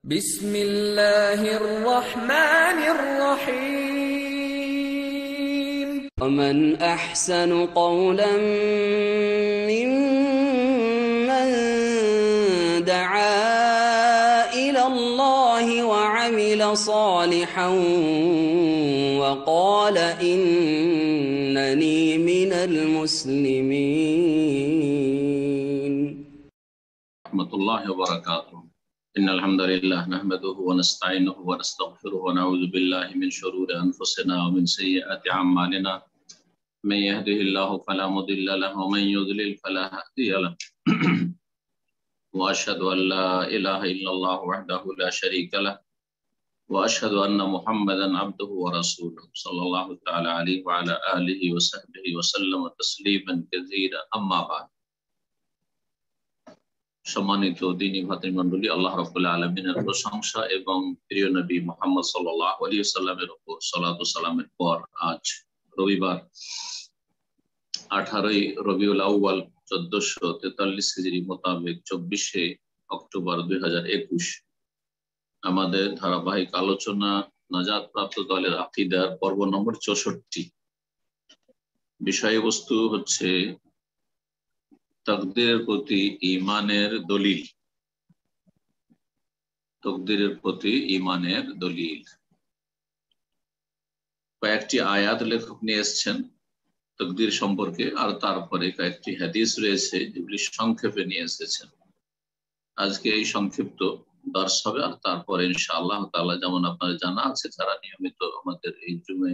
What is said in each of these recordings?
بسم الله الرحمن الرحيم ومن أحسن قولا ممن دعا إلى الله وعمل صالحا وقال إنني من المسلمين ورحمة الله وبركاته. إن الحمد لله نحمده ونستعينه ونستغفره ونعوذ بالله من شرور أنفسنا ومن سيئات أعمالنا من يهده الله فلا مضل له ومن يضلل فلا هادي له وأشهد أن لا إله إلا الله وحده لا شريك له وأشهد أن محمدا عبده ورسوله صلى الله تعالى عليه وعلى آله وصحبه وسلم تسليما كثيرا أما بعد। সম্মানিত দ্বীনি ভাতৃমণ্ডলী, আল্লাহ রাব্বুল আলামিনের প্রশংসা এবং প্রিয় নবী মুহাম্মদ সাল্লাল্লাহু আলাইহি ওয়াসাল্লামের উপর সালাত ও সালামের পর আজ রবিবার 18ই রবিউল আউয়াল 1443 হিজরি মোতাবেক 24শে অক্টোবর 2021 আমাদের ধারাবাহিক আলোচনা নাজাত প্রাপ্ত দলের আকীদার পর্ব নম্বর 64। বিষয়বস্তু হচ্ছে তাকদীরের প্রতি ঈমানের দলিল। তাকদীরের প্রতি ঈমানের দলিল কয়েকটি আয়াত লেখক নিয়ে এসেছেন তাকদীর সম্পর্কে, আর তারপরে কয়েকটি হাদিস রয়েছে যেগুলি সংক্ষেপে নিয়ে এসেছেন। আজকে এই সংক্ষিপ্ত দর্শ হবে, আর তারপরে ইনশাআল্লাহ তাআলা যেমন আপনাদের জানা আছে যারা নিয়মিত আমাদের এই জুমে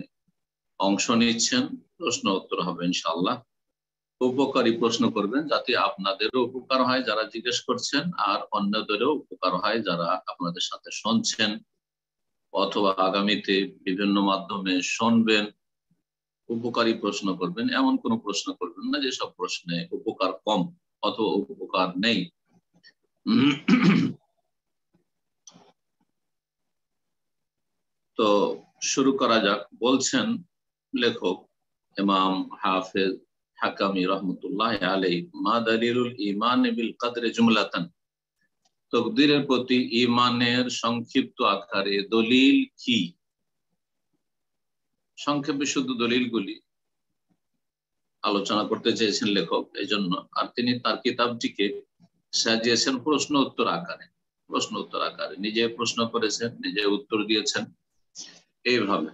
অংশ নিচ্ছেন প্রশ্ন উত্তর হবে ইনশাআল্লাহ। উপকারী প্রশ্ন করবেন যাতে আপনাদেরও উপকার হয় যারা জিজ্ঞেস করছেন, আর অন্যদেরও উপকার হয় যারা আপনাদের সাথে শুনছেন অথবা আগামীতে বিভিন্ন মাধ্যমে শুনবেন। উপকারী প্রশ্ন করবেন, এমন কোনো প্রশ্ন করবেন না যেসব প্রশ্নে উপকার কম অথবা উপকার নেই। তো শুরু করা যাক। বলছেন লেখক ইমাম হাফেজ হাকামি রহমতুল্লাহ আলাইহি, মা দালিলুল ঈমান বিল কদরি জুমলাতান, তাকদীরের প্রতি ঈমানের সংক্ষিপ্ত আকারে দলিল কি? সংক্ষেপে শুধু দলিলগুলি আলোচনা করতে চেয়েছেন লেখক, এই জন্য। আর তিনি তার কিতাবটিকে সাজিয়েছেন প্রশ্ন উত্তর আকারে। প্রশ্ন উত্তর আকারে নিজে প্রশ্ন করেছেন, নিজে উত্তর দিয়েছেন এইভাবে।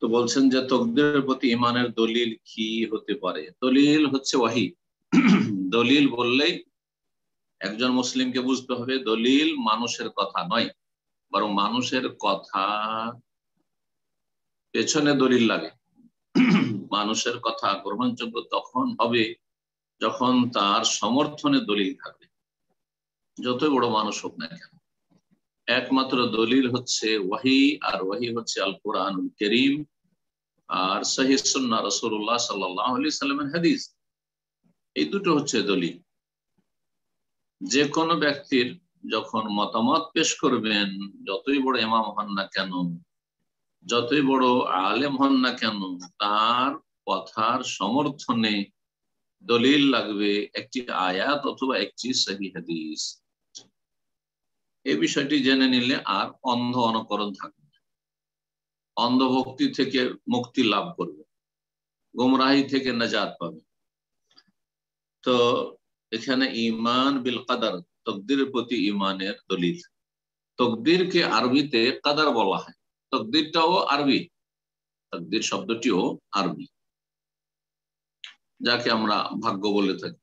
তো বলছেন যে তাকদীরের প্রতি ঈমানের দলিল কি হতে পারে? দলিল হচ্ছে ওয়াহী। দলিল বললেই একজন মুসলিমকে বুঝতে হবে দলিল মানুষের কথা নয়, বরং মানুষের কথা পেছনে দলিল লাগে। মানুষের কথা গ্রহণযোগ্য তখন হবে যখন তার সমর্থনে দলিল থাকবে, যতই বড় মানুষ হোক না কেন। একমাত্র দলিল হচ্ছে ওয়াহী, আর ওয়াহী হচ্ছে আল কোরআনুল কারীম আর সহিহ সুন্নাহ রাসূলুল্লাহ সাল্লাল্লাহু আলাইহি সাল্লামের হাদিস। এই দুটো হচ্ছে দলিল। যে কোনো ব্যক্তির যখন মতামত পেশ করবেন, যতই বড় ইমাম হন না কেন, যতই বড় আলেম হন না কেন, তার কথার সমর্থনে দলিল লাগবে একটি আয়াত অথবা একটি সহিহ হাদিস। এই বিষয়টি জেনে নিলে আর অন্ধ অনুকরণ থাকবে না, অন্ধভক্তি থেকে মুক্তি লাভ করবে, গুমরাহি থেকে নাজাত পাবে। তো এখানে ঈমান বিল কদর, তাকদীরের প্রতি ঈমানের দলিল। তাকদীরকে আরবিতে কদর বলা হয়, তাকদীরটাও আরবি, তাকদীর শব্দটিও আরবি, যাকে আমরা ভাগ্য বলে থাকি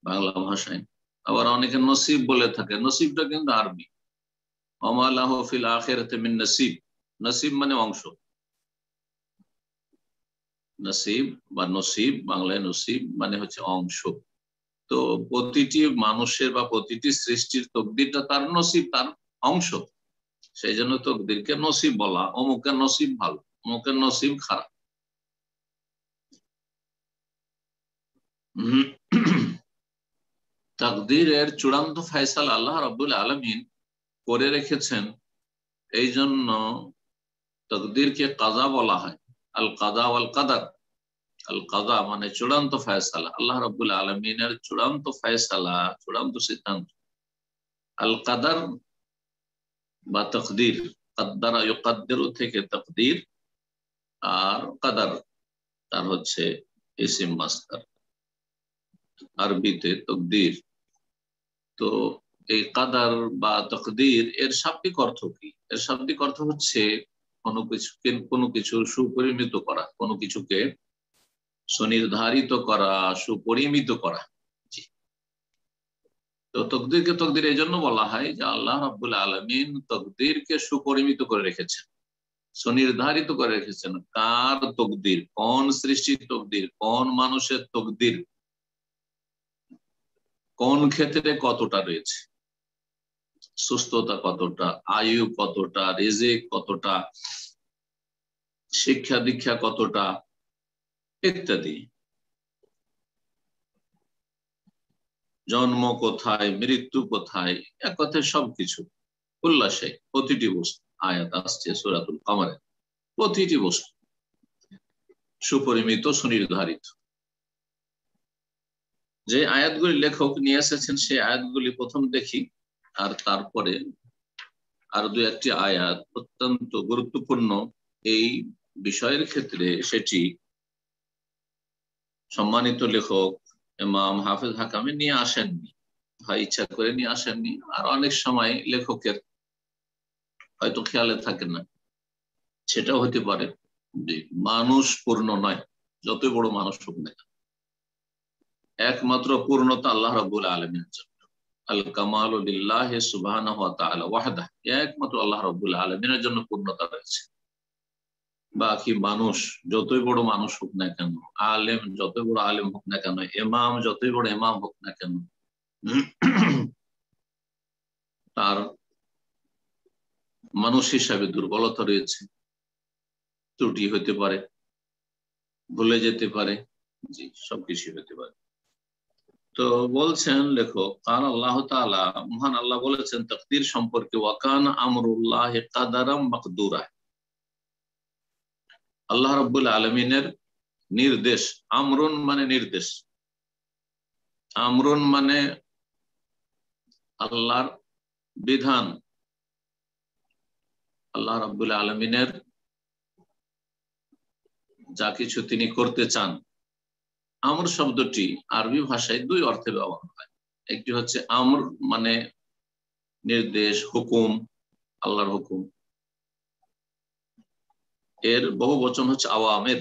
বাংলা ভাষায়। আবার অনেকে নসিব বলে থাকে, নসিবটা কিন্তু আরবি। ওমা লাহু ফিল আখিরাতি মিন নসিব, নসিব মানে অংশ। নসিব বা নসিব, বাংলায় নসিব মানে হচ্ছে অংশ। তো প্রতিটি মানুষের বা প্রতিটি সৃষ্টির তাকদীরটা তার নসিব, তার অংশ। সেই জন্য তাকদীরকে নসিব বলা। অমুকের নসিব ভালো, অমুকের নসিব খারাপ। তাকদীরের চূড়ান্ত ফয়সালা আল্লাহ রাব্বুল আলামিন করে রেখেছেন, এই জন্য তাকদীরকে কাজা বলা হয়। আল কাজা ওয়াল কদর। আল কাজা মানে চূড়ান্ত ফয়সালা, আল্লাহ রাব্বুল আলামিনের চূড়ান্ত ফয়সালা, চূড়ান্ত সিদ্ধান্ত। আল কাদার বা তাকদীর, কাদ্দারা ইউকাদ্দিরু থেকে তাকদীর, আর কাদার তার হচ্ছে ইসিম মাসদার, আরবিতে তাকদীর। তো এই কাদার বা তাকদীর এর শাব্দিক অর্থ কি? এর শাব্দিক অর্থ হচ্ছে কোনো কিছু সুপরিমিত করা, কোনো কিছুকে সুনির্ধারিত করা, সুপরিমিত করা। তো তকদিরকে তকদির এই জন্য বলা হয় যে আল্লাহ রাব্বুল আলামিন তকদিরকে সুপরিমিত করে রেখেছেন, সুনির্ধারিত করে রেখেছেন। কার তকদির? কোন সৃষ্টির তকদির, কোন মানুষের তকদির, কোন ক্ষেত্রে কতটা রয়েছে, সুস্থতা কতটা, আয়ু কতটা, রিজিক কতটা, শিক্ষা দীক্ষা কতটা, ইত্যাদি, জন্ম কোথায়, মৃত্যু কোথায়, এক কথায় সবকিছু উল্লাসে প্রতিটি বস্তু। আয়াত আসছে সূরাতুল কমারে, প্রতিটি বস্তু সুপরিমিত, সুনির্ধারিত। যে আয়াতগুলি লেখক নিয়ে এসেছেন সেই আয়াতগুলি প্রথম দেখি, আর তারপরে আর দু একটি আয়াত অত্যন্ত গুরুত্বপূর্ণ এই বিষয়ের ক্ষেত্রে, সেটি সম্মানিত লেখক ইমাম হাফেজ হাকামি নিয়ে আসেননি, হয় ইচ্ছা করে নিয়ে আসেননি, আর অনেক সময় লেখকের হয়তো খেয়ালে থাকে না, সেটাও হতে পারে যে মানুষ পূর্ণ নয়, যতই বড় মানুষ হোক না, একমাত্র পূর্ণতা আল্লাহ রাব্বুল আলামিনের জন্য। আল কামালু লিল্লাহি সুবহানাহু ওয়া তাআলা ওয়াহদাহ, একমাত্র আল্লাহ রাব্বুল আলামিনের জন্য পূর্ণতা রয়েছে। বাকি মানুষ যতই বড় মানুষ হোক না কেন, আলেম যতই বড় আলেম হোক না কেন, ইমাম যতই বড় ইমাম হোক না কেন, তার মানুষ হিসাবে দুর্বলতা রয়েছে, ত্রুটি হতে পারে, ভুলে যেতে পারে, জি সবকিছু হতে পারে। তো বলছেন লেখক, কাল আল্লাহ তাআলা, মহান আল্লাহ বলেছেন তাকদীর সম্পর্কে, ওয়াকান আমরুল্লাহি কাদারাম মাকদুরা, আল্লাহ রাব্বুল আলামিনের নির্দেশ, আমরুন মানে নির্দেশ, আমরুন মানে আল্লাহর বিধান, আল্লাহ রাব্বুল আলামিনের যা কিছু তিনি করতে চান। আমর শব্দটি আরবি ভাষায় দুই অর্থে ব্যবহার হয়। একটি হচ্ছে আমর মানে নির্দেশ, হুকুম, আল্লাহর হুকুম। এর বহু বচন হচ্ছে আওয়ামের।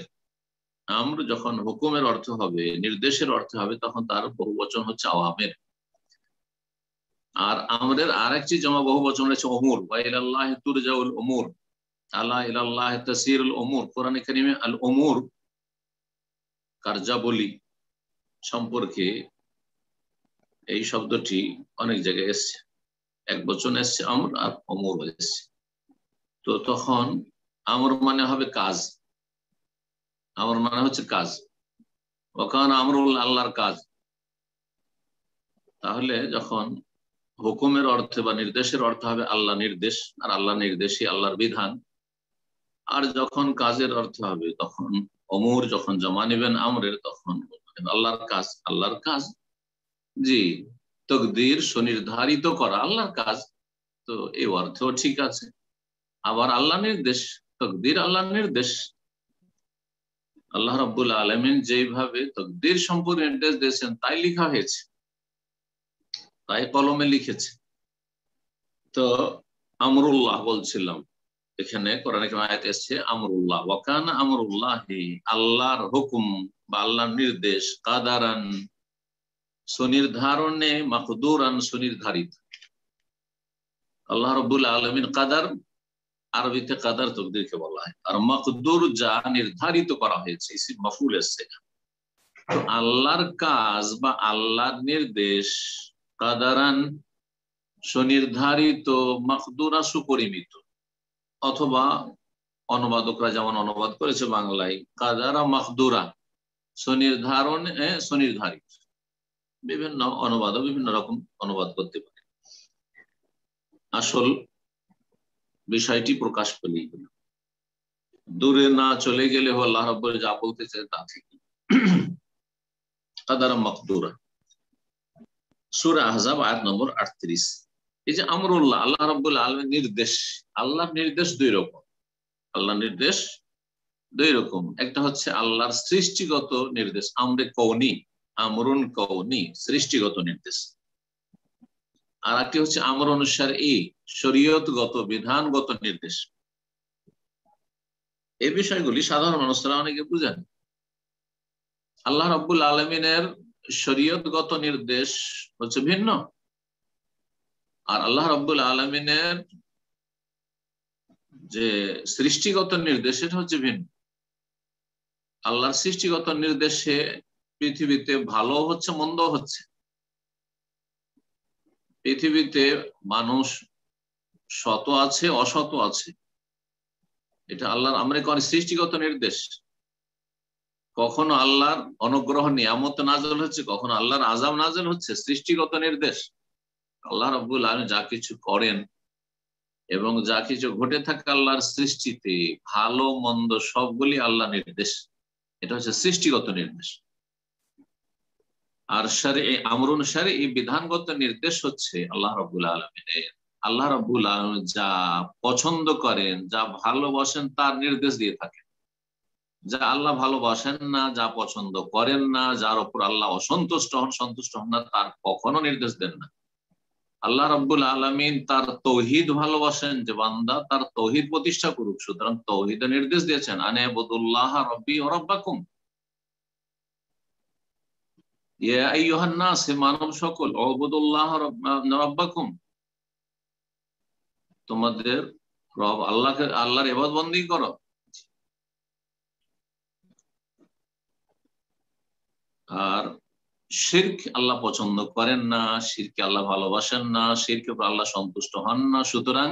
আমর যখন হুকুমের অর্থ হবে, নির্দেশের অর্থ হবে, তখন তার বহু বচন হচ্ছে আওয়ামের। আর আমরের আরেকটি জমা বহু বচন রয়েছে ওমর, ওয়া ইলাল্লাহি তুরজাউল উমুর, আলা ইলাল্লাহি তাসিরুল উমুর। কোরআনে কারিমে আল উমুর কার্যাবলী সম্পর্কে এই শব্দটি অনেক জায়গায় এসছে, এক বচন এসছে আমর, আর অমর এসছে। তো তখন আমর মানে হবে কাজ, আমর মানে হচ্ছে কাজ, ওখান আমরুল আল্লাহর কাজ। তাহলে যখন হুকুমের অর্থে বা নির্দেশের অর্থ হবে আল্লাহ নির্দেশ, আর আল্লাহ নির্দেশই আল্লাহর বিধান। আর যখন কাজের অর্থ হবে, তখন অমর যখন জমা নেবেন আমরের, তখন আল্লাহর কাজ, আল্লাহর কাজ, জি তকদির সুনির্ধারিত করা আল্লাহর কাজ। তো এই অর্থও ঠিক আছে। আবার আল্লাহ নির্দেশ, তকদির আল্লাহ নির্দেশ, আল্লাহ রাব্বুল আলামিন যেভাবে তকদির সম্পর্কে নির্দেশ দিয়েছেন তাই লেখা হয়েছে, তাই কলমে লিখেছে। তো আমরুল্লাহ বলছিলাম, এখানে কোরআনে আয়াত এসেছে আমরুল্লাহ, ওয়া কানা আমরুল্লাহি, আল্লাহর হুকুম বা আল্লাহর নির্দেশ, কাদারান সুনির্ধারণে, মাকদুরান সুনির্ধারিত। আল্লাহ রাব্বুল আলামিন কাদার, আরবিতে কাদার তকদিরকে বলা হয়, আর মাকদুর যা নির্ধারিত করা হয়েছে, ইসিম মাফউল এসেছে। তো আল্লাহর কাজ বা আল্লাহর নির্দেশ কাদারান সুনির্ধারিত, মাকদুরা সুপরিমিত, অথবা অনুবাদকরা যেমন অনুবাদ করেছে বাংলায় কাদারা মাকদুরা, সুনির্ধারণ সুনির্ধারিত। বিভিন্ন অনুবাদ বিভিন্ন রকম অনুবাদ করতে পারে, আসল বিষয়টি প্রকাশ পেলেই হলো। দূরে না চলে গেলে আল্লাহ রাব্বুল যা বলতে চায় তা থেকে কাদারা মাকদুরা। সূরা আহজাব আয়াত নম্বর 38। এই যে আমরুল্লাহ, আল্লাহ রাব্বুল আলামিন নির্দেশ, আল্লাহর নির্দেশ দুই রকম। আল্লাহর নির্দেশ দুই রকম, একটা হচ্ছে আল্লাহর সৃষ্টিগত নির্দেশ, আমরে কওনি, আমরুন কওনি, সৃষ্টিগত নির্দেশ। আর একটি হচ্ছে আমরুন শারঈ, শরীয়তগত বিধানগত নির্দেশ। এই বিষয়গুলি সাধারণ মানুষরা অনেকে বুঝেন। আল্লাহ রাব্বুল আলামিনের শরীয়তগত নির্দেশ হচ্ছে ভিন্ন, আর আল্লাহ রাব্বুল আলামিনের যে সৃষ্টিগত নির্দেশ সেটা হচ্ছে ভিন্ন। আল্লাহর সৃষ্টিগত নির্দেশে পৃথিবীতে ভালো হচ্ছে মন্দ হচ্ছে, পৃথিবীতে মানুষ সৎ আছে অসৎ আছে, এটা আল্লাহর আমরে সৃষ্টিগত নির্দেশ। কখনো আল্লাহর অনুগ্রহ নিয়ামত নাযিল হচ্ছে, কখনো আল্লাহর আযাব নাযিল হচ্ছে, সৃষ্টিগত নির্দেশ। আল্লাহ রাব্বুল আলামিন যা কিছু করেন এবং যা কিছু ঘটে থাকে আল্লাহর সৃষ্টিতে, ভালো মন্দ সবগুলি আল্লাহ নির্দেশ, এটা হচ্ছে সৃষ্টিগত নির্দেশ। আর শারঈ, আমরুন শারঈ, বিধানগত নির্দেশ হচ্ছে আল্লাহ রাব্বুল আলামিনের। আল্লাহ রাব্বুল আলামিন যা পছন্দ করেন, যা ভালোবাসেন তার নির্দেশ দিয়ে থাকেন। যা আল্লাহ ভালোবাসেন না, যা পছন্দ করেন না, যার উপর আল্লাহ অসন্তুষ্ট হন, সন্তুষ্ট হন না, তার কখনো নির্দেশ দেন না। আল্লাহ রাব্বুল আলামিন তার তৌহিদ ভালোবাসেন, যে বান্দা তার তৌহিদ প্রতিষ্ঠা করুক, সুতরাং তৌহিদের নির্দেশ দিয়েছেন, আনে আবুদুল্লাহ রাব্বি ওয়া রাব্বাকুম, ইয়া আইয়ুহান নাস, হে মানব সকল, উবুদুল্লাহ রাব্বাকুম, তোমাদের রব আল্লাহকে, আল্লাহর ইবাদত বন্দেগী করো। আর শিরক আল্লাহ পছন্দ করেন না, শিরকে আল্লাহ ভালোবাসেন না, শিরকের উপর আল্লাহ সন্তুষ্ট হন না, সুতরাং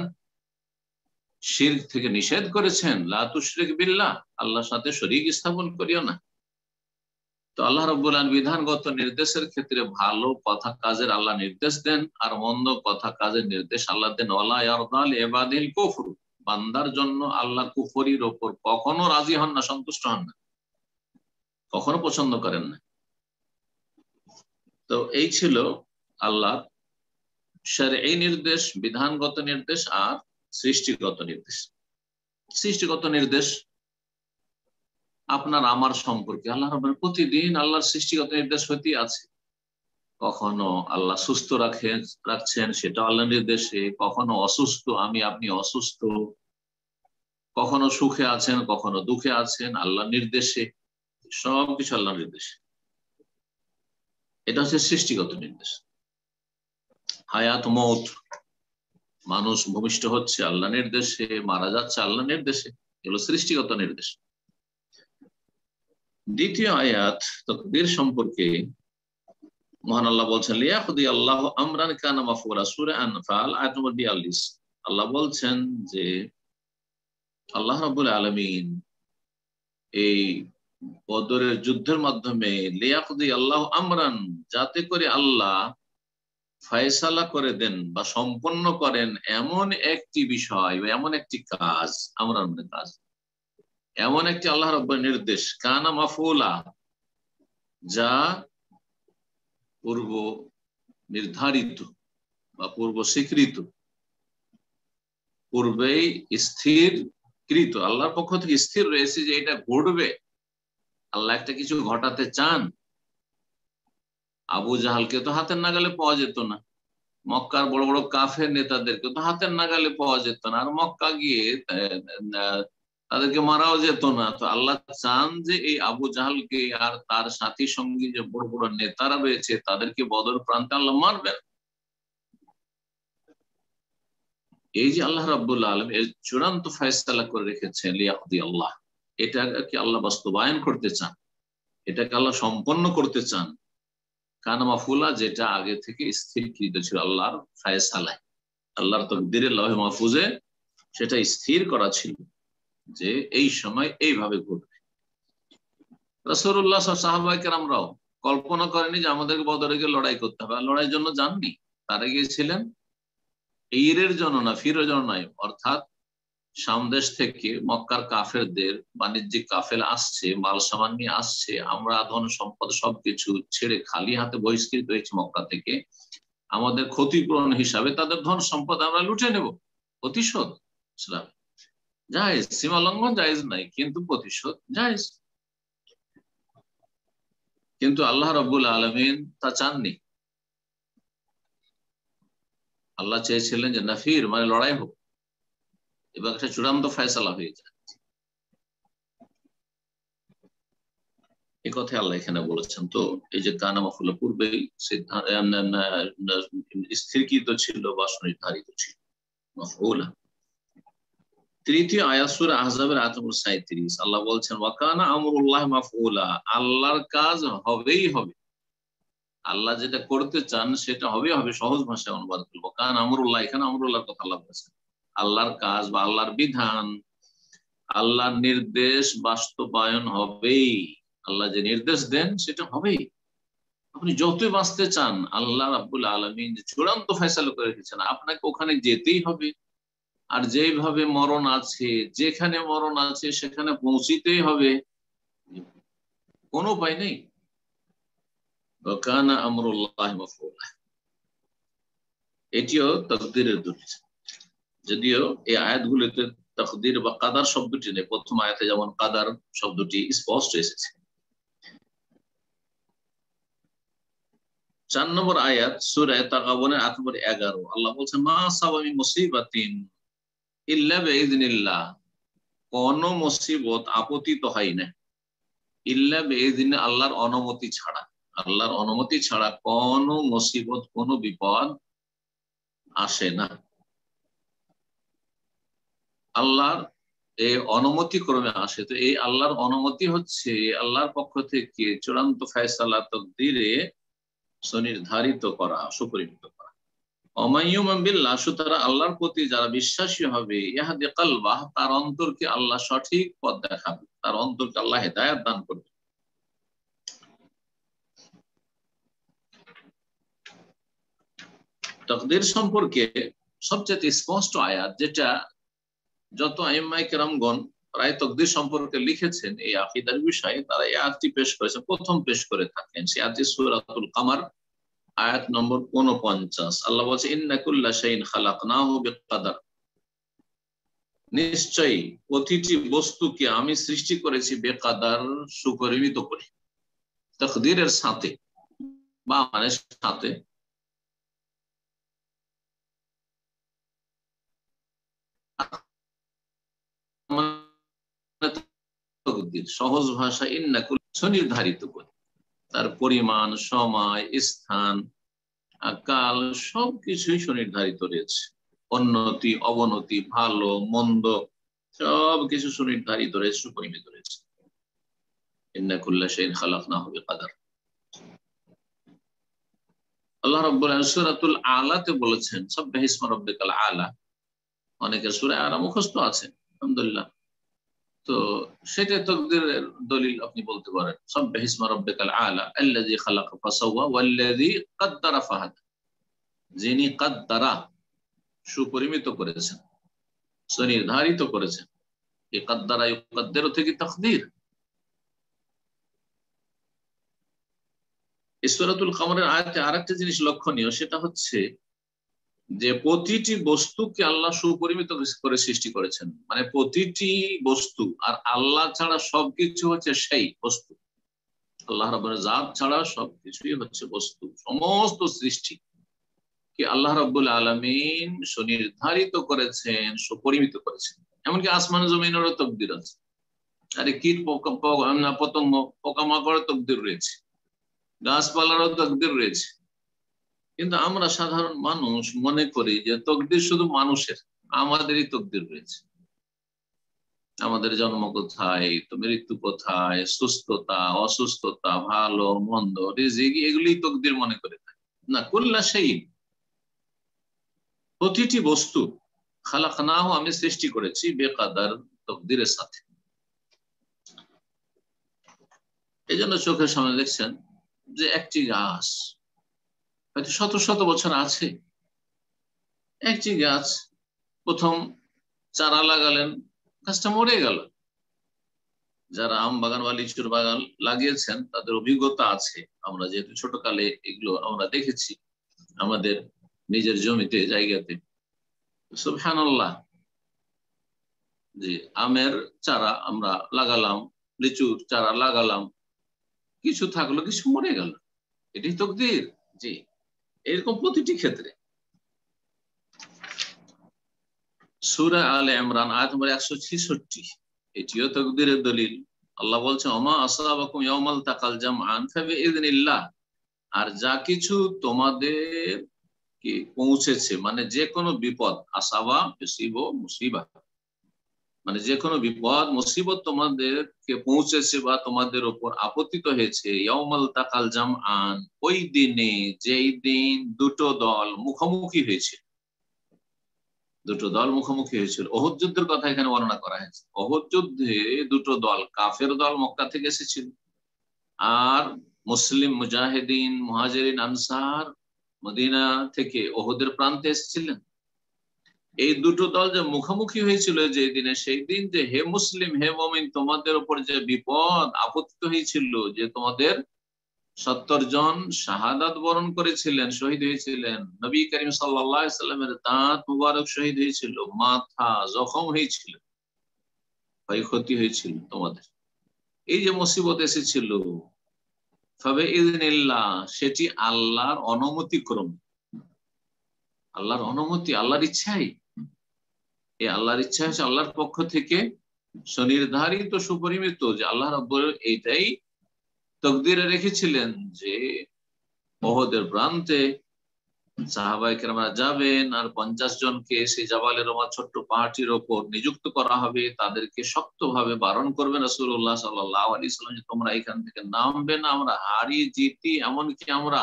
শিরক থেকে নিষেধ করেছেন, লা তুশরিক বিল্লাহ, আল্লাহর সাথে শরীক স্থাপন করিও না। তো আল্লাহ রাব্বুল আলামিন বিধানগত নির্দেশের ক্ষেত্রে ভালো কথা কাজের আল্লাহ নির্দেশ দেন, আর মন্দ কথা কাজের নির্দেশ আল্লাহ দেন। ওয়ালা ইয়ারদা লিইবাদিল কুফর, বান্দার জন্য আল্লাহ কুফরির ওপর কখনো রাজি হন না, সন্তুষ্ট হন না, কখনো পছন্দ করেন না। তো এই ছিল আল্লাহ শারঈ নির্দেশ, বিধানগত নির্দেশ আর সৃষ্টিগত নির্দেশ। সৃষ্টিগত নির্দেশ আপনার আমার সম্পর্কে আল্লাহ রাব্বুল প্রতিদিন আল্লাহর সৃষ্টিগত নির্দেশ হতেই আছে। কখনো আল্লাহ সুস্থ রাখছেন, সেটা আল্লাহ নির্দেশে, কখনো অসুস্থ, আমি আপনি অসুস্থ, কখনো সুখে আছেন, কখনো দুঃখে আছেন, আল্লাহ নির্দেশে, সবকিছু আল্লাহ নির্দেশে। এটা হচ্ছে সৃষ্টিগত নির্দেশ। হায়াত মৌত, মানুষ ভূমিষ্ঠ হচ্ছে আল্লাহ নির্দেশে, মারা যাচ্ছে আল্লাহ নির্দেশে, এগুলো সৃষ্টিগত নির্দেশ। দ্বিতীয় আয়াত তাকদীর সম্পর্কে মহান আল্লাহ বলছেন, লিয়াকদি আল্লাহু আমরান কানা মাফউলা, সূরা আনফাল আয়াত নম্বর 42। আল্লাহ বলছেন যে আল্লাহ রাব্বুল আলামিন এই বদরের যুদ্ধের মাধ্যমে লিয়াকদি আল্লাহু আমরান, যাতে করে আল্লাহ ফয়সালা করে দেন বা সম্পন্ন করেন এমন একটি বিষয় বা এমন একটি কাজ, আমরান মানে কাজ, এমন একটি আল্লাহ রাব্বুল নির্দেশ, কানা মাফউলা, যা পূর্ব নির্ধারিত বা পূর্ব স্বীকৃত, পূর্বেই স্থিরকৃত, আল্লাহর পক্ষ থেকে স্থির রয়েছে যে এটা ঘটবে। আল্লাহ একটা কিছু ঘটাতে চান, আবু জাহালকে তো হাতের নাগালে পাওয়া যেত না, মক্কার বড় বড় কাফের নেতাদেরকে তো হাতের নাগালে পাওয়া যেত না, আর মক্কা গিয়ে তাদেরকে মারাও যেত না। তো আল্লাহ চান যে এই আবু জাহালকে আর তার সাথী সঙ্গী যে বড় বড় নেতারা রয়েছে তাদেরকে বদর প্রান্তে আল্লাহ মারবেন। এই যে আল্লাহ রাব্বুল আলামিন এর চূড়ান্ত ফয়সালা করে রেখেছেন, লিয়াকদি আল্লাহ, এটাকে আল্লাহ বাস্তবায়ন করতে চান, এটাকে আল্লাহ সম্পন্ন করতে চান। কানা মাফউলা, যেটা আগে থেকে স্থিরকৃত ছিল আল্লাহর ফয়সালায়, আল্লাহর তাকদীরে, লওহে মাহফুজে সেটা স্থির করা ছিল যে এই সময় এইভাবে ঘটবে। রাসূলুল্লাহ সাহাবায়ে কেরামরাও কল্পনা করেনি যে আমাদেরকে বদরে গিয়ে লড়াই করতে হবে, আর লড়াইয়ের জন্য যাননি, তারা গিয়েছিলেন ঈদের জন্য না, ফিরের জন্য নয়। অর্থাৎ সামদেশ থেকে মক্কার কাফেরদের বাণিজ্যিক কাফেলা আসছে, মাল সামান নিয়ে আসছে, আমরা ধন সম্পদ সবকিছু ছেড়ে খালি হাতে বহিষ্কৃত হয়েছি মক্কা থেকে, আমাদের ক্ষতিপূরণ হিসাবে তাদের ধন সম্পদ আমরা লুটে নেব, প্রতিশোধ ইসলাম জায়েজ, সীমা লঙ্ঘন জায়েজ নাই, কিন্তু প্রতিশোধ জায়েজ। কিন্তু আল্লাহ রাব্বুল আলামিন তা চাননি। আল্লাহ চেয়েছিলেন যে নাফির মানে লড়াই হোক এবং একটা চূড়ান্ত ফয়সালা হয়ে যায়। এই কথা আল্লাহ এখানে বলেছেন। তো এই যে কানা মাফুলা পূর্বেই স্থিরকৃত ছিল বা সুনির্ধারিত ছিল মাফউলা। তৃতীয় আয়াত সূরা আহজাবের আয়াত নম্বর 37 আল্লাহ বলছেন ওয়া কানা আমরুল্লাহ মাফউলা, আল্লাহর কাজ হবেই হবে। আল্লাহ যেটা করতে চান সেটা হবেই হবে। সহজ ভাষায় অনুবাদ করবো, কান আমরুল্লাহ, এখানে আমরুল্লাহর কথা আল্লাহ বলেছেন। আল্লাহর কাজ বা আল্লাহর বিধান, আল্লাহর নির্দেশ বাস্তবায়ন হবেই। আল্লাহ যে নির্দেশ দেন সেটা হবেই। আপনি যতই বাঁচতে চান, আল্লাহ রাব্বুল আলামিন যে চূড়ান্ত ফয়সালা করে রেখেছেন আপনাকে ওখানে যেতেই হবে। আর যেভাবে মরণ আছে, যেখানে মরণ আছে সেখানে পৌঁছিতেই হবে, কোনো উপায় নেই। কানা আমরুল্লাহ মাফউলা, এটিও তাকদীরের দলিল। যদিও এই আয়াতগুলোতে তাকদীর বা কাদার শব্দটি নেই, প্রথম আয়াতে যেমন কাদার শব্দটি স্পষ্ট এসেছে। 4 নম্বর আয়াত সূরা তাগাবুনের আয়াত নম্বর 11 আল্লাহ বলছেন মা আসাবা মিন মুসিবাতিন ইল্লা বিইذনিল্লাহ, কোন মুসিবত আপতিত হয় না ইল্লা বিইذনি, আল্লাহর অনুমতি ছাড়া। আল্লাহর অনুমতি ছাড়া কোন মুসিবত, কোন বিপদ আসে না। আল্লাহর এই অনুমতি ক্রমে আসে। তো এই আল্লাহর অনুমতি হচ্ছে আল্লাহর পক্ষ থেকে চূড়ান্ত ফয়সালা তাকদীরে সুনির্ধারিত করা, সুপরিমিত করা। অমাইয়ুমান বিল্লাহ, সুতরাং আল্লাহর প্রতি যারা বিশ্বাসী হবে, ইয়াহদি কলবাহ, তার অন্তরকে আল্লাহ সঠিক পথ দেখাবে, তার অন্তরকে আল্লাহ হেদায়েত দান করবে। তাকদীর সম্পর্কে সবচেয়ে স্পষ্ট আয়াত, যেটা যত আইম্মায়ে কেরামগণ প্রায় তাকদীর সম্পর্কে লিখেছেন এই আকীদার বিষয়ে, তারা এই আয়াতটি পেশ করেছেন, প্রথম পেশ করে থাকেন। সেই আয়াতটি সূরাতুল কামার আয়াত নম্বর 49। আল্লাহ বলছে ইন্না কুল্লা শাইইন খালাকনাহু বিকদার, নিশ্চয়ই প্রতিটি বস্তুকে আমি সৃষ্টি করেছি বেকাদার, সুপরিমিত করে। তাকদীরের সাথে বা মানে সাথে সহজ ভাষা ইন্না কুল্লা সুনির্ধারিত করে, তার পরিমাণ, সময়, স্থান, কাল সবকিছুই সুনির্ধারিত রয়েছে। উন্নতি, অবনতি, ভালো মন্দ সবকিছু সুনির্ধারিত রয়েছে, সুপরিমিত রয়েছে। ইন্না কুল্লা শাইইন খালাকনাহু বিকদার। আল্লাহ রাব্বুল আলামিন সূরাতুল আলাতে বলেছেন সাব্বিহ ইসমা রাব্বিকাল আলা। অনেকের সূরা আলা মুখস্থ আছে আলহামদুলিল্লাহ, তো সেটা তাকদীরের দলিল আপনি বলতে পারেন। সাব্বিহ ইসমা রাব্বিকাল আলা আল্লাযী খালাকা ফাসাওয়া ওয়াল্লাযী কাদ্দারা ফাহাদা, যিনি কাদ্দারা সুপরিমিত করেছেন, সুনির্ধারিত করেছেন। এই কাদ্দারা ইউকাদ্দিরু থেকে তাকদীর। সূরাতুল কামারের আয়াতে আরেকটা জিনিস লক্ষণীয়, সেটা হচ্ছে যে প্রতিটি বস্তুকে আল্লাহ সুপরিমিত করে সৃষ্টি করেছেন। মানে প্রতিটি বস্তু, আর আল্লাহ ছাড়া সবকিছু হচ্ছে সেই বস্তু। আল্লাহ রাব্বুল জাত ছাড়া সবকিছুই হচ্ছে বস্তু। সমস্ত সৃষ্টি কি আল্লাহ রাব্বুল আলামিন সুনির্ধারিত করেছেন, সুপরিমিত করেছেন। এমনকি আসমান জমিনেরও তাকদীর আছে। আরে কীট পতঙ্গ, পোকামাকড়ের তাকদীর রয়েছে, গাছপালারও তাকদীর রয়েছে। কিন্তু আমরা সাধারণ মানুষ মনে করি যে তাকদীর শুধু মানুষের, আমাদেরই তাকদীর রয়েছে। আমাদের জন্ম কোথায়, তো মৃত্যু কোথায়, সুস্থতা, অসুস্থতা, ভালো মন্দ, রিজিক, এগুলি তাকদীর মনে করে থাকি না। কুল্লা শাইইন, প্রতিটি বস্তু খালাকনাহু আমি সৃষ্টি করেছি বেকাদার, তাকদীরের সাথে। এই জন্য চোখের সামনে দেখছেন যে একটি গাছ হয়তো শত শত বছর আছে, একটি গাছ প্রথম চারা লাগালেন, গাছটা মরে গেল। যারা আম বাগান বা লিচুর বাগান লাগিয়েছেন তাদের অভিজ্ঞতা আছে। আমরা যেহেতু ছোটকালে এগুলো আমরা দেখেছি, আমাদের নিজের জমিতে, জায়গাতে। সুবহানাল্লাহ, যে আমের চারা আমরা লাগালাম, লিচুর চারা লাগালাম, কিছু থাকলো, কিছু মরে গেল, এটাই তাকদীর। জি, এরকম প্রতিটি ক্ষেত্রে। সূরা আলে ইমরান আয়াত নম্বর 166, এটিও তাকদীরের দলিল। আল্লাহ বলছেন, ওমা আসাবাকুম ইয়াউমাল তাকাল জামআন ফাবিইযনিল্লাহ, আর যা কিছু তোমাদের কি পৌঁছেছে, মানে যে কোনো বিপদ, আসাবা ইউসিবু মুসিবা, মানে যে কোনো বিপদ মুসিবত তোমাদেরকে পৌঁছেছে বা তোমাদের উপর আপতিত হয়েছে, ইয়াউমাল তাকাল জামআন, ওই দিনে, যেই দিন দুটো দল মুখোমুখি হয়েছে, দুটো দল মুখোমুখি হয়েছিল। ওহদ যুদ্ধের কথা এখানে বর্ণনা করা হয়েছে। ওহদ যুদ্ধে দুটো দল, কাফের দল মক্কা থেকে এসেছিল, আর মুসলিম মুজাহিদিন মুহাজিরিন আনসার মদিনা থেকে ওহদের প্রান্তে এসেছিলেন। এই দুটো দল যে মুখোমুখি হয়েছিল যে দিনে, সেই দিন যে হে মুসলিম, হে মুমিন, তোমাদের উপর যে বিপদ আপতিত হয়েছিল, যে তোমাদের 70 জন শাহাদাত বরণ করেছিলেন, শহীদ হয়েছিলেন, নবী করিম সাল্লাল্লাহু আলাইহি সাল্লামের দাঁত মুবারক শহীদ হয়েছিল, মাথা জখম হয়েছিল, ক্ষয়ক্ষতি হয়েছিল তোমাদের, এই যে মুসিবত এসেছিল, ফাবিইযনিল্লাহ, সেটি আল্লাহর অনুমতি ক্রমে, আল্লাহর অনুমতি, আল্লাহর ইচ্ছাই। এই আল্লাহর ইচ্ছা হচ্ছে আল্লাহর পক্ষ থেকে সুনির্ধারিত, সুপরিমিত, যে আল্লাহ রাব্বুল এইটাই তাকদীরে রেখেছিলেন যে ওহদের প্রান্তে সাহাবায়ে কেরামরা যাবেন, আর 50 জনকে সেই জাবালে রোমা, ছোট্ট পাহাড়টির ওপর নিযুক্ত করা হবে, তাদেরকে শক্তভাবে বারণ করবেন রাসূলুল্লাহ সাল্লাল্লাহু আলাইহি সাল্লাম যে তোমরা এখান থেকে নামবে না, আমরা হারি জিতি, এমনকি আমরা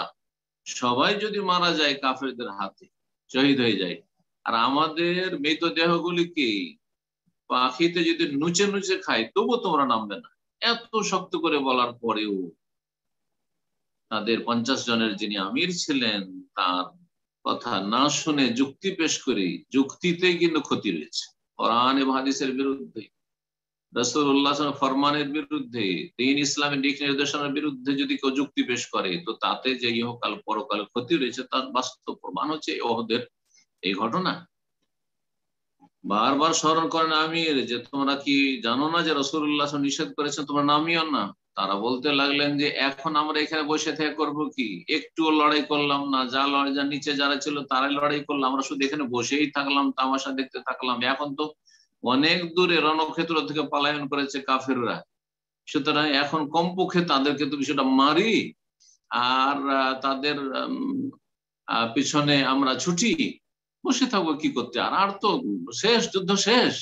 সবাই যদি মারা যায় কাফেরদের হাতে, শহীদ হয়ে যায়, আর আমাদের মৃতদেহগুলিকে পাখিতে যদি নুচে নুচে খায়, তবু তোমরা নামবে না। এত শক্ত করে বলার পরেও তাদের 50 জনের যিনি আমির ছিলেন, তার কথা না শুনে যুক্তি পেশ করে, যুক্তিতেই কিন্তু ক্ষতি রয়েছে, কোরআন এবং হাদিসের বিরুদ্ধে, রাসূলুল্লাহ সাল্লাল্লাহু আলাইহি ওয়াসাল্লামের ফরমানের বিরুদ্ধে, দ্বীন ইসলামের দিক নির্দেশনার বিরুদ্ধে যদি কেউ যুক্তি পেশ করে, তো তাতে যে ইহকাল পরকাল ক্ষতি রয়েছে, তার বাস্তব প্রমাণ হচ্ছে ওহদের এই ঘটনা। বারবার স্মরণ করেন আমির যে তোমরা কি জানো না যে রাসূলুল্লাহ নিষেধ করেছেন তোমরা নামিও না। তারা বলতে লাগলেন যে এখন আমরা এখানে বসে থেকে করবো কি, একটুও লড়াই করলাম না, যা লড়াই, যা নিচে যারা ছিল তারাই লড়াই করলাম, আমরা শুধু এখানে বসেই থাকলাম, তামাশা দেখতে থাকলাম। এখন তো অনেক দূরে রণক্ষেত্র থেকে পলায়ন করেছে কাফেররা, সুতরাং এখন কমপক্ষে তাদেরকে তো বিষয়টা মারি, আর তাদের পিছনে আমরা ছুটি, বসে থাকবো কি করতে, আর আর তো শেষ, যুদ্ধ শেষ।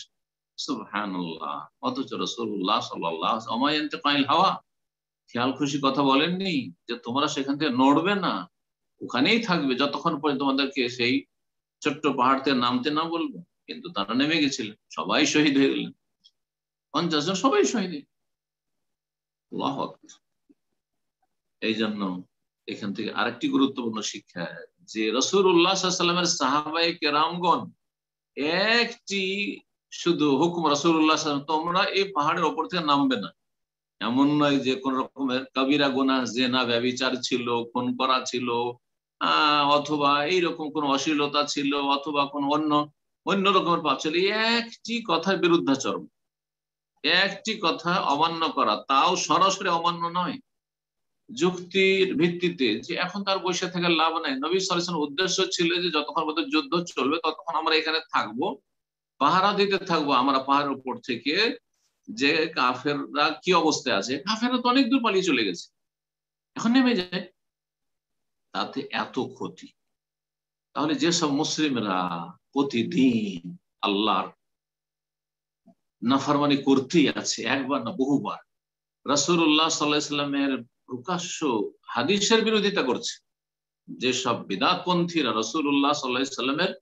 সুবহানাল্লাহ, অথচ রাসূলুল্লাহ সাল্লাল্লাহু আলাইহি ওয়াসাল্লাম ওমায়ান্তিকু আনিল হাওয়া, খেয়াল খুশি কথা বলেননি যে তোমরা সেখান থেকে নড়বে না, ওখানেই থাকবে যতক্ষণ পর্যন্ত তোমাদেরকে সেই ছোট্ট পাহাড় থেকে নামতে না বলবো। কিন্তু তারা নেমে গেছিলেন, সবাই শহীদ হয়ে গেলেন, 50 জন সবাই শহীদ। আল্লাহু আকবার। এই জন্য এখান থেকে আরেকটি গুরুত্বপূর্ণ শিক্ষা, যে রাসূলুল্লাহ সাল্লাল্লাহু আলাইহি ওয়াসাল্লামের সাহাবায়ে কেরামগণ একটি শুধু হুকুম, রাসূলুল্লাহ সাল্লাল্লাহু আলাইহি ওয়াসাল্লাম তোমরা এই পাহাড়ের ওপর থেকে নামবে না, এমন নয় যে কোন রকমের কবিরা গুনাহ, জিনা, ব্যভিচার ছিল, খুন করা ছিল, অথবা এইরকম কোন অশ্লীলতা ছিল, অথবা কোন অন্য রকমের পাপ ছিল, একটি কথার বিরুদ্ধাচরণ, একটি কথা অমান্য করা, তাও সরাসরি অমান্য নয়, যুক্তির ভিত্তিতে, যে এখন তার বসে থেকে লাভ নাই। নবী সাল্লাল্লাহু আলাইহি ওয়াসাল্লামের উদ্দেশ্য ছিল যে যতক্ষণ পর্যন্ত যুদ্ধ চলবে ততক্ষণ আমরা এখানে থাকবো, পাহারা দিতে থাকবো, আমরা পাহাড়ের উপর থেকে যে কাফেররা কি অবস্থায় আছে, কাফেররা তো অনেক দূর পালিয়ে চলে গেছে, এখন নেমে যায়, তাতে এত ক্ষতি। তাহলে যেসব মুসলিমরা প্রতিদিন আল্লাহর নাফরমানি করতেই আছে, একবার না বহুবার, রাসূলুল্লাহ সাল্লাল্লাহু আলাইহি ওয়াসাল্লামের প্রকাশ্য হাদিসের বিরোধিতা করছে, যেসব বিদআতপন্থীরা রাসূলুল্লাহ সাল্লাল্লাহু আলাইহি ওয়াসাল্লামের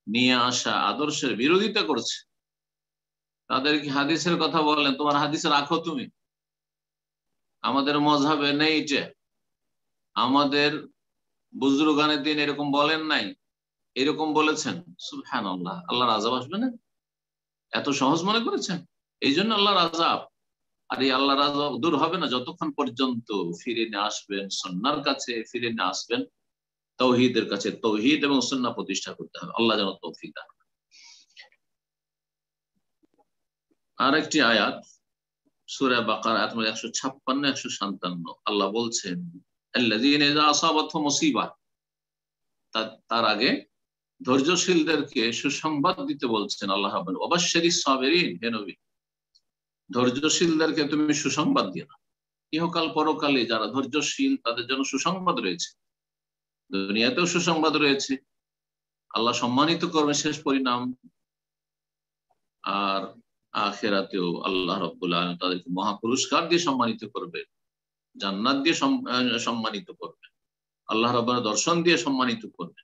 নিয়ে আসা আদর্শের বিরোধিতা করছে, তাদেরকে হাদিসের কথা বললেন, তোমার হাদিসে রাখো তুমি, আমাদের মযহাবে নেই এটা, আমাদের বুজুর্গানের দিন এরকম বলেন নাই, এরকম বলেছেন। সুবহানাল্লাহ, আল্লাহর আযাব আসবে না? এত সহজ মনে করেছেন? এই জন্য আল্লাহর আযাব। আর এই আল্লাহর আযাব দূর হবে না যতক্ষণ পর্যন্ত ফিরে না আসবেন সুন্নাহর কাছে, ফিরে না আসবেন তাওহীদের কাছে তাওহীদ এবং সুন্নাহ প্রতিষ্ঠা করতে হবে। আল্লাহ যেন তৌফিক দান করেন। আরেকটি আয়াত সূরা বাকারা আয়াত নম্বর 156 157 আল্লাহ বলছেন আল্লাযীনা ইযা আসাবাতহুম মুসিবা, তার আগে ধৈর্যশীলদেরকে সুসংবাদ দিতে বলছেন আল্লাহ রাব্বুল ওয়াবাশশিরিস সাবিরিন। হে নবী, ধৈর্যশীলদেরকে তুমি সুসংবাদ দিও না। ইহকাল পরকালে যারা ধৈর্যশীল তাদের জন্য সুসংবাদ রয়েছে, দুনিয়াতেও সুসংবাদ রয়েছে, আল্লাহ সম্মানিত করবে শেষ পরিণাম, আর আখিরাতেও আল্লাহ রাব্বুল আলামিন তাদেরকে মহা পুরস্কার দিয়ে সম্মানিত করবে, জান্নাত দিয়ে সম্মানিত করবে, আল্লাহ রাব্বুল দর্শন দিয়ে সম্মানিত করবে।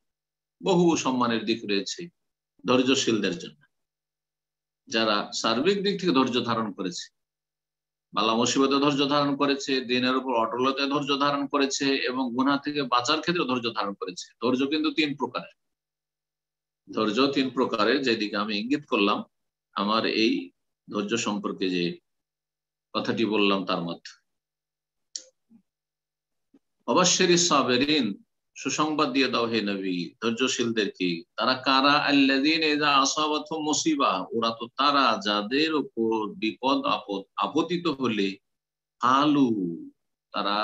বহু সম্মানের দিক রয়েছে ধৈর্যশীলদের জন্য, যারা সার্বিক দিক থেকে ধৈর্য ধারণ করেছে, বালা মুসিবতে ধৈর্য ধারণ করেছে, দিনের উপর অটলতায় ধৈর্য ধারণ করেছে এবং গুনাহ থেকে বাঁচার ক্ষেত্রে ধৈর্য ধারণ করেছে। ধৈর্য কিন্তু তিন প্রকারের, ধৈর্য তিন প্রকারের, যেদিকে আমি ইঙ্গিত করলাম আমার এই ধৈর্য সম্পর্কে যে কথাটি বললাম তার মধ্যে। ওয়াবাশশিরিস সাবিরিন, সুসংবাদ দিয়ে দাও হে নবী ধৈর্যশীলদেরকে। তারা কারা? আল্লাযীনা ইযা আসাবাতহুম মুসিবা, ওরা তো তারা যাদের উপর বিপদ আপদ আপতিত হলে কালু, তারা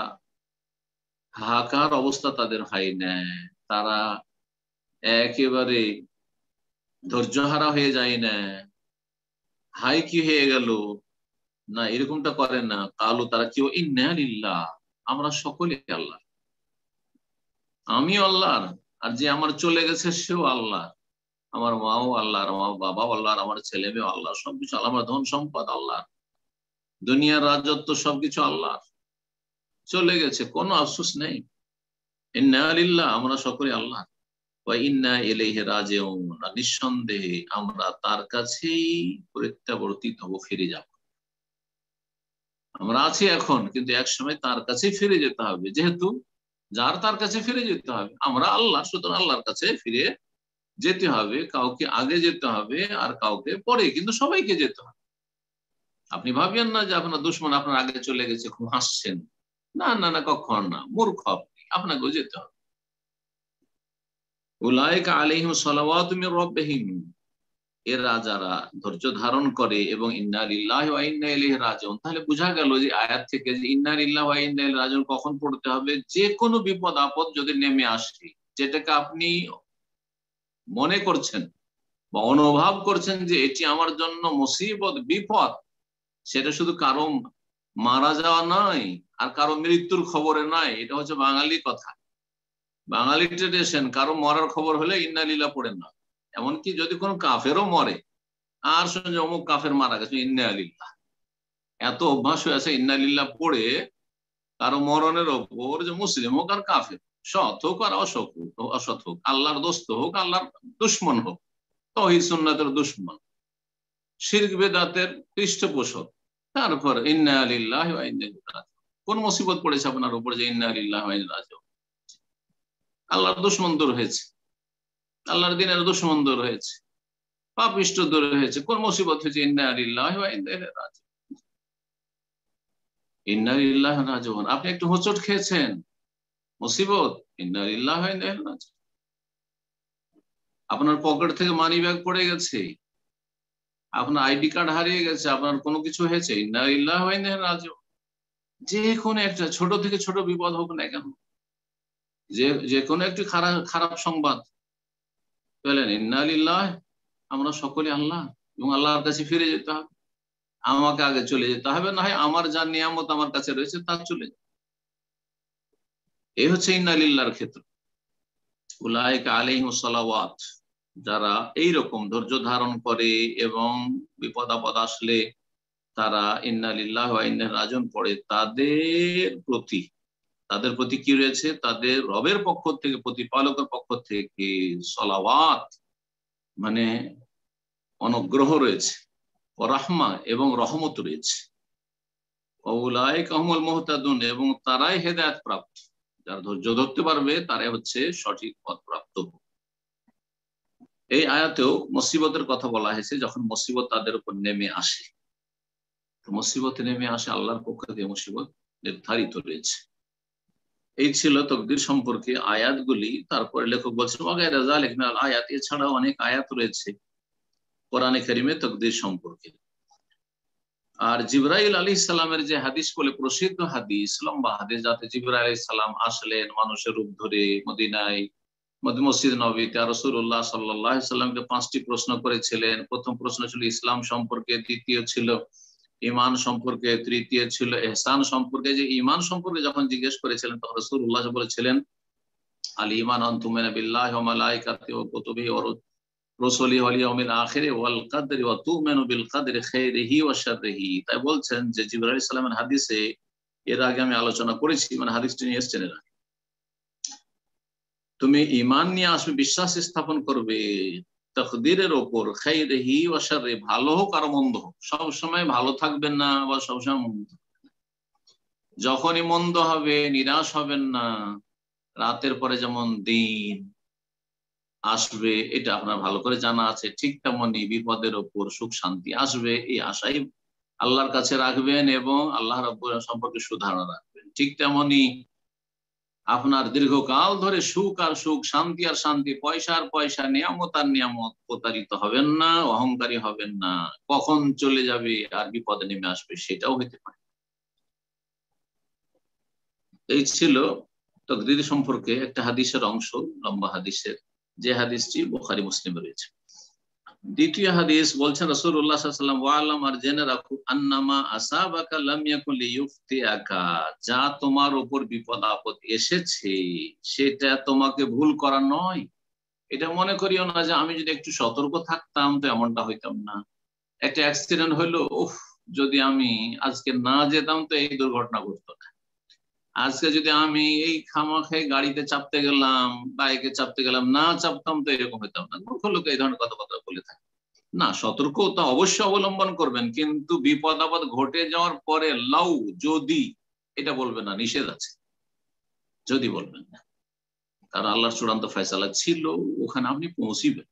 হাহাকার অবস্থা তাদের হয় না, তারা একেবারে ধৈর্যহারা হয়ে যায় না, হাই কি হয়ে গেল না, এরকমটা করে না। কালু, তারা কি, ইন্না লিল্লাহ, আমরা সকলে আল্লাহ, আমিও আল্লাহর, আর যে আমার চলে গেছে সেও আল্লাহ, আমার মাও আল্লাহর, আমার বাবাও আল্লাহর, আমার ছেলে মেয়ে আল্লাহ, সবকিছু আল্লাহ, আমার ধন সম্পদ আল্লাহ, দুনিয়ার রাজত্ব সবকিছু আল্লাহ, চলে গেছে, কোনো আফসোস নেই। ইন্না লিল্লাহ, আমরা সকলে আল্লাহ, ওয়া ইন্না ইলাইহি রাজিউন, নিঃসন্দেহে আমরা তার কাছেই প্রত্যাবর্তিত হব, ফিরে যাব। আমরা আছি এখন, কিন্তু এক সময় তার কাছে ফিরে যেতে হবে, যেহেতু যার তার কাছে ফিরে যেতে হবে, আমরা আল্লাহ, সুতরাং আল্লাহর কাছে ফিরে যেতে হবে। কাউকে আগে যেতে হবে আর কাউকে পরে, কিন্তু সবাইকে যেতে হবে। আপনি ভাবিয়েন না যে আপনার দুশমন আপনার আগে চলে গেছে, খুব হাসছেন, না না না, কখন না, মূর্খ আপনি, আপনাকেও যেতে হবে। উলাইকা আলাইহিম সালাওয়াতু মির রাব্বিহিম, এরা যারা ধৈর্য ধারণ করে এবং ইন্না লিল্লাহি ওয়া ইন্না ইলাইহি রাজিউন, তাহলে বোঝা গেল যে আয়াত থেকে যে ইন্না লিল্লাহি ওয়া ইন্না ইলাইহি রাজিউন কখন পড়তে হবে? যে কোনো বিপদ আপদ যদি নেমে আসে, যেটাকে আপনি মনে করছেন বা অনুভব করছেন যে এটি আমার জন্য মুসিবত বিপদ, সেটা শুধু কারো মারা যাওয়া নয় আর কারো মৃত্যুর খবরে নয়, এটা হচ্ছে বাঙালি কথা, বাঙালি ট্রেডিশন। কারো মরার খবর হলে ইন্না লিল্লাহ পড়েন না, এমনকি যদি কোনো কাফেরও মরে আর শুনে অমুক কাফের মারা গেছে, ইন্না লিল্লাহ, এত অভ্যাস হয়ে আছে ইন্না লিল্লাহ পড়ে কারো মরণের ওপর, যে মুসলিম হোক আর কাফের, সৎ হোক আর অসৎ হোক, আল্লাহর দোস্ত হোক আল্লাহর দুশমন হোক, তাওহীদ সুন্নাতের দুশমন, শিরক বিদআতের পৃষ্ঠপোষক, তারপর ইন্না লিল্লাহি ওয়া ইন্না ইলাইহি রাজিউন। কোন মুসিবত পড়েছে আপনার উপর যে ইন্না লিল্লাহি ওয়া ইন্না ইলাইহি রাজিউন? আল্লাহর দুশমন দূর হয়েছে, আল্লাহর দ্বীনের দুশমন দূর হয়েছে, পাপিষ্ঠ দূর হয়েছে। কোন মুসিবত হয়েছে? ইন্না লিল্লাহি ওয়া ইন্না ইলাইহি রাজিউন, ইন্না লিল্লাহি ওয়া ইন্না ইলাইহি রাজিউন। আপনি একটু হোঁচট খেয়েছেন, মুসিবত, ইন্না লিল্লাহি ওয়া ইন্না ইলাইহি রাজিউন। আপনার পকেট থেকে মানি ব্যাগ পড়ে গেছে, আপনার আইডি কার্ড হারিয়ে গেছে, আপনার কোনো কিছু হয়েছে, ইন্না লিল্লাহি ওয়া ইন্না ইলাইহি রাজিউন। যে কোনো একটা ছোট থেকে ছোট বিপদ হোক না কেন, যে কোনো একটি খারাপ সংবাদ পেলেন, ইন্না লিল্লাহি, আমরা সকলে আল্লাহ এবং আল্লাহর কাছে ফিরে যেতে হবে। আমাকে আগে চলে যেতে হবে, না হয় আমার যা নিয়ামত আমার কাছে রয়েছে তা চলে যাবে। এই হচ্ছে ইন্না লিল্লাহর ক্ষেত্র। উলাইকা আলাইহিমুস সালাওয়াত, যারা এইরকম ধৈর্য ধারণ করে এবং বিপদ আপদ আসলে তারা ইন্না লিল্লাহি ওয়া ইন্না ইলাইহি রাজিউন পড়ে, তাদের প্রতি কি রয়েছে? তাদের রবের পক্ষ থেকে, প্রতিপালকের পক্ষ থেকে সালাওয়াত মানে অনুগ্রহ রয়েছে, রাহমা এবং রহমত রয়েছে। উলাইকা হুমুল মুহতাদুন, এবং তারাই হেদায়েত প্রাপ্ত। যারা ধৈর্য ধরতে পারবে তারাই হচ্ছে সঠিক পথ প্রাপ্ত। এই আয়াতেও মুসিবতের কথা বলা হয়েছে, যখন মুসিবত তাদের উপর নেমে আসে। মুসিবত নেমে আসে, আল্লাহর পক্ষ থেকে মুসিবত নির্ধারিত রয়েছে। এই ছিল তকদির সম্পর্কে আয়াতগুলি। তারপরে লেখক বলছেন ওয়াগায়রা যালিক মিনাল আয়াত, এছাড়াও অনেক আয়াত রয়েছে কোরআনে কারিমে তকদির সম্পর্কে। আর জিবরাইল আলাইহিস সালামের যে হাদিস বলে প্রসিদ্ধ হাদিস, লম্বা হাদিস, যাতে জিবরাইল আলাইহিস সালাম আসলেন মানুষের রূপ ধরে মদিনায়, মসজিদ নববীতে, রাসূলুল্লাহ সাল্লাল্লাহু আলাইহি সাল্লামকে 5টি প্রশ্ন করেছিলেন। প্রথম প্রশ্ন ছিল ইসলাম সম্পর্কে, দ্বিতীয় ছিল ঈমান সম্পর্কে, তৃতীয় ছিল ইহসান সম্পর্কে। যে ঈমান সম্পর্কে যখন জিজ্ঞেস করেছিলেন তখন রাসূলুল্লাহ বলেছিলেন আল ঈমান আন তুমিনা বিল্লাহি ওয়া মালাইকাতিহি ওয়া কুতুবিহি ওয়া রসুলিহি ওয়াল ইয়াউমিল আখির ওয়াল কদরি ওয়া তুমিনু বিল কদরি খাইরিহি ওয়া শাররিহি। তাই বলছেন যে জিবরাইল আলাইহিস সালামের হাদিসে, এর আগে আমি আলোচনা করেছি, মানে হাদিসটি নিয়ে এসেছেন এর আগে, তুমি ঈমান নিয়ে আসবে, বিশ্বাস স্থাপন করবে তাকদীরের উপর, খাইরিহি ওয়া শাররিহি, ভালো হোক আর মন্দ হোক, সব সময় ভালো থাকবেন না বা সবসময় মন্দ। যখনই মন্দ হবে নিরাশ হবেন না। রাতের পরে যেমন দিন আসবে এটা আপনার ভালো করে জানা আছে, ঠিক তেমনি বিপদের ওপর সুখ শান্তি আসবে, এই আশাই আল্লাহর কাছে রাখবেন এবং আল্লাহ রাব্বুল সম্পর্কে সুধারণা রাখবেন। ঠিক তেমনি আপনার দীর্ঘকাল ধরে সুখ আর সুখ, শান্তি আর শান্তি, পয়সা আর পয়সা, নিয়ামত আর নিয়ামত, প্রতারিত হবেন না, অহংকারী হবেন না। কখন চলে যাবে আর বিপদে নেমে আসবে সেটাও হইতে পারে। এই ছিল তাকদীর সম্পর্কে একটা হাদিসের অংশ, লম্বা হাদিসের, যে হাদিসটি বুখারী মুসলিমে রয়েছে। দ্বিতীয় হাদিস বলছেন রাসূলুল্লাহ সাল্লাল্লাহু আলাইহি ওয়াসাল্লাম, ওয়ালাম, আর জেনে রাখো, আন্নামা আসাবাকা লাম ইয়াকুন লিয়ুখতিআকা, যা তোমার উপর বিপদ আপদ এসেছে সেটা তোমাকে ভুল করা নয়। এটা মনে করিও না যে আমি যদি একটু সতর্ক থাকতাম তো এমনটা হইতাম না। একটা অ্যাক্সিডেন্ট হইলো, উফ, যদি আমি আজকে না যেতাম তো এই দুর্ঘটনা ঘটতো না। আজকে যদি আমি এই খামাখে গাড়িতে চাপতে গেলাম, বাইকে চাপতে গেলাম, না চাপতাম তো এরকম হইতাম না। মূর্খ লোক এই ধরনের কথাবার্তা বলে থাকে না। সতর্কতা অবশ্যই অবলম্বন করবেন, কিন্তু বিপদ আপদ ঘটে যাওয়ার পরে লাউ, যদি, এটা বলবেন না, নিষেধ আছে, যদি বলবেন না। কারণ আল্লাহর চূড়ান্ত ফয়সালা ছিল, ওখানে আপনি পৌঁছিবেন,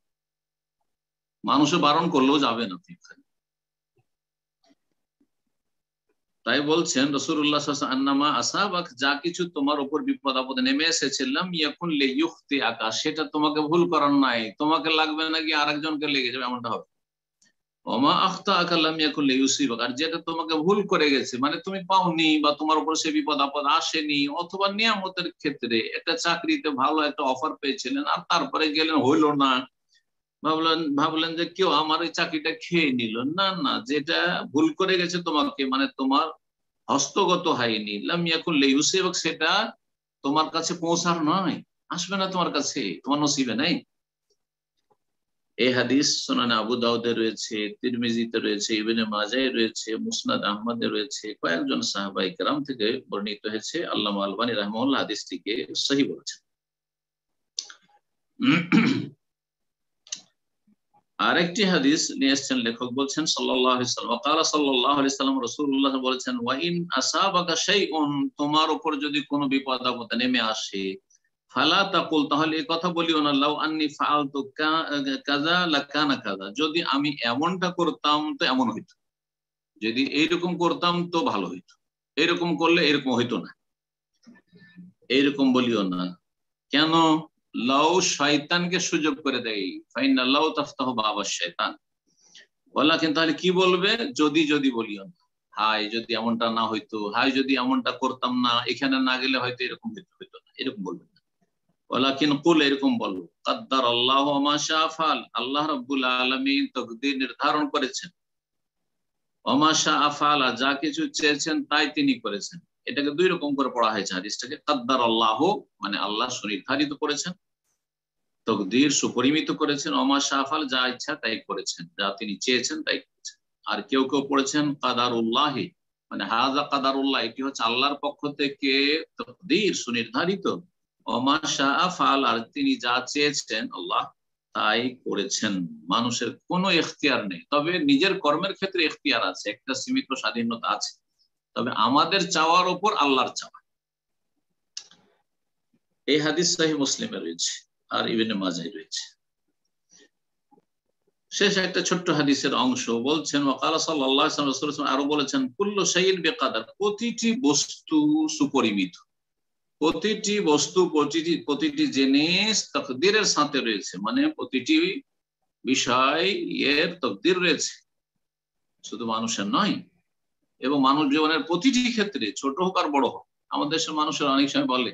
মানুষে বারণ করলেও যাবেন আপনি ওখানে। তাই বলছেন রাসূলুল্লাহ সাল্লাল্লাহু আলাইহি ওয়াসাল্লাম, আন্নামা আসাবাক, যা কিছু তোমার উপর বিপদ আপদ নেমে এসেছে, লাম ইয়াকুন লিয়ুখতিআকা, সেটা তোমাকে ভুল করার নাই। তোমাকে লাগবে নাকি আরেকজনকে লেগে যাবে, এমনটা হবে। ওমা আখতাআকা লাম ইয়াকুন লিয়ুসিবাক, আর যেটা তোমাকে ভুল করে গেছে, মানে তুমি পাওনি বা তোমার উপর সে বিপদ আপদ আসেনি, অথবা নিয়ামতের ক্ষেত্রে একটা চাকরিতে ভালো একটা অফার পেয়েছিলেন আর তারপরে গেলেন, হইলো না, ভাবলেন যে কেউ আমার এই চাকরিটা খেয়ে নিল, না না, যেটা ভুল করে গেছে তোমাকে, মানে তোমার হস্তগত হয়নি, লাম ইয়াকুন লিয়ুসিবাক, সেটা তোমার কাছে পৌঁছার নয়, আসবে না তোমার কাছে, তোমার নসিবে নাই। এই হাদিস সুনানে আবু দাউদে রয়েছে, তিরমিজিতে রয়েছে, ইবনে মাজাহে রয়েছে, মুসনাদ আহমদে রয়েছে, কয়েকজন সাহাবায়ে কেরাম থেকে বর্ণিত হয়েছে। আল্লামা আলবানী রাহিমাহুল্লাহ হাদিসটিকে সহিহ বলেছেন। আরেকটি হাদিস নিয়ে এসেছেন লেখক, বলছেন সাল্লাল্লাহু আলাইহি ওয়াসাল্লাম, ওয়াকালা সাল্লাল্লাহু আলাইহি ওয়াসাল্লাম, রাসূলুল্লাহ বলেছেন, ওয়া ইন আসাবাকা শাইউন, তোমার উপর যদি কোনো বিপদ আপদ নেমে আসে, ফালা তাকুল, তাহলে এই কথা বলিও না, লাউ আন্নী ফাআলতু কাযা লাকানা কাযা, যদি আমি এমনটা করতাম তো এমন হইতো, যদি এইরকম করতাম তো ভালো হইতো, এরকম করলে এরকম হইতো না, এইরকম বলিও না। কেন? লাউ শয়তানকে সুযোগ করে দেয়, ফাইন্না লাউ তাফতাহু বাবা শয়তান, বলা, কিন্তু তাহলে কি বলবে, যদি যদি বলিও না, হাই যদি এমনটা না হইতো, হাই যদি এমনটা করতাম না, এখানে না গেলে হয়তো এরকম হইতো না, এরকম বলবে না। ওয়ালাকিন কুল, এরকম বলো, কাদ্দারাল্লাহু ওয়া মা শাআ ফাআল, আল্লাহ রাব্বুল আলামিন তাকদীর নির্ধারণ করেছেন, ওয়া মা শাআ ফাআল, যা কিছু চেয়েছেন তাই তিনি করেছেন। এটাকে দুই রকম করে পড়া হয়েছে হাদিসটাকে। কাদ্দারাল্লাহু মানে আল্লাহ সুনির্ধারিত করেছেন, তাকদীর সুপরিমিত করেছেন, ওয়া মা শাআ ফাআল, যা ইচ্ছা তাই করেছেন, যা তিনি চেয়েছেন তাই করেছেন। আর কেউ কেউ পড়েছেন কাদারুল্লাহি, মানে হাযা কাদারুল্লাহ, এটি হচ্ছে আল্লাহর পক্ষ থেকে তাকদীর সুনির্ধারিত, ওয়া মা শাআ ফাআল, আর তিনি যা চেয়েছেন আল্লাহ তাই করেছেন। মানুষের কোনো এখতিয়ার নেই, তবে নিজের কর্মের ক্ষেত্রে এখতিয়ার আছে, একটা সীমিত স্বাধীনতা আছে, তবে আমাদের চাওয়ার উপর আল্লাহর চাওয়া। এই হাদিস সহিহ মুসলিমে রয়েছে আর ইবনে মাজাহে রয়েছে। শেষ একটা ছোট্ট হাদিসের অংশ বলছেন, ওয়াকালা সাল্লাল্লাহু আলাইহি ওয়াসাল্লাম, আরো বলেছেন, কুল্লু শাইইন বিকাদার, প্রতিটি বস্তু সুপরিমিত, প্রতিটি বস্তু, প্রতিটি জিনিস তাকদীরের সাথে রয়েছে, মানে প্রতিটি বিষয় এর তাকদীর রয়েছে, শুধু মানুষের নয়। এবং মানব জীবনের প্রতিটি ক্ষেত্রে, ছোট হোক আর বড় হোক। আমাদের দেশের মানুষের অনেক সময় বলে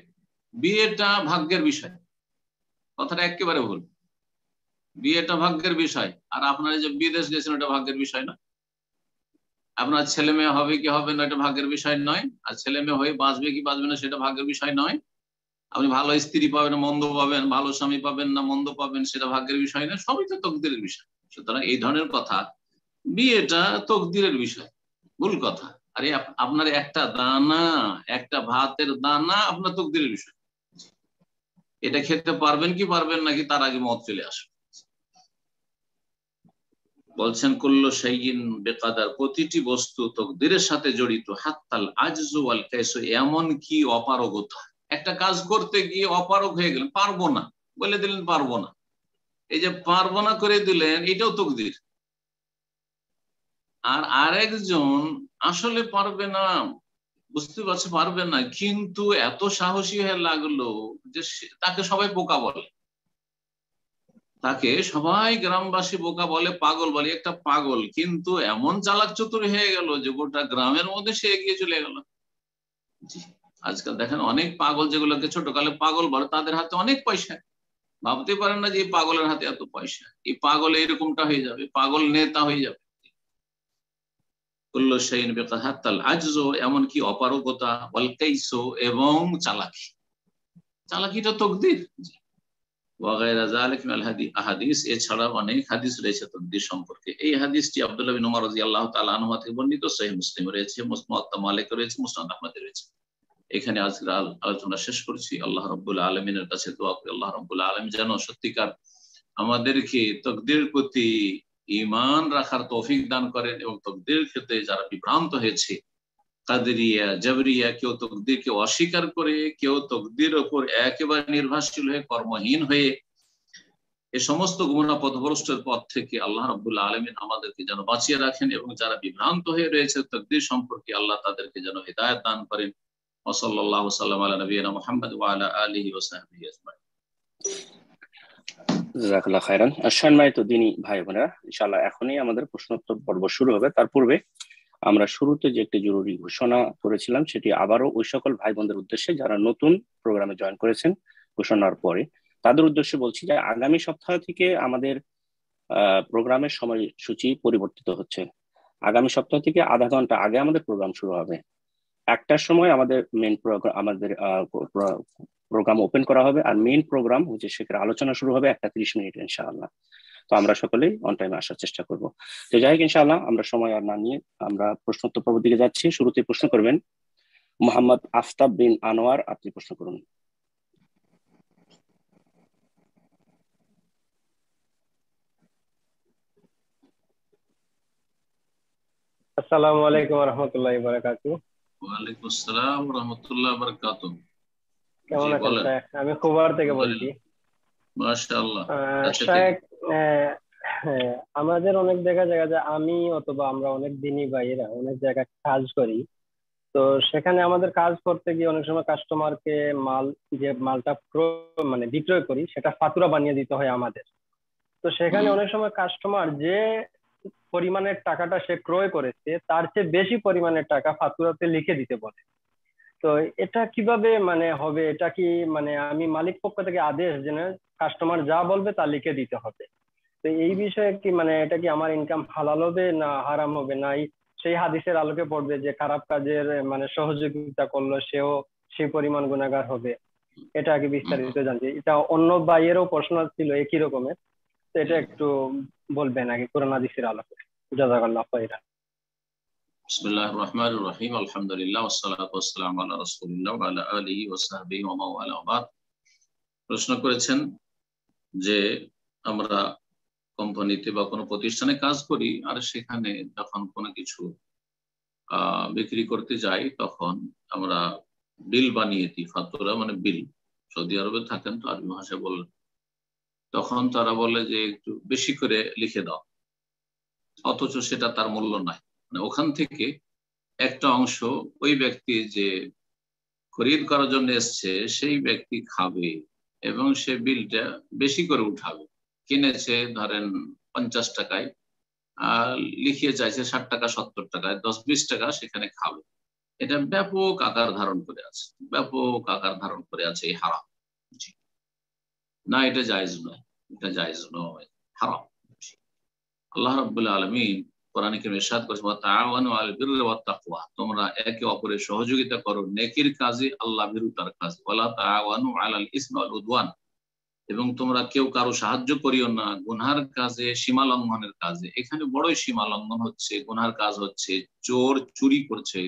বিয়েটা ভাগ্যের বিষয়। কথাটা একেবারে ভুল। বিয়েটা ভাগ্যের বিষয়, আর আপনারা যে বিদেশ গেছেন ওটা ভাগ্যের বিষয় না। আপনার ছেলে মেয়ে হবে কি হবে না এটা ভাগ্যের বিষয় নয়, আর ছেলে মেয়ে হয়ে বাঁচবে কি বাঁচবে না সেটা ভাগ্যের বিষয় নয়। আপনি ভালো স্ত্রী পাবেন না মন্দ পাবেন, ভালো স্বামী পাবেন না মন্দ পাবেন, সেটা ভাগ্যের বিষয় নয়, সবই তো তকদিরের বিষয়। সুতরাং এই ধরনের কথা, বিয়েটা তকদিরের বিষয়, ভুল কথা। আরে আপনার একটা দানা, একটা ভাতের দানা আপনার তকদিরের বিষয়। এটা খেতে পারবেন কি পারবেন নাকি তার আগে মত চলে আসবে। বলছেন কুল্লু শাইইন বিকাদার, প্রতিটি বস্তু তকদিরের সাথে জড়িত। হাত্তাল আজজু ওয়াল কায়সু, এমন কি অপারগতা, একটা কাজ করতে গিয়ে অপারগ হয়ে গেলেন, পারবো না বলে দিলেন, পারবো না, এই যে পারবো না করে দিলেন, এটাও তকদির। আর আরেকজন আসলে পারবে না, বুঝতে পারছে পারবে না, কিন্তু এত সাহসী হয়ে লাগলো যে তাকে সবাই বোকা বলে, তাকে সবাই গ্রামবাসী বোকা বলে, পাগল বলে, একটা পাগল, কিন্তু এমন চালাক চতুর হয়ে গেল যে গোটা গ্রামের মধ্যে সে এগিয়ে চলে গেল। জি, আজকাল দেখেন অনেক পাগল, যেগুলোকে ছোটকালে পাগল বলে, তাদের হাতে অনেক পয়সা। ভাবতে পারেন না যে এই পাগলের হাতে এত পয়সা, এই পাগল এরকমটা হয়ে যাবে, পাগল নেতা হয়ে যাবে। কুল্লু শাইইন বিকাদার, হাত্তাল আজজু, এমনকি অপারগতা, ওয়াল কাইসু, এবং চালাকি, চালাকিটা তকদির। হাদিস, এছাড়া অনেক হাদিস রয়েছে তকদির সম্পর্কে। এই হাদিসটি আব্দুল্লাহ বিন উমর রাদিয়াল্লাহু তাআলা আনহু থেকে বর্ণিত, সহিহ মুসলিম রয়েছে, মুওয়াত্তা মালিক রয়েছে, মুসনাদ আহমদ রয়েছে। এখানে আজকের আলোচনা শেষ করছি। আল্লাহ রাব্বুল আলামিনের কাছে দোয়া করি, আল্লাহ রাব্বুল আলামিন যেন সত্যিকার আমাদেরকে তকদিরের প্রতি ঈমান রাখার তৌফিক দান করেন, এবং তকদিরের ক্ষেত্রে যারা বিভ্রান্ত হয়েছে, কাদেরিয়া, জাবরিয়া, কেউ তকদিরকে অস্বীকার করে, কেউ তকদির ওপর একেবারে নির্ভরশীল হয়ে, কর্মহীন হয়ে, এই সমস্ত গুমরাহ পথভ্রষ্টের পথ থেকে আল্লাহ রাব্বুল আলামিন আমাদেরকে যেন বাঁচিয়ে রাখেন, এবং যারা বিভ্রান্ত হয়ে রয়েছে তাকদীর সম্পর্কে, আল্লাহ তাদেরকে যেন হিদায়াত দান করেন। ওয়া সাল্লাল্লাহু সাল্লাম আলা নবিয়িনা মুহাম্মদ ওয়া আলা আলিহি ওয়া সাহবিহি আজমাইন। জাযাকাল্লাহু খাইরান। সম্মানিত দিনী ভাই বোনেরা, ইনশাআল্লাহ এখনই আমাদের প্রশ্নোত্তর পর্ব শুরু হবে। তার পূর্বে আমরা শুরুতে যে একটি জরুরি ঘোষণা করেছিলাম, সেটি আবারও ওই সকল ভাই বোনদের উদ্দেশ্যে যারা নতুন প্রোগ্রামে জয়েন করেছেন ঘোষণার পরে, তাদের উদ্দেশ্যে বলছি যে আগামী সপ্তাহ থেকে আমাদের প্রোগ্রামের সময়সূচি পরিবর্তিত হচ্ছে। আগামী সপ্তাহ থেকে আধা ঘন্টা আগে আমাদের প্রোগ্রাম শুরু হবে। 1টার সময় আমাদের মেইন প্রোগ্রাম, আমাদের প্রোগ্রাম ওপেন করা হবে, আর মেইন প্রোগ্রাম হচ্ছে সেখানে আলোচনা শুরু হবে 1:30 ইনশাআল্লাহ। তো আমরা সকলেই অন টাইমে আসার চেষ্টা করব। তো যাই হোক, ইনশাআল্লাহ আমরা সময় আর না নিয়ে আমরা প্রশ্নোত্তর পর্বের দিকে যাচ্ছি। শুরুতে প্রশ্ন করবেন মোহাম্মদ আফতাব বিন আনোয়ার, আপনি প্রশ্ন করুন। আসসালামু আলাইকুম ওয়া রাহমাতুল্লাহি ওয়া বারাকাতুহু। ওয়া আলাইকুম আসসালাম ওয়া রাহমাতুল্লাহি ওয়া বারাকাতুহু। কেমন আছেন স্যার? আমি খুবর থেকে বলছি। মাশাআল্লাহ। শায়েখ, আমাদের অনেক দেখা যায় যে আমি অথবা আমরা অনেক দিনই ভাইয়েরা অনেক জায়গায় কাজ করি। তো সেখানে আমাদের কাজ করতে গিয়ে অনেক সময় কাস্টমারকে যে মালটা মানে বিক্রয় করি সেটা ফাতুরা বানিয়ে দিতে হয় আমাদের। তো সেখানে অনেক সময় কাস্টমার যে পরিমাণের টাকাটা সে ক্রয় করেছে তার চেয়ে বেশি পরিমাণের টাকা ফাতুরাতে লিখে দিতে বলে। তো এটা কিভাবে মানে হবে? এটা কি মানে আমি মালিক পক্ষ থেকে আদেশ যে না, কাস্টমার যা বলবে তা লিখে দিতে হবে? তো এই বিষয়ে কি মানে এটা কি আমার ইনকাম হালাল হবে না হারাম হবে, না সেই হাদিসের আলোকে পড়বে যে খারাপ কাজের মানে সহযোগিতা করলো সেও সেই পরিমাণ গুনাহগার হবে? এটা আগে বিস্তারিত জানছি। এটা অন্য ভাইয়েরও প্রশ্ন ছিল একই রকমের, তো এটা একটু বলবেন আগে কোরআন হাদিসের আলোকে। জাযাকাল্লাহু খাইরান। বিসমিল্লাহির রহমানির রহিম, আলহামদুলিল্লাহ ওয়াসসালাতু ওয়াসসালামু আলা রাসূলিল্লাহ ওয়া আলা আলিহি ওয়া সাহবিহি ওয়া মান ওয়ালা। বাদ, প্রশ্ন করেছেন যে আমরা কোম্পানিতে বা কোনো প্রতিষ্ঠানে কাজ করি, আর সেখানে যখন কোনো কিছু বিক্রি করতে যাই তখন আমরা বিল বানিয়ে দিই। ফাতুরা মানে বিল। সৌদি আরবে থাকেন তো আরবি ভাষায় বললেন, তখন তারা বলে যে একটু বেশি করে লিখে দাও, অথচ সেটা তার মূল্য নাই। মানে ওখান থেকে একটা অংশ ওই ব্যক্তি যে খরিদ করার জন্য এসছে সেই ব্যক্তি খাবে এবং সে বিলটা বেশি করে উঠাবে। কিনেছে ধরেন 50 টাকায়, লিখিয়ে চাইছে 60 টাকা 70 টাকায়, 10-20 টাকা সেখানে খাবে। এটা ব্যাপক আকার ধারণ করে আছে, ব্যাপক আকার ধারণ করে আছে এই হারাম। না, এটা জায়েজ নয়, এটা জায়েজ নয়, হারাম। আল্লাহ রাব্বুল আলামিন কোরআনে কারীমে ইরশাদ করেছেন, ওয়া তাআওয়ানু আলাল বিররি ওয়াত তাকওয়া, তোমরা একে অপরের সহযোগিতা করো নেকির কাজে, আল্লাহ ভীরুতার কাজে। ওয়ালা তাআওয়ানু আলাল ইসমি ওয়াল উদওয়ান, এবং তোমরা কেউ কারো সাহায্য করিও না গুনহার কাজে, সীমা লঙ্ঘনের কাজে। এখানে বড়ই সীমা লঙ্ঘন হচ্ছে, গুনহার কাজ হচ্ছে। চোর চুরি করছে,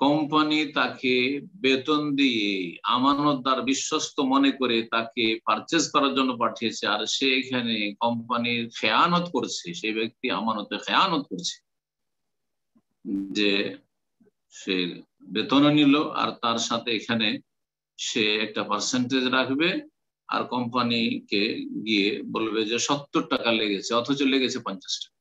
কোম্পানি তাকে বেতন দিয়ে আমানতদার বিশ্বস্ত মনে করে তাকে পারচেজ করার জন্য পাঠিয়েছে, আর সে এখানে কোম্পানির খেয়ানত করছে, সেই ব্যক্তি আমানতে খেয়ানত করছে, যে সে বেতনও নিল আর তার সাথে এখানে সে একটা পার্সেন্টেজ রাখবে, আর কোম্পানিকে গিয়ে বলবে যে 70 টাকা লেগেছে, অথচ লেগেছে 50 টাকা।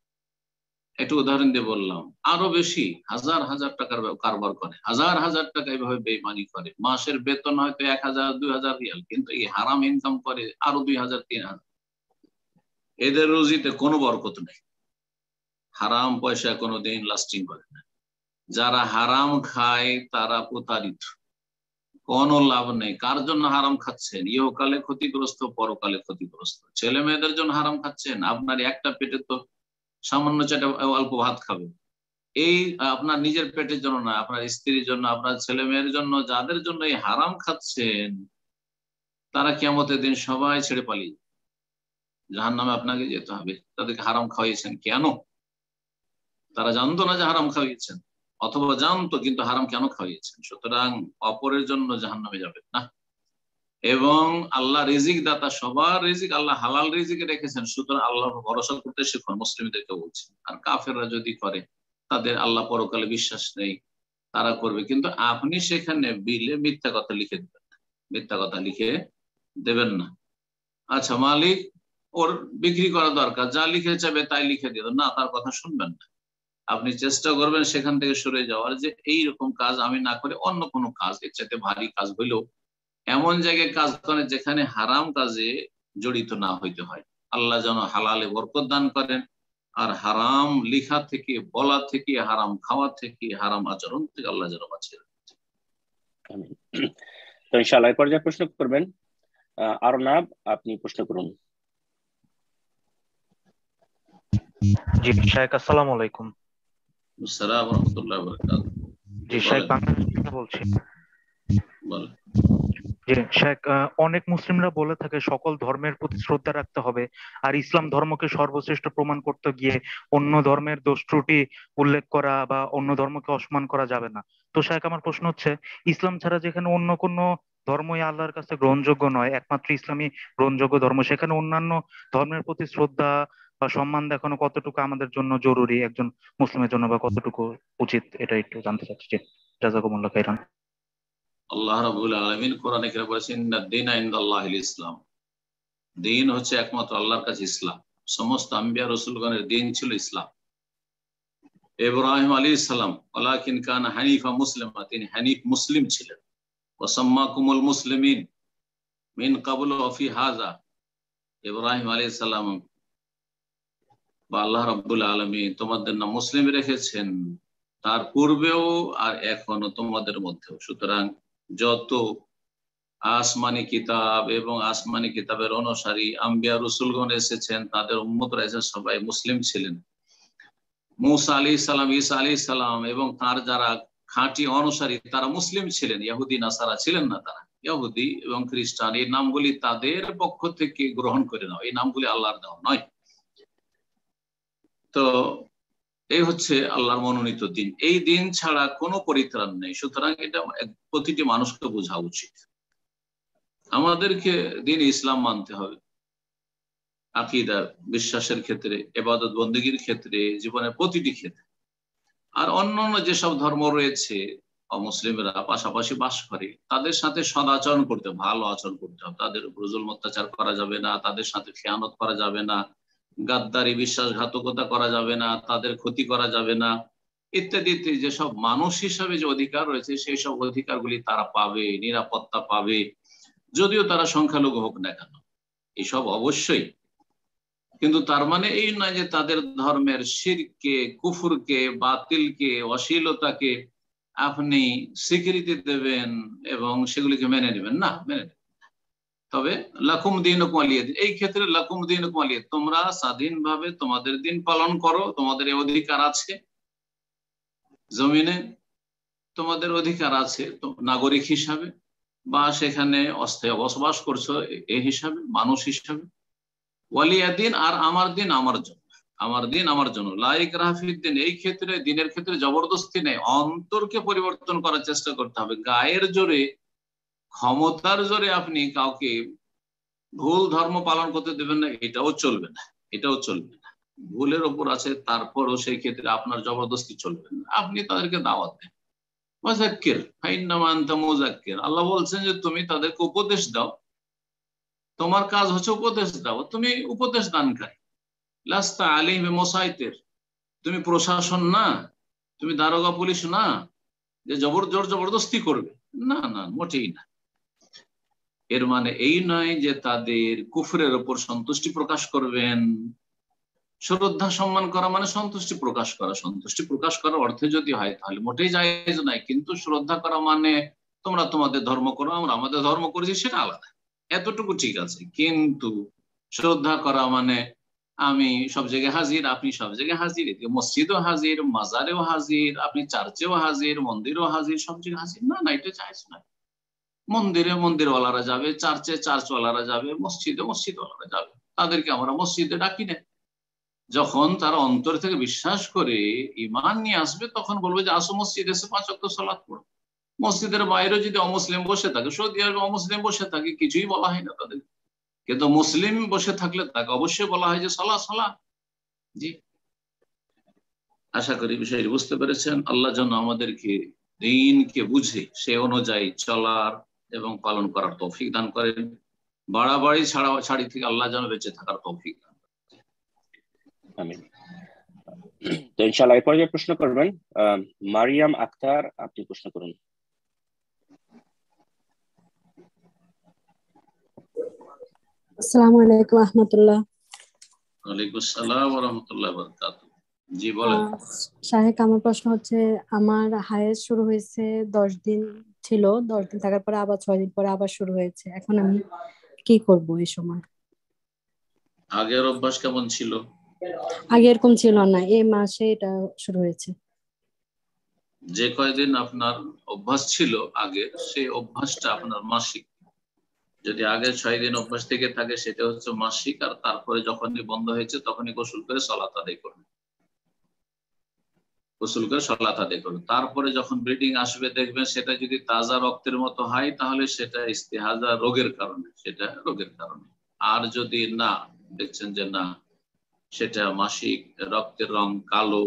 একটু উদাহরণ দিয়ে বললাম, আরো বেশি হাজার হাজার টাকার কারবার করে, হাজার হাজার টাকা এইভাবে বেইমানি করে। মাসের বেতন হয়তো 1000-2000 রিয়াল, কিন্তু এই হারাম ইনকাম করে আরো 2000-3000। এদের রুজিতে কোনো বরকত নেই, হারাম পয়সা কোনোদিন লাস্টিং করে না। যারা হারাম খায় তারা প্রতারিত, কোনো লাভ নেই। কার জন্য হারাম খাচ্ছেন? ইহকালে ক্ষতিগ্রস্ত, পরকালে ক্ষতিগ্রস্ত। ছেলে মেয়েদের জন্য হারাম খাচ্ছেন, আপনার একটা পেটে তো সামান্য চাটা অল্প ভাত খাবে, এই আপনার নিজের পেটের জন্য না, আপনার স্ত্রীর জন্য, আপনার ছেলে মেয়ের জন্য। যাদের জন্য এই হারাম খাচ্ছেন তারা কিয়ামতের দিন সবাই ছেড়ে পালিয়ে জাহান্নামে আপনাকে যেতে হবে। তাদেরকে হারাম খাওয়াইছেন কেন? তারা জানতো না যে হারাম খাওয়াইছেন, অথবা জানতো কিন্তু হারাম কেন খাওয়াইছেন। সুতরাং অপরের জন্য জাহান্নামে যাবেন না। এবং আল্লাহ রিজিক দাতা, সবার রিজিক আল্লাহ হালাল রিজিকে রেখেছেন, সুতরাং আল্লাহ ভরসা করতে শিখুন, মুসলিমদেরকে বলছেন। আর কাফেররা যদি করে, তাদের আল্লাহ পরকালে বিশ্বাস নেই, তারা করবে। কিন্তু আপনি সেখানে বিলে মিথ্যা কথা লিখে দেবেন না, মিথ্যা কথা লিখে দেবেন না। আচ্ছা, মালিক ওর বিক্রি করা দরকার, যা লিখে যাবে তাই লিখে দেবেন না, তার কথা শুনবেন না। আপনি চেষ্টা করবেন সেখান থেকে সরে যাওয়ার, যে এইরকম কাজ আমি না করে অন্য কোনো কাজ, এর চাইতে ভারী কাজ হইলেও এমন জায়গায় কাজ করে যেখানে হারাম কাজে জড়িত না হইতে হয়। আল্লাহ যেন হালালে বরকত দান করেন, আর হারাম লিখা থেকে, বলা থেকে, হারাম খাওয়া থেকে, হারাম আচরণ থেকে আল্লাহ যেন বাঁচিয়ে রাখেন। তো ইনশাআল্লাহ এই পর্যায়ে প্রশ্ন করবেন আরনাব, আপনি প্রশ্ন করুন। জি শাইখ, আসসালামু আলাইকুম। আসসালামু আলাইকুম ওয়া রাহমাতুল্লাহি ওয়া বারাকাতুহু। জি শাইখ, বাংলাদেশ থেকে বলছি। বলেন। জি শাইখ, অনেক মুসলিমরা বলে থাকে সকল ধর্মের প্রতি শ্রদ্ধা রাখতে হবে, আর ইসলাম ধর্মকে সর্বশ্রেষ্ঠ প্রমাণ করতে গিয়ে অন্য ধর্মের দোষ ত্রুটি উল্লেখ করা বা অন্য ধর্মকে অসম্মান করা যাবে না। তো শাইখ, আমার প্রশ্ন হচ্ছে, ইসলাম ছাড়া যেখানে অন্য কোনো ধর্মই আল্লাহর কাছে গ্রহণযোগ্য নয়, একমাত্র ইসলামই গ্রহণযোগ্য ধর্ম, সেখানে অন্যান্য ধর্মের প্রতি শ্রদ্ধা বা সম্মান দেখানো কতটুকু আমাদের জন্য জরুরি, একজন মুসলিমের জন্য, বা কতটুকু উচিত, এটা একটু জানতে চাচ্ছি। জাযাকুমুল্লাহ খাইরান। আল্লাহ রাব্বুল আলামিন কোরআনে কারিমে বলেছেন, ইন্নাদ-দীনা ইনদাল্লাহিল ইসলাম, দিন হচ্ছে একমাত্র আল্লাহর কাছে ইসলাম। সমস্ত আম্বিয়া রাসূলগণের দিন ছিল ইসলাম। ইব্রাহিম আলাইহিস সালাম ওয়ালাকিন কানা হানিফা মুসলিমা, তিনি হানিফ মুসলিম ছিলেন। ওয়া সাম্মাকুমুল মুসলিমিন মিন ক্বাবলু ওয়া ফি হাযা, ইব্রাহিম আলাইহিস সালাম বা আল্লাহ রাব্বুল আলামিন তোমাদের নাম মুসলিম রেখেছেন, তার পূর্বেও আর এখনো তোমাদের মধ্যেও। সুতরাং যত আসমানি কিতাব এবং আসমানি কিতাবের অনুসারী আম্বিয়া রাসূলগণ এসেছেন, তাদের উম্মতরা এসে সবাই মুসলিম ছিলেন। মূসা আলাইহিস সালাম, ঈসা আলাইহিস সালাম এবং তার যারা খাঁটি অনুসারী তারা মুসলিম ছিলেন, ইহুদি নাসারা ছিলেন না। তারা ইহুদি এবং খ্রিস্টান, এই নামগুলি তাদের পক্ষ থেকে গ্রহণ করে নাও, এই নামগুলি আল্লাহর দেওয়া নয়। তো এই হচ্ছে আল্লাহর মনোনীত দিন, এই দিন ছাড়া কোনো পরিত্রাণ নেই। সুতরাং এটা প্রতিটি মানুষকে বোঝা উচিত। আমাদেরকে দিন ইসলাম মানতে হবে, আকীদা বিশ্বাসের ক্ষেত্রে, ইবাদত বন্দেগীর ক্ষেত্রে, জীবনের প্রতিটি ক্ষেত্রে। আর অন্যান্য যেসব ধর্ম রয়েছে, অমুসলিমরা পাশাপাশি বাস করে, তাদের সাথে সদাচরণ করতে, ভালো আচরণ করতে হবে। তাদের উপর জুলম অত্যাচার করা যাবে না, তাদের সাথে খেয়ানত করা যাবে না, গাদ্দারি বিশ্বাসঘাতকতা করা যাবে না, তাদের ক্ষতি করা যাবে না। ইত্যাদিতে যেসব মানুষ হিসাবে যে অধিকার রয়েছে সেই সব অধিকারগুলি তারা পাবে, নিরাপত্তা পাবে, যদিও তারা সংখ্যালঘু হোক না কেন। এসব অবশ্যই, কিন্তু তার মানে এই নয় যে তাদের ধর্মের শিরকে, কুফুরকে, বাতিলকে, অশ্লীলতাকে আপনি স্বীকৃতি দেবেন এবং সেগুলিকে মেনে নেবেন না, মেনে নেবেন। তবে লাকুম দীনুকুম ওয়ালিয়া দিন, এই ক্ষেত্রে লাকুম দীনুকুম ওয়ালিয়া, তোমরা স্বাধীনভাবে তোমাদের দিন পালন করো, তোমাদের এই অধিকার আছে, জমিনে তোমাদের অধিকার আছে নাগরিক হিসাবে, বা সেখানে অস্থায়ী বসবাস করছো এই হিসাবে, মানুষ হিসাবে। ওয়ালিয়া দিন, আর আমার দিন আমার জন্য, আমার দিন আমার জন্য। লা ইকরাহা ফিদ্দিন, এই ক্ষেত্রে দিনের ক্ষেত্রে জবরদস্তি নেই, অন্তরকে পরিবর্তন করার চেষ্টা করতে হবে। গায়ের জোরে, ক্ষমতার জোরে আপনি কাউকে ভুল ধর্ম পালন করতে দেবেন না, এটাও চলবে না, এটাও চলবে না। ভুলের ওপর আছে তারপরও সেই ক্ষেত্রে আপনার জবরদস্তি চলবে না, আপনি তাদেরকে দাওয়াত দেন। মুযাক্কির ফাইন্নামা আনতা মুযাক্কির, আল্লাহ বলছেন যে তুমি তাদেরকে উপদেশ দাও, তোমার কাজ হচ্ছে উপদেশ দাও, তুমি উপদেশ দানকারী। লাস্তা আলাইহিম বিমুসাইতির, তুমি প্রশাসন না, তুমি দারোগা পুলিশ না যে জবরদস্তি করবে, না না, মোটেই না। এর মানে এই নয় যে তাদের কুফরের উপর সন্তুষ্টি প্রকাশ করবেন। শ্রদ্ধা সম্মান করা মানে সন্তুষ্টি প্রকাশ করা, সন্তুষ্টি প্রকাশ করার অর্থে যদি হয় তাহলে মোটেই জায়েজ নাই। কিন্তু শ্রদ্ধা করা মানে তোমরা তোমাদের ধর্ম করো, আমরা আমাদের ধর্ম করেছি, সেটা আলাদা, এতটুকু ঠিক আছে। কিন্তু শ্রদ্ধা করা মানে আমি সব জায়গায় হাজির, আপনি সব জায়গায় হাজির, মসজিদও হাজির, মাজারেও হাজির, আপনি চার্চেও হাজির, মন্দিরেও হাজির, সব জায়গায় হাজির, না না, এটা জায়েজ না। মন্দিরে মন্দিরওয়ালারা যাবে, চার্চে চার্চওয়ালারা যাবে, মসজিদে মসজিদওয়ালারা যাবে, তাদেরকে আমরা মসজিদে ডাকি না। যখন তারা অন্তর থেকে বিশ্বাস করে ঈমান নিয়ে আসবে তখন বলবে যে আসো মসজিদে এসে 5 ওয়াক্ত সালাত পড়ো। মসজিদের বাইরে যদি অমুসলিম বসে থাকে, সৌদি আরবে অমুসলিম বসে থাকে, কিছুই বলা হয় না তাদের, কিন্তু মুসলিম বসে থাকলে তাকে অবশ্যই বলা হয় যে সালা সালা। জি, আশা করি বিষয়টি বুঝতে পেরেছেন। আল্লাহ যেন আমাদেরকে দ্বীনকে বুঝে সে অনুযায়ী চলার এবং পালন করার তৌফিক দান করেন। বাড়াবাড়ি ছাড়ি থেকে আল্লাহ যেন বেঁচে থাকার তৌফিক দান করেন। আমিন। তো ইনশাআল্লাহ এই পর্যায়ে প্রশ্ন করবেন মারিয়াম আক্তার, আপনি প্রশ্ন করুন। আসসালামু আলাইকুম রাহমাতুল্লাহ। ওয়ালাইকুম আসসালাম ওয়া রাহমাতুল্লাহি ওয়া বারাকাতুহু। জি বলেন। শাহেক, আমার প্রশ্ন হচ্ছে, আমার হায়েজ শুরু হয়েছে 10 দিন ছিল, 10 দিন থাকার পরে আবার 6 দিন পরে আবার শুরু হয়েছে। এখন আমি কি করব এই সময়? আগের অভ্যাস কেমন ছিল? আগে এরকম ছিল না, এই মাসে এটা শুরু হয়েছে। যে কয়দিন আপনার অভ্যাস ছিল আগে, সেই অভ্যাসটা আপনার মাসিক। যদি আগে 6 দিন অভ্যাস থেকে থাকে সেটা হচ্ছে মাসিক, আর তারপরে যখনই বন্ধ হয়েছে তখনই গোসল করে সালাত আদায় করবেন, গোসল করে সালাত আদায় করবেন। তারপরে যখন ব্লিডিং আসবে দেখবেন সেটা যদি তাজা রক্তের মতো হয় তাহলে সেটা ইস্তিহাজা রোগের কারণে, সেটা রোগের কারণে। আর যদি না দেখছেন যে না সেটা মাসিক, রক্তের রং কালো,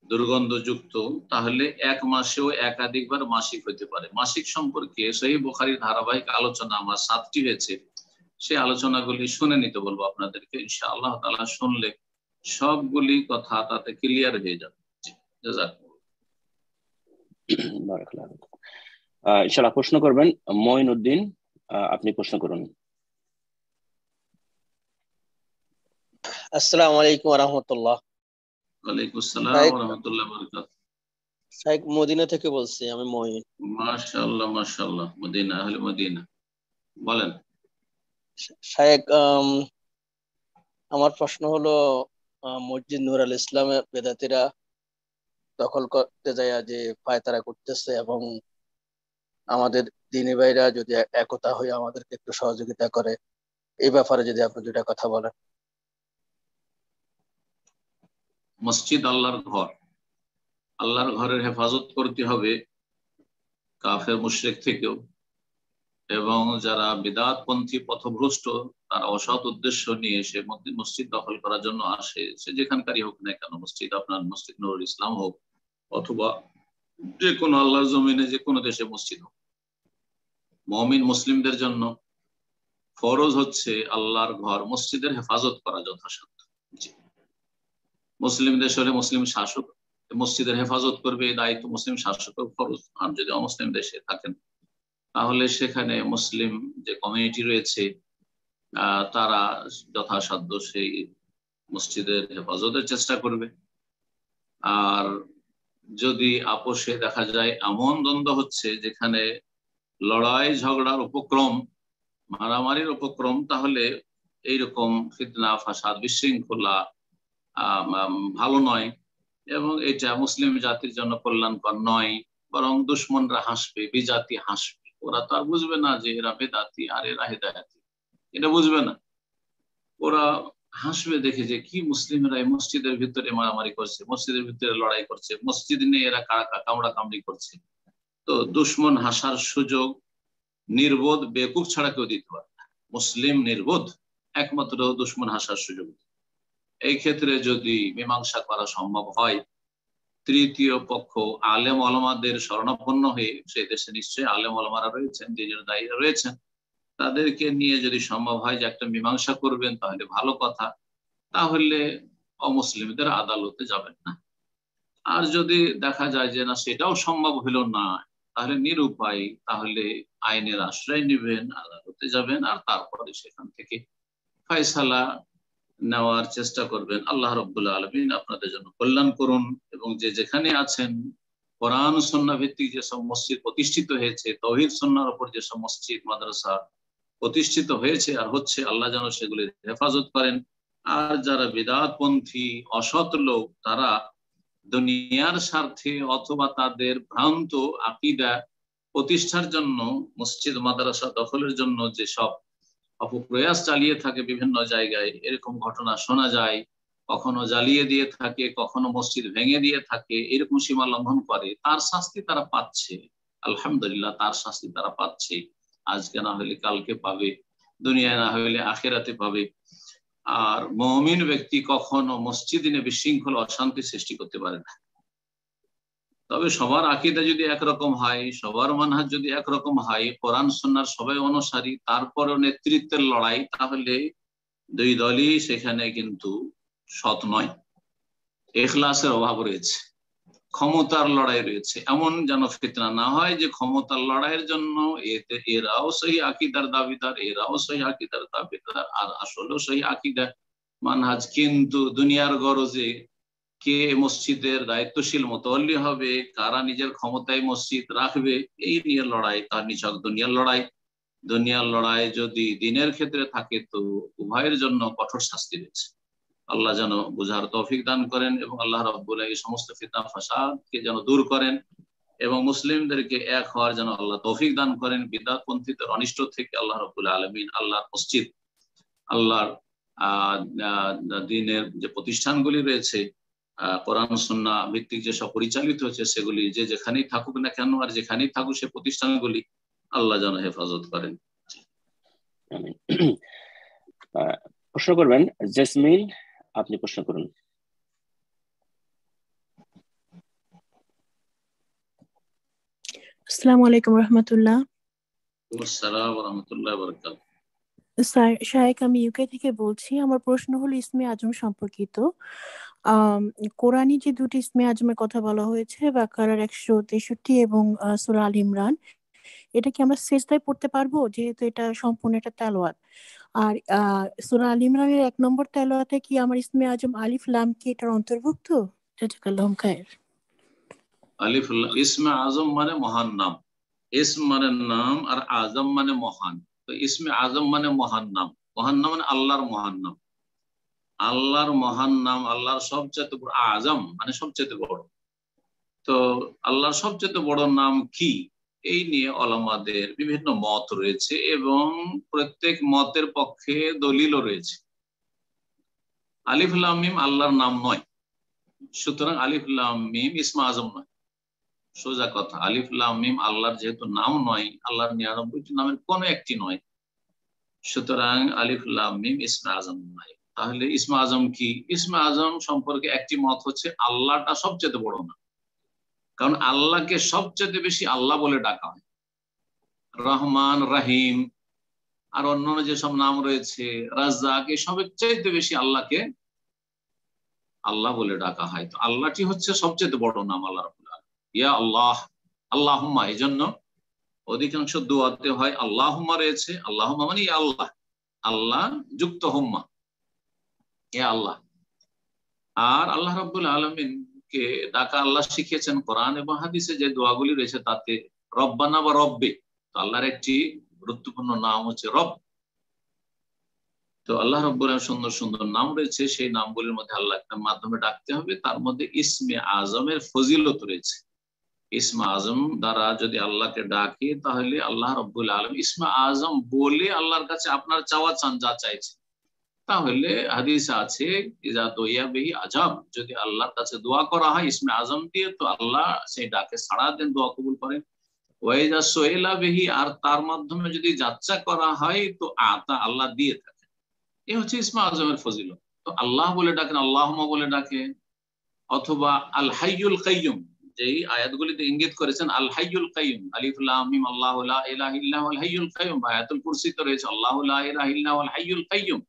দুর্গন্ধযুক্ত, তাহলে এক মাসেও একাধিকবার মাসিক হতে পারে। মাসিক সম্পর্কে সহিহ বুখারীর ধারাবাহিক আলোচনা আমার 7টি হয়েছে, সেই আলোচনাগুলি শুনে নিতে বলবো আপনাদেরকে। ইনশাআল্লাহ তাআলা শুনলে সবগুলি কথা তাতে ক্লিয়ার হয়ে যাবে। ইনশাআল্লাহ প্রশ্ন করবেন মঈনুদ্দিন, আপনি প্রশ্ন করুন। আসসালামু আলাইকুম ওয়া রাহমাতুল্লাহ। ওয়ালাইকুম আসসালাম ওয়া রাহমাতুল্লাহি ওয়া বারাকাতুহু। শাইখ মদিনা থেকে বলছি আমি, মঈন। মাশাআল্লাহ মাশাআল্লাহ, মদিনা, আহলে মদিনা, বলেন। শাইখ আমার প্রশ্ন হলো, মসজিদ নূর আল ইসলামে বেদাতীরা দখল করতে যায় যে পায়তারা করতেছে, এবং আমাদের দ্বীনী ভাইরা যদি একতা হয়ে আমাদেরকে একটু সহযোগিতা করে, এই ব্যাপারে যদি আপনি দুটা কথা বলেন। মসজিদ আল্লাহর ঘর, আল্লাহর ঘরের হেফাজত করতে হবে কাফের মুশরিক থেকেও, এবং যারা বিদআতপন্থী পথভ্রষ্ট তারা অসৎ উদ্দেশ্য নিয়ে সে মসজিদ দখল করার জন্য আসে, সে যেখানকারই হোক না কেন, মসজিদ আপনার মসজিদ নূরুল ইসলাম হোক অথবা যে কোনো আল্লাহর জমিনে যে কোনো দেশে মসজিদ হোক, মুমিন মুসলিমদের জন্য ফরজ হচ্ছে আল্লাহর ঘর মসজিদের হেফাজত করা যথাসাধ্য। মুসলিম দেশ হলে মুসলিম শাসক মসজিদের হেফাজত করবে, এই দায়িত্ব মুসলিম শাসকের ফরজ। আর যদি অমুসলিম দেশে থাকেন তাহলে সেখানে মুসলিম যে কমিউনিটি রয়েছে তারা যথাসাধ্য সেই মসজিদের হেফাজতের চেষ্টা করবে। আর যদি আপোষে দেখা যায় এমন দ্বন্দ্ব হচ্ছে যেখানে লড়াই ঝগড়ার উপক্রম, মারামারির উপক্রম, তাহলে এইরকম ফিতনা ফাসাদ বিশৃঙ্খলা ভালো নয় এবং এটা মুসলিম জাতির জন্য কল্যাণকর নয়। বরং দুশ্মনরা হাসবে, বিজাতি হাসবে। ওরা তো আর বুঝবে না যে এরা বেদাতি আর এরা হেদায়াতি, এটা বুঝবে না। ওরা হাসবে দেখে যে কি মুসলিমরা এই মসজিদের ভিতরে মারামারি করছে, মসজিদের ভিতরে লড়াই করছে, মসজিদ নিয়ে এরা কামড়া কামড়ি করছে। তো দুশ্মন হাসার সুযোগ নির্বোধ বেকুব ছাড়া কেউ দিতে পারে না। মুসলিম নির্বোধ একমাত্র দুশ্মন হাসার সুযোগ। এই ক্ষেত্রে যদি মীমাংসা করা সম্ভব হয়, তৃতীয় পক্ষ আলেম ওলামাদের শরণাপন্ন হয়ে, সেই দেশে নিশ্চয়ই আলেম ওলামারা রয়েছেন, দিনের দায়ীরা রয়েছেন, তাদেরকে নিয়ে যদি সম্ভব হয় যে একটা মীমাংসা করবেন তাহলে ভালো কথা, তাহলে অমুসলিমদের আদালতে যাবেন না। আর যদি দেখা যায় যে না সেটাও সম্ভব হলো না, তাহলে নিরুপায়, তাহলে আইনের আশ্রয় নেবেন, আদালতে যাবেন, আর তারপরে সেখান থেকে ফয়সালা নেওয়ার চেষ্টা করবেন। আল্লাহ রাব্বুল আলামিন আপনাদের জন্য কল্যাণ করুন। এবং যে যেখানে আছেন কোরআন সুন্নাহ ভিত্তিক যেসব মসজিদ প্রতিষ্ঠিত হয়েছে, তাওহীদ সুন্নাহর উপর যেসব মসজিদ মাদ্রাসা প্রতিষ্ঠিত হয়েছে আর হচ্ছে, আল্লাহ যেন সেগুলির হেফাজত করেন। আর যারা বিদআতপন্থী অসৎ লোক, তারা দুনিয়ার স্বার্থে অথবা তাদের ভ্রান্ত আকীদা প্রতিষ্ঠার জন্য, মসজিদ মাদ্রাসা দখলের জন্য যেসব অপপ্রয়াস চালিয়ে থাকে বিভিন্ন জায়গায়, এরকম ঘটনা শোনা যায়। কখনো জ্বালিয়ে দিয়ে থাকে, কখনো মসজিদ ভেঙে দিয়ে থাকে, এরকম সীমা লঙ্ঘন করে, তার শাস্তি তারা পাচ্ছে। আলহামদুলিল্লাহ, তার শাস্তি তারা পাচ্ছে। আজকে না হলে কালকে পাবে, দুনিয়ায় না হলে আখিরাতে পাবে। আর মুমিন ব্যক্তি কখনো মসজিদ নিয়ে বিশৃঙ্খলা অশান্তি সৃষ্টি করতে পারে না। তবে সবার আকীদা যদি একরকম হয়, সবার মানহাজ যদি একরকম হয়, কোরআন সুন্নাহর সবাই অনুসারী, তারপরেও নেতৃত্বের লড়াই, তাহলে দুই দলই সেখানে কিন্তু সৎ নয়। ইখলাসের অভাব রয়েছে, ক্ষমতার লড়াই রয়েছে। এমন যেন ফিতনা না হয় যে ক্ষমতার লড়াইয়ের জন্য এরাও সহি আকীদার দাবিদার, এরাও সহি আকীদার দাবিদার, আর আসলেও সহি আকীদা মানহাজ, কিন্তু দুনিয়ার গরজে কে মসজিদের দায়িত্বশীল মুতাওয়াল্লি হবে, কারা নিজের ক্ষমতায় মসজিদ রাখবে, এই নিয়ে লড়াই, তার নিছক দুনিয়ার লড়াই। দুনিয়ার লড়াই যদি দিনের ক্ষেত্রে থাকে তো উভয়ের জন্য কঠোর শাস্তি রয়েছে। আল্লাহ যেন বুঝার তৌফিক দান করেন এবং আল্লাহ রাব্বুল এই সমস্ত ফিতনা ফাসাদকে যেন দূর করেন এবং মুসলিমদেরকে এক হওয়ার যেন আল্লাহ তৌফিক দান করেন। বিদআতপন্থীদের অনিষ্ট থেকে আল্লাহ রাব্বুল আলামিন আল্লাহর মসজিদ, আল্লাহর দ্বীনের যে প্রতিষ্ঠানগুলি রয়েছে, কোরআন সুন্নাহ ভিত্তিক যেসব পরিচালিত হচ্ছে, সেগুলি যে যেখানেই থাকুক না কেন, আর যেখানেই থাকুক সে প্রতিষ্ঠানগুলি আল্লাহ যেন হেফাজত করেন। প্রশ্ন করবেন জেসমিন, আপনি প্রশ্ন করুন। আসসালামু আলাইকুম রহমতুল্লাহ। আসসালাম ওয়া রাহমাতুল্লাহি ওয়া বারাকাতুহু। স্যার শায়েক, আমি ইউকে থেকে বলছি। আমার প্রশ্ন হলো ইসমে আজম সম্পর্কিত। কোরআনে যে দুটি ইসমে আজমের কথা বলা হয়েছে, বাকারার 163 এবং সূরা আল ইমরান, এটা কি আমরা সিজদায় পড়তে পারবো, যেহেতু এটা সম্পূর্ণ একটা তেলাওয়াত? আর সূরা আল ইমরানের 1 নম্বর তেলাওয়াতে কি আমার ইসমে আজম আলিফ লাম কি এটার অন্তর্ভুক্ত? জাযাকাল্লাহু খায়র। আলিফ ইসমে আজম মানে মহান নাম, ইসম মানে নাম, আর আজম মানে মহান। তো ইসমে আজম মানে মহান নাম, মহান নাম মানে আল্লাহর মহান নাম, আল্লাহর মহান নাম, আল্লাহর সবচেয়ে বড়, আজম মানে সবচেয়ে বড়। তো আল্লাহর সবচেয়ে বড় নাম কি, এই নিয়ে ওলামাদের বিভিন্ন মত রয়েছে এবং প্রত্যেক মতের পক্ষে দলিলও রয়েছে। আলিফ লাম মিম আল্লাহর নাম নয়, সুতরাং আলিফ লাম মিম ইসমে আজম নয়। সোজা কথা, আলিফ লাম মিম আল্লাহর যেহেতু নাম নয়, আল্লাহর 99টি নামের কোনো একটি নয়, সুতরাং আলিফ লাম মিম ইসমে আজম নয়। তাহলে ইসমে আজম কি? ইসমে আজম সম্পর্কে একটি মত হচ্ছে আল্লাহটা সবচেয়ে বড় না, কারণ আল্লাহকে সবচেয়ে বেশি আল্লাহ বলে ডাকা হয়। রহমান, রাহিম আর অন্যান্য যেসব নাম রয়েছে, রাজ্জাক, এসবের চাইতে বেশি আল্লাহকে আল্লাহ বলে ডাকা হয়। তো আল্লাহটি হচ্ছে সবচেয়ে বড় নাম আল্লাহ রাব্বুল আলামিন। ইয়া আল্লাহ, আল্লাহুম্মা, এই জন্য অধিকাংশ দোয়াতে হয় আল্লাহুম্মা রয়েছে। আল্লাহুম্মা মানে ইয়া আল্লাহ, আল্লাহ যুক্ত হুম্মা, ইয়া আল্লাহ। আর আল্লাহ রাব্বুল আলামিন কে ডাকা আল্লাহ শিখিয়েছেন কোরআন এবং হাদিসে যে দোয়াগুলি রয়েছে তাতে রব্বানা বা রব্বে। তো আল্লাহর একটি গুরুত্বপূর্ণ নাম হচ্ছে রব। তো আল্লাহ রাব্বুল আলামিন সুন্দর সুন্দর নাম রয়েছে, সেই নামগুলির মধ্যে আল্লাহকে মাধ্যমে ডাকতে হবে। তার মধ্যে ইসমে আজমের ফজিলত রয়েছে। ইসমে আজম দ্বারা যদি আল্লাহকে ডাকে তাহলে আল্লাহ রাব্বুল আলামিন ইসমে আজম বলে আল্লাহর কাছে আপনার চাওয়া চান, যা চাইছে। তাহলে হাদিসে আছে ইজা দুইয়া বিহি আজাব, যদি আল্লাহর কাছে দোয়া করা হয় ইসমে আজম দিয়ে তো আল্লাহ সেই ডাকে সাড়া দেন, দোয়া কবুল করেন। ওয়াইজা সুইলা বিহি, আর তার মাধ্যমে যদি যাচ্চা করা হয় তো আতা, আল্লাহ দিয়ে থাকেন। এই হচ্ছে ইসমে আজমের ফজিলত। তো আল্লাহ বলে ডাকেন, আল্লাহুম্মা বলে ডাকেন, অথবা আল হাইয়ুল কাইয়ুম, যেই আয়াতগুলিতে ইঙ্গিত করেছেন আল হাইয়ুল কাইয়ুম, আলিফ লাম মিম, আল্লাহু লা ইলাহা ইল্লা হুয়াল হাইয়ুল কাইয়ুম। আয়াতুল কুরসিতে রয়েছে আল্লাহু লা ইলাহা ইল্লা হুয়াল হাইয়ুল কাইয়ুম,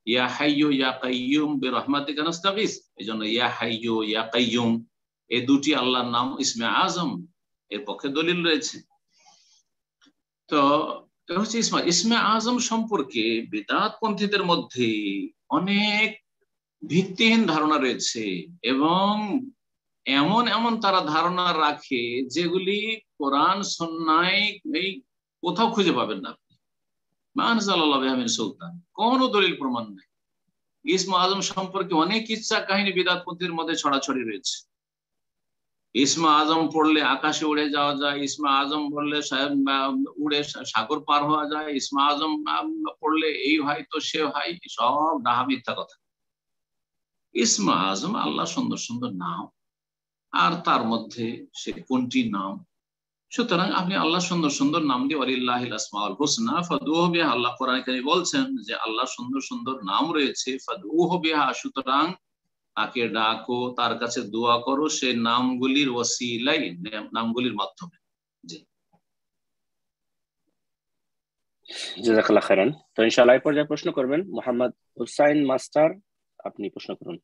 ইয়া হাইয়ু ইয়া কাইয়ুম বিরহমাতিকা নাস্তাগীস। এজন্য ইয়া হাইয়ু ইয়া কাইয়ুম এই দুটি আল্লাহর নাম ইসমে আজম, এর পক্ষে দলিল রয়েছে। তো হচ্ছে ইসমে আজম সম্পর্কে বিদআত পন্থীদের মধ্যে অনেক ভিত্তিহীন ধারণা রয়েছে এবং এমন এমন তারা ধারণা রাখে যেগুলি কোরআন সুন্নাহয় এই কোথাও খুঁজে পাবেন না। মা আনজালাল্লাহু বিহা মিন সুলতান, কোনো দলিল প্রমাণ নেই। ইসমে আজম সম্পর্কে অনেক ইচ্ছা কাহিনী বিদআত পন্থীদের মধ্যে ছড়াছড়ি রয়েছে। ইসমে আজম পড়লে আকাশে উড়ে যাওয়া যায়, ইসমে আজম পড়লে উড়ে সাগর পার হওয়া যায়, ইসমে আজম পড়লে এই হয় তো সে হয়, সব ডাহা মিথ্যা কথা। ইসমে আজম আল্লাহ সুন্দর সুন্দর নাম, আর তার মধ্যে সে কোনটি নাম। সুতরাং আপনি আল্লাহ সুন্দর সুন্দর নাম দিয়ে ওয়ালিল্লাহিল আসমাউল হুসনা ফাদউহু বিহা, আল্লাহ কোরআনে কারীমে বলছেন যে আল্লাহ সুন্দর সুন্দর নাম রয়েছে, ফাদউহু বিহা, সুতরাং তাকে ডাকো, তার কাছে দোয়া করো সে নামগুলির ওসিলাই, নামগুলির মাধ্যমে। জি, জাযাকাল্লাহ খাইরান। তো ইনশাআল্লাহ এই পর্যায়ে প্রশ্ন করবেন মোহাম্মদ হুসাইন মাস্টার, আপনি প্রশ্ন করুন।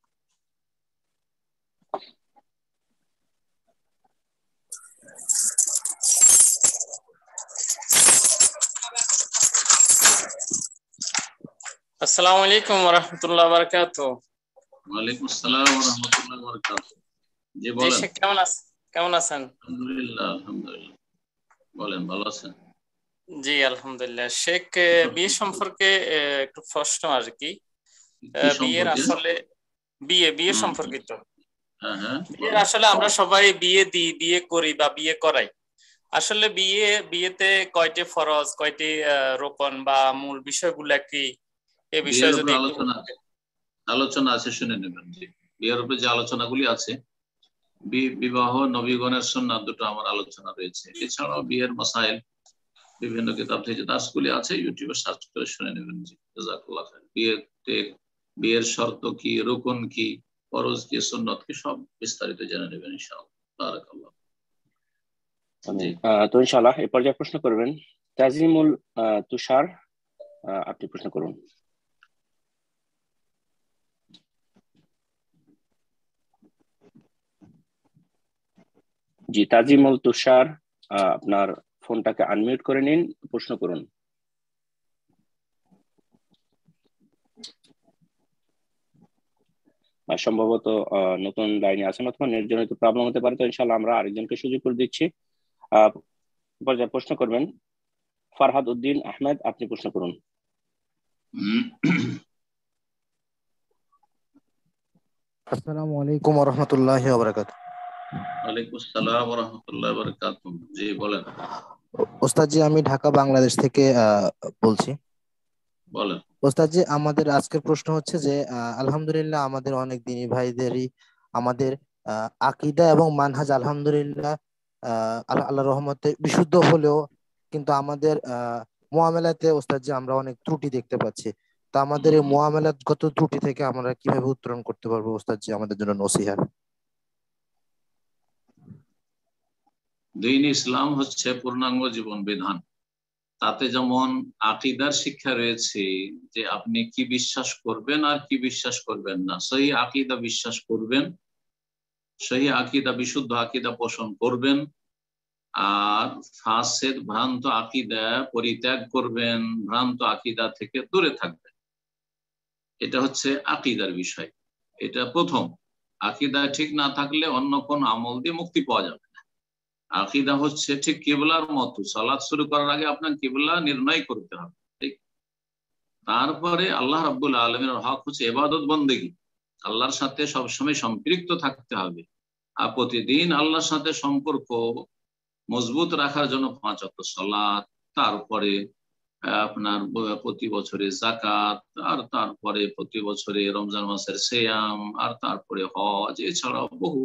আসসালামু আলাইকুম ওয়া রাহমাতুল্লাহি ওয়া বারাকাতুহু। ওয়ালাইকুম আসসালাম ওয়া রাহমাতুল্লাহি ওয়া বারাকাতুহু। জি বলেন। শেখ কেমন আছেন? আলহামদুলিল্লাহ, আলহামদুলিল্লাহ। বলেন, ভালো আছেন? জি আলহামদুলিল্লাহ। শেখ, বিয়ে সম্পর্কে একটু প্রশ্ন আর কি। বিয়ের আসলে বিয়ে সম্পর্কিত। বিয়ের আসলে আমরা সবাই বিয়ে করি বা বিয়ে করাই। আসলে বিয়েতে কয়টি ফরজ, কয়টি রোকন বা মূল বিষয়গুলো কি, এই বিষয়ে যদি আলোচনা আছে শুনে নেবেন। বিয়ের উপরে যে আলোচনাগুলি আছে, বিবাহ নবীগণের সুন্নাত, দুটো আমার আলোচনা রয়েছে। এছাড়াও বিয়ের মাসাইল বিভিন্ন কিতাব থেকে দাসগুলি আছে, ইউটিউবে সার্চ করে শুনে নেবেন। জি, জাযাকাল্লাহ খাইর। বিয়ের শর্ত কি, রুকন কি, ফরজ কি, সুন্নাত কি, সব বিস্তারিত জেনে নেবেন ইনশাআল্লাহ। বারাকাল্লাহ। তো ইনশাআল্লাহ এই পর্যায়ে প্রশ্ন করবেন তাজিমুল তুষার, আপনি প্রশ্ন করুন। জি, তাজিমুল তুষার, আপনার ফোনটাকে আনমিউট করে নিন, প্রশ্ন করুন। সম্ভবত নতুন লাইনে আছেন অথবা নেটজনিত প্রবলেম হতে পারে। তো ইনশাআল্লাহ আমরা আরেকজনকে সুযোগ করে দিচ্ছি। পর্যায়ে প্রশ্ন করবেন ফারহাদ উদ্দিন আহমেদ, আপনি প্রশ্ন করুন। আসসালামু আলাইকুম ওয়া রাহমাতুল্লাহি ওয়া বারাকাতুহু। ওয়ালাইকুম আসসালাম ওয়া রাহমাতুল্লাহি ওয়া বারাকাতুহু। জি বলেন। ওস্তাদ জি, আমি ঢাকা বাংলাদেশ থেকে বলছি। বলেন। ওস্তাদ জি, আমাদের আজকের প্রশ্ন হচ্ছে যে আলহামদুলিল্লাহ আমাদের অনেক দিনী ভাইদেরই আমাদের আকীদা এবং মানহাজ আলহামদুলিল্লাহ আল্লাহর রহমতে বিশুদ্ধ হলেও কিন্তু আমাদের মুআমালাতে ওস্তাদ জি আমরা অনেক ত্রুটি দেখতে পাচ্ছি। তো আমাদের এই মুআমালাতগত ত্রুটি থেকে আমরা কিভাবে উত্তরণ করতে পারবো ওস্তাদ জি, আমাদের জন্য নসিহত। দ্বীন ইসলাম হচ্ছে পূর্ণাঙ্গ জীবন বিধান। তাতে যেমন আকীদার শিক্ষা রয়েছে যে আপনি কি বিশ্বাস করবেন আর কি বিশ্বাস করবেন না, সহি আকীদা বিশ্বাস করবেন, সহি আকীদা বিশুদ্ধ আকীদা পোষণ করবেন, আর ফাসেদ ভ্রান্ত আকীদা পরিত্যাগ করবেন, ভ্রান্ত আকীদা থেকে দূরে থাকবেন। এটা হচ্ছে আকীদার বিষয়। এটা প্রথম। আকীদা ঠিক না থাকলে অন্য কোন আমল দিয়ে মুক্তি পাওয়া যাবে না। আকীদা হচ্ছে ঠিক কিবলার মতো, সালাত শুরু করার আগে আপনার কিবলা নির্ণয় করতে হবে, ঠিক। তারপরে আল্লাহ রাব্বুল আলামিনের হক হচ্ছে ইবাদত বন্দেগী, আল্লাহর সাথে সবসময় সম্পৃক্ত থাকতে হবে। আর প্রতিদিন আল্লাহর সাথে সম্পর্ক মজবুত রাখার জন্য 5 ওয়াক্ত সালাত, তারপরে আপনার প্রতি বছরে যাকাত, আর তারপরে প্রতি বছরে রমজান মাসের সিয়াম, আর তারপরে হজ, এছাড়াও বহু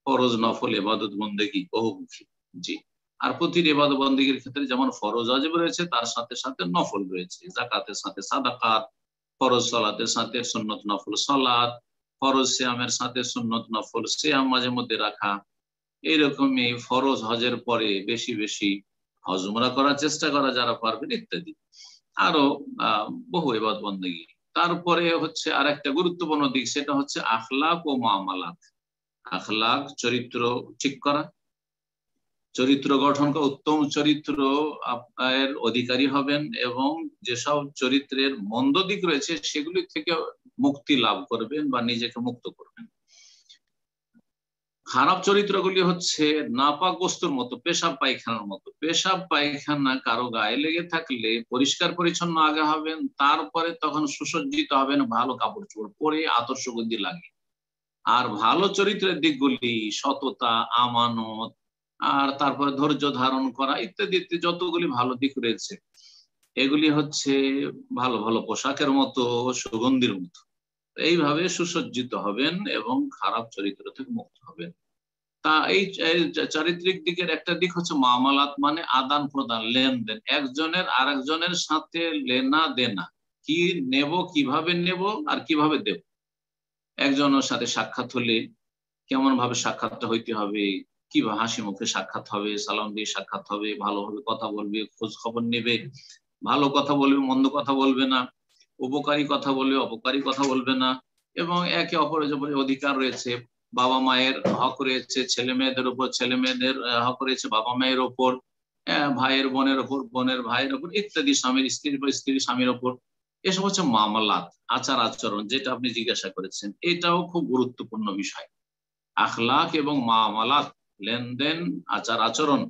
ফরজ নফল ইবাদত বন্দেগী বহুমুখী। জি। আর প্রতিটি ইবাদত বন্দেগীর ক্ষেত্রে যেমন ফরজ ওয়াজিব রয়েছে, তার সাথে সাথে নফল রয়েছে। যাকাতের সাথে সাদাকাত, ফরজ সালাতের সাথে সুন্নত নফল সালাত, ফরজ সিয়ামের সাথে সুন্নত নফল সিয়াম মাঝে মধ্যে রাখা। এইরকমই ফরজ হজের পরে বেশি বেশি হজ উমরা করার চেষ্টা করা যারা পারবেন, ইত্যাদি আরো বহু ইবাদত বন্দেগী। তারপরে হচ্ছে আর একটা গুরুত্বপূর্ণ দিক, সেটা হচ্ছে আখলাক ও মুআমালাত। আখলাক চরিত্র ঠিক করা, চরিত্র গঠন করা, উত্তম চরিত্র এর অধিকারী হবেন, এবং যেসব চরিত্রের মন্দ দিক রয়েছে সেগুলি থেকে মুক্তি লাভ করবেন বা নিজেকে মুক্ত করবেন। খারাপ চরিত্রগুলি হচ্ছে নাপাক বস্তুর মতো, পেশাব পায়খানার মতো। পেশাব পায়খানা কারো গায়ে লেগে থাকলে পরিষ্কার পরিচ্ছন্ন আগে হবেন, তারপরে তখন সুসজ্জিত হবেন, ভালো কাপড় চোপড় পরে আতর সুগন্ধি লাগে। আর ভালো চরিত্রের দিকগুলি সততা, আমানত, আর তারপরে ধৈর্য ধারণ করা, ইত্যাদি ইত্যাদি যতগুলি ভালো দিক রয়েছে, এগুলি হচ্ছে ভালো ভালো পোশাকের মতো, সুগন্ধির মতো। এইভাবে সুসজ্জিত হবেন এবং খারাপ চরিত্র থেকে মুক্ত হবেন। তা এই চারিত্রিক দিকের একটা দিক হচ্ছে মুআমালাত, মানে আদান প্রদান, লেনদেন, একজনের আরেকজনের সাথে লেনা দেনা, কি নেব, কিভাবে নেব আর কিভাবে দেব। একজনের সাথে সাক্ষাৎ হলে কেমন ভাবে সাক্ষাৎটা হইতে হবে, কিভাবে হাসি মুখে সাক্ষাৎ হবে, সালাম দিয়ে সাক্ষাৎ হবে, ভালোভাবে কথা বলবে, খোঁজ খবর নেবে, ভালো কথা বলবে, মন্দ কথা বলবে না, উপকারী কথা বলবে, অপকারী কথা বলবে না, এবং একে অপরের যে অধিকার রয়েছে, বাবা মায়ের হক রয়েছে ছেলে মেয়েদের উপর, ছেলে মেয়েদের হক রয়েছে বাবা মায়ের ওপর, ভাইয়ের বোনের ওপর, বোনের ভাইয়ের ওপর, ইত্যাদি, স্বামীর স্ত্রীর উপর, স্ত্রীর স্বামীর ওপর। এসব হচ্ছে মুআমালাত, আচার আচরণ, যেটা আপনি জিজ্ঞাসা করেছেন। এটাও খুব গুরুত্বপূর্ণ বিষয়। আখলাক এবং মুআমালাত, লেনদেন, আচার আচরণ,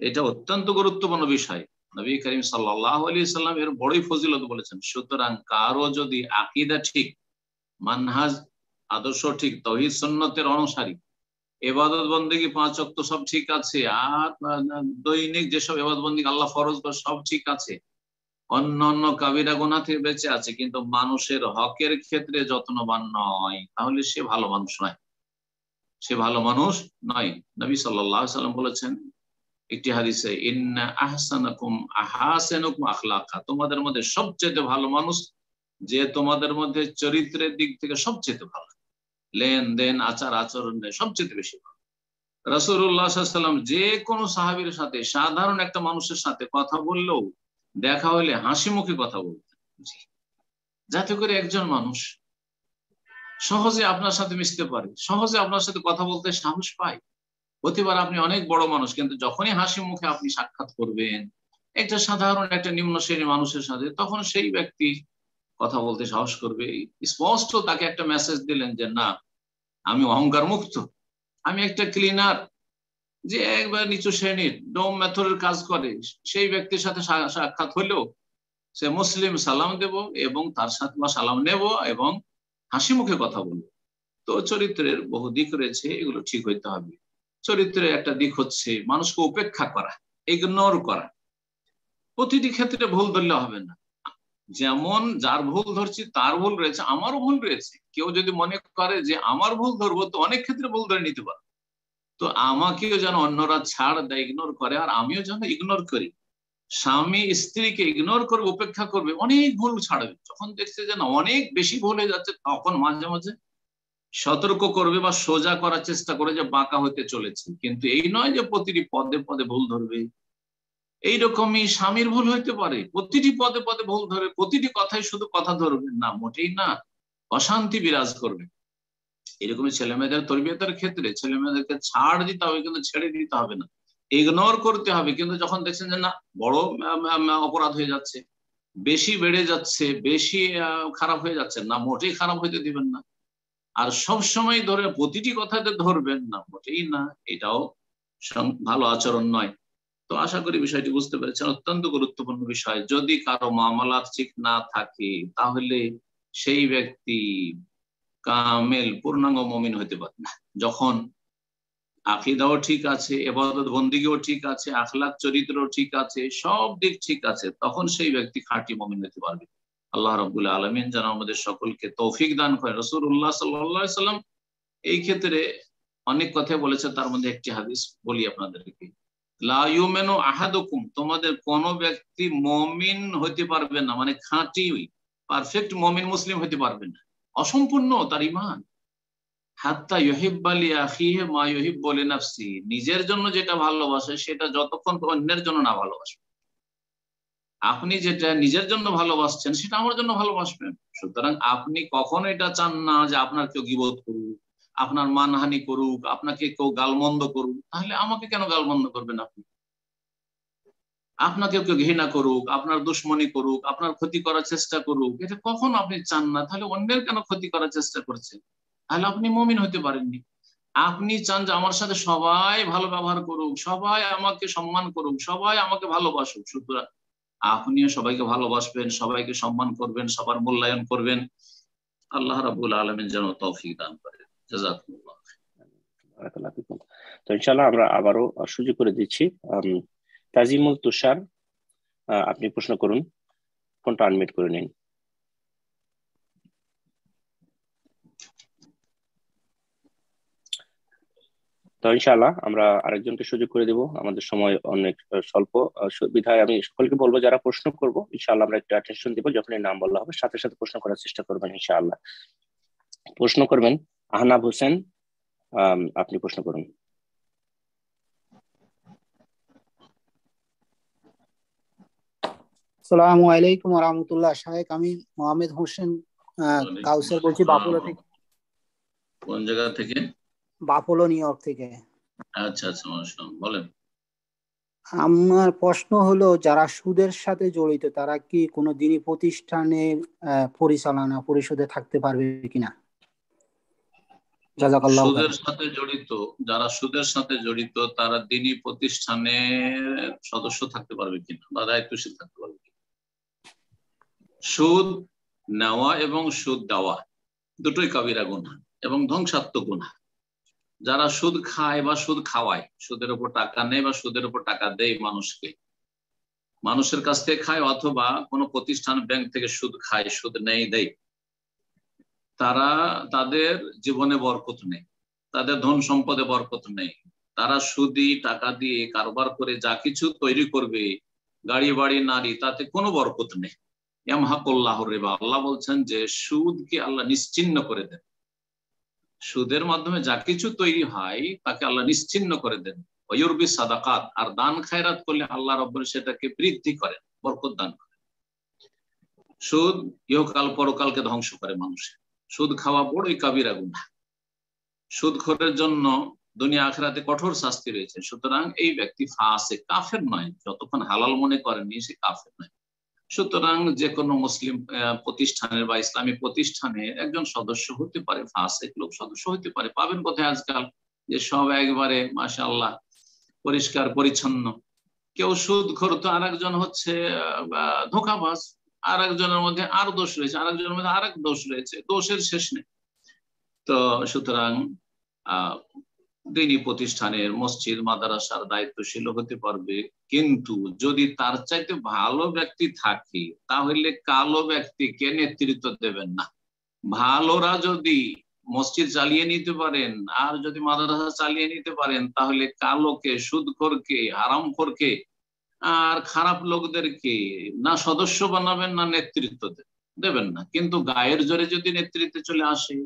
এটা অত্যন্ত গুরুত্বপূর্ণ বিষয়। নবী করিম সাল্লাল্লাহু আলাইহি সাল্লাম এর বড়ই ফজিলত বলেছেন। সুতরাং কারো যদি আকীদা ঠিক, মানহাজ আদর্শ ঠিক, তাওহীদ সুন্নতের অনুসারী, ইবাদত বন্দেগী 5 ওয়াক্ত সব ঠিক আছে, আর দৈনিক যেসব ইবাদত বন্দেগী আল্লাহ ফরজ করে সব ঠিক আছে, অন্যান্য কাবিরা গুনাহ থেকে বেঁচে আছে, কিন্তু মানুষের হকের ক্ষেত্রে যত্নবান নয়, তাহলে সে ভালো মানুষ নয়, সে ভালো মানুষ নয়। নবী সাল্লাল্লাহু আলাইহি সাল্লাম বলেছেন একটি হাদিসে, ইন্না আহসানাকুম আহসানুকুম আখলাকা, তোমাদের মধ্যে সবচেয়ে ভালো মানুষ যে তোমাদের মধ্যে চরিত্রের দিক থেকে সবচেয়ে ভালো, লেনদেন, আচার আচরণে সবচেয়ে বেশি ভালো। রাসূলুল্লাহ সাল্লাল্লাহু আলাইহি সাল্লাম যে কোনো সাহাবীর সাথে, সাধারণ একটা মানুষের সাথে কথা বললেও, দেখা হলে হাসি মুখে কথা বলতেন, যাতে করে একজন মানুষ সহজে আপনার সাথে মিশতে পারে, সহজে আপনার সাথে কথা বলতে সাহস পায়। হতে পারে আপনি অনেক বড় মানুষ, কিন্তু যখনই হাসি মুখে আপনি সাক্ষাৎ করবেন একটা সাধারণ একটা নিম্ন শ্রেণীর মানুষের সাথে, তখন সেই ব্যক্তি কথা বলতে সাহস করবে। স্পষ্ট তাকে একটা মেসেজ দিলেন যে না, আমি অহংকার মুক্ত, আমি একটা ক্লিনার, যে একবার নিচু শ্রেণীর ডোম মেথরের কাজ করে, সেই ব্যক্তির সাথে সাক্ষাৎ হলেও সে মুসলিম, সালাম দেব এবং তার সাথে সালাম নেব এবং হাসি মুখে কথা বলবো। তো চরিত্রের বহু দিক রয়েছে, এগুলো ঠিক হইতে হবে। চরিত্রের একটা দিক হচ্ছে মানুষকে উপেক্ষা করা, ইগনোর করা। প্রতিটি ক্ষেত্রে ভুল ধরলে হবে না, যেমন যার ভুল ধরছি তার ভুল রয়েছে, আমারও ভুল রয়েছে। কেউ যদি মনে করে যে আমার ভুল ধরবো, তো অনেক ক্ষেত্রে ভুল ধরে নিতে পারে। তো আমাকেও যেন অন্যরা ছাড় দেয়, ইগনোর করে, আর আমিও যেন ইগনোর করি। স্বামী স্ত্রীকে ইগনোর করবে, উপেক্ষা করবে, অনেক ভুল ছাড়বে। যখন দেখছে যে না অনেক বেশি ভুল হয়ে যাচ্ছে, তখন মাঝে মাঝে সতর্ক করবে বা সোজা করার চেষ্টা করে যে বাঁকা হতে চলেছে। কিন্তু এই নয় যে প্রতিটি পদে পদে ভুল ধরবে। এইরকমই স্বামীর ভুল হইতে পারে, প্রতিটি পদে পদে ভুল ধরে, প্রতিটি কথাই শুধু কথা ধরবেন না, মোটেই না, অশান্তি বিরাজ করবে। এরকমই ছেলে মেয়েদের তরবিয়তের ক্ষেত্রে ছেলে মেয়েদেরকে ছাড় দিতে হবে, কিন্তু ছেড়ে দিতে হবে না, ইগনোর করতে হবে। কিন্তু যখন দেখছেন যে না বড় অপরাধ হয়ে যাচ্ছে, বেশি বেড়ে যাচ্ছে, বেশি খারাপ হয়ে যাচ্ছে, না মোটেই খারাপ হইতে দিবেন না। আর সব সময় ধরে প্রতিটি কথাতে ধরবেন না, মোটেই না, এটাও ভালো আচরণ নয়। তো আশা করি বিষয়টি বুঝতে পেরেছেন, অত্যন্ত গুরুত্বপূর্ণ বিষয়। যদি কারো মামলাত ঠিক না থাকে তাহলে সেই ব্যক্তি কামেল পূর্ণাঙ্গ মুমিন হতে পারে না। যখন আকীদাও ঠিক আছে, ইবাদত বন্দেগীও ঠিক আছে, আখলাক চরিত্রও ঠিক আছে, সব দিক ঠিক আছে, তখন সেই ব্যক্তি খাঁটি মুমিন হতে পারবে। আল্লাহ রাব্বুল আলামিন যেন আমাদের সকলকে তৌফিক দান করেন। রাসূলুল্লাহ সাল্লাল্লাহু আলাইহি সাল্লাম এই ক্ষেত্রে অনেক কথা বলেছে, তার মধ্যে একটি হাদিস বলি আপনাদেরকে। লা ইউমিনু আহাদুকুম, তোমাদের কোন ব্যক্তি মুমিন হতে পারবে না, মানে খাঁটি পারফেক্ট মুমিন মুসলিম হতে পারবে না, অসম্পূর্ণ তার ঈমান। হাত্তা ইউহিব্বা লিআখিহি মা ইউহিব্বু লিনাফসি, নিজের জন্য যেটা ভালোবাসে সেটা যতক্ষণ অন্যের জন্য না ভালোবাসে। আপনি যেটা নিজের জন্য ভালোবাসছেন সেটা আমার জন্য ভালোবাসবেন। সুতরাং আপনি কখনো এটা চান না যে আপনার কেউ গীবত করুক, আপনার মানহানি করুক, আপনাকে কেউ গালমন্দ করুক, তাহলে আমাকে কেন গালমন্দ করবেন আপনি? আপনাকে কেউ ঘৃণা করুক, আপনার দুশ্মনী করুক, আপনার ক্ষতি করার চেষ্টা করুক, এটা কখনো আপনি চান না, তাহলে অন্যের কেন ক্ষতি করার চেষ্টা করছেন? তাহলে আপনি মুমিন হতে পারেননি। আপনি চান যে আমার সাথে সবাই ভালো ব্যবহার করুক, সবাই আমাকে সম্মান করুক, সবাই আমাকে ভালোবাসুক। সুতরাং আপনিও সবাইকে ভালোবাসবেন, সবাইকে সম্মান করবেন, সবার মূল্যায়ন করবেন। আল্লাহ রাব্বুল আলামিন যেন তৌফিক দান করেন। জাযাকুমুল্লাহ। তো ইনশাআল্লাহ আমরা আবারও সুযোগ করে দিচ্ছি তাজিমুল তুষার, আপনি প্রশ্ন করুন, ফোনটা আনমিউট করে নিন। তো ইনশাআল্লাহ আমরা আরেকজনকে সুযোগ করে দেব, আমাদের সময় অনেক স্বল্প, বিধায় আমি সকলকে বলবো যারা প্রশ্ন করব ইনশাআল্লাহ আমরা একটু অ্যাটেনশন দিব, যখনই নাম বলা হবে সাথে সাথে প্রশ্ন করার চেষ্টা করবেন ইনশাআল্লাহ। প্রশ্ন করবেন আহনাব হোসেন, আপনি প্রশ্ন করুন। আসসালামু আলাইকুম ওয়া রাহমাতুল্লাহ। শাহেখ আমি মোহাম্মদ হোসেন কাউসার বলছি বাফলো থেকে। কোন জায়গা থেকে? বাফলো, নিউ ইয়র্ক থেকে। আচ্ছা আচ্ছা, মাশাআল্লাহ, বলেন। আমার প্রশ্ন হলো, যারা সুদের সাথে জড়িত তারা কি কোনো দিনী প্রতিষ্ঠানের পরিচালনা পরিষদে থাকতে পারবে কিনা? জাযাকাল্লাহু খাইর। সুদের সাথে জড়িত, যারা সুদের সাথে জড়িত তারা দিনী প্রতিষ্ঠানের সদস্য থাকতে পারবে কিনা বা দায়িত্বশীল থাকতে পারবে কিনা? সুদ নেওয়া এবং সুদ দেওয়া দুটোই কাবিরা গুনাহ এবং ধ্বংসাত্মক গুনাহ। যারা সুদ খায় বা সুদ খাওয়ায়, সুদের উপর টাকা নেয় বা সুদের উপর টাকা দেয় মানুষকে, মানুষের কাছ থেকে খায় অথবা কোনো প্রতিষ্ঠান ব্যাংক থেকে সুদ খায়, সুদ নেই দেয়, তারা তাদের জীবনে বরকত নেই, তাদের ধন সম্পদে বরকত নেই। তারা সুদি টাকা দিয়ে কারবার করে যা কিছু তৈরি করবে, গাড়ি বাড়ি নারী, তাতে কোনো বরকত নেই। ইয়ামহাকুল্লাহুর রিবা, আল্লাহ বলছেন যে সুদকে আল্লাহ নিশ্চিহ্ন করে দেন। সুদের মাধ্যমে যা কিছু তৈরি হয় তাকে আল্লাহ নিশ্চিহ্ন করে দেন। ওয়ুরবি সাদাকাত, আর দান খায়রাত করলে আল্লাহ রাব্বুল সেটাকে বৃদ্ধি করেন, বরকত দান করেন। সুদ ইহকাল পরকালকে ধ্বংস করে মানুষের। সুদ খাওয়া বড়ই কাবিরা গুনাহ। সুদখোরের জন্য দুনিয়া আখিরাতে কঠোর শাস্তি রয়েছে। সুতরাং এই ব্যক্তি ফাসিক, কাফের নয়, যতক্ষণ হালাল মনে করেননি সে কাফের নয়। সুতরাং যে কোনো মুসলিম প্রতিষ্ঠানের বা ইসলামী প্রতিষ্ঠানের একজন সদস্য হতে পারে, ফাসিক লোক সদস্য হতে পারে। পাবেন কোথায় আজকাল যে সব একবারে মাশাআল্লাহ পরিষ্কার পরিচ্ছন্ন। কেউ সুদখোর তো আরেকজন হচ্ছে ধোঁকাবাজ, আর একজনের মধ্যে আর দোষ রয়েছে, আরেকজনের মধ্যে আরেক দোষ রয়েছে, দোষের শেষ নেই। তো সুতরাং দিনী প্রতিষ্ঠানের মসজিদ মাদ্রাসার দায়িত্বশীল হতে পারবে, কিন্তু যদি তার চাইতে ভালো ব্যক্তি থাকে তাহলে কালো ব্যক্তিকে নেতৃত্ব দেবেন না। ভালোরা যদি মসজিদ চালিয়ে নিতে পারেন আর যদি মাদ্রাসা চালিয়ে নিতে পারেন, তাহলে কালোকে, সুদখোরকে, হারামখোরকে আর খারাপ লোকদেরকে না সদস্য বানাবেন না নেতৃত্ব দেবেন না। কিন্তু গায়ের জোরে যদি নেতৃত্বে চলে আসে,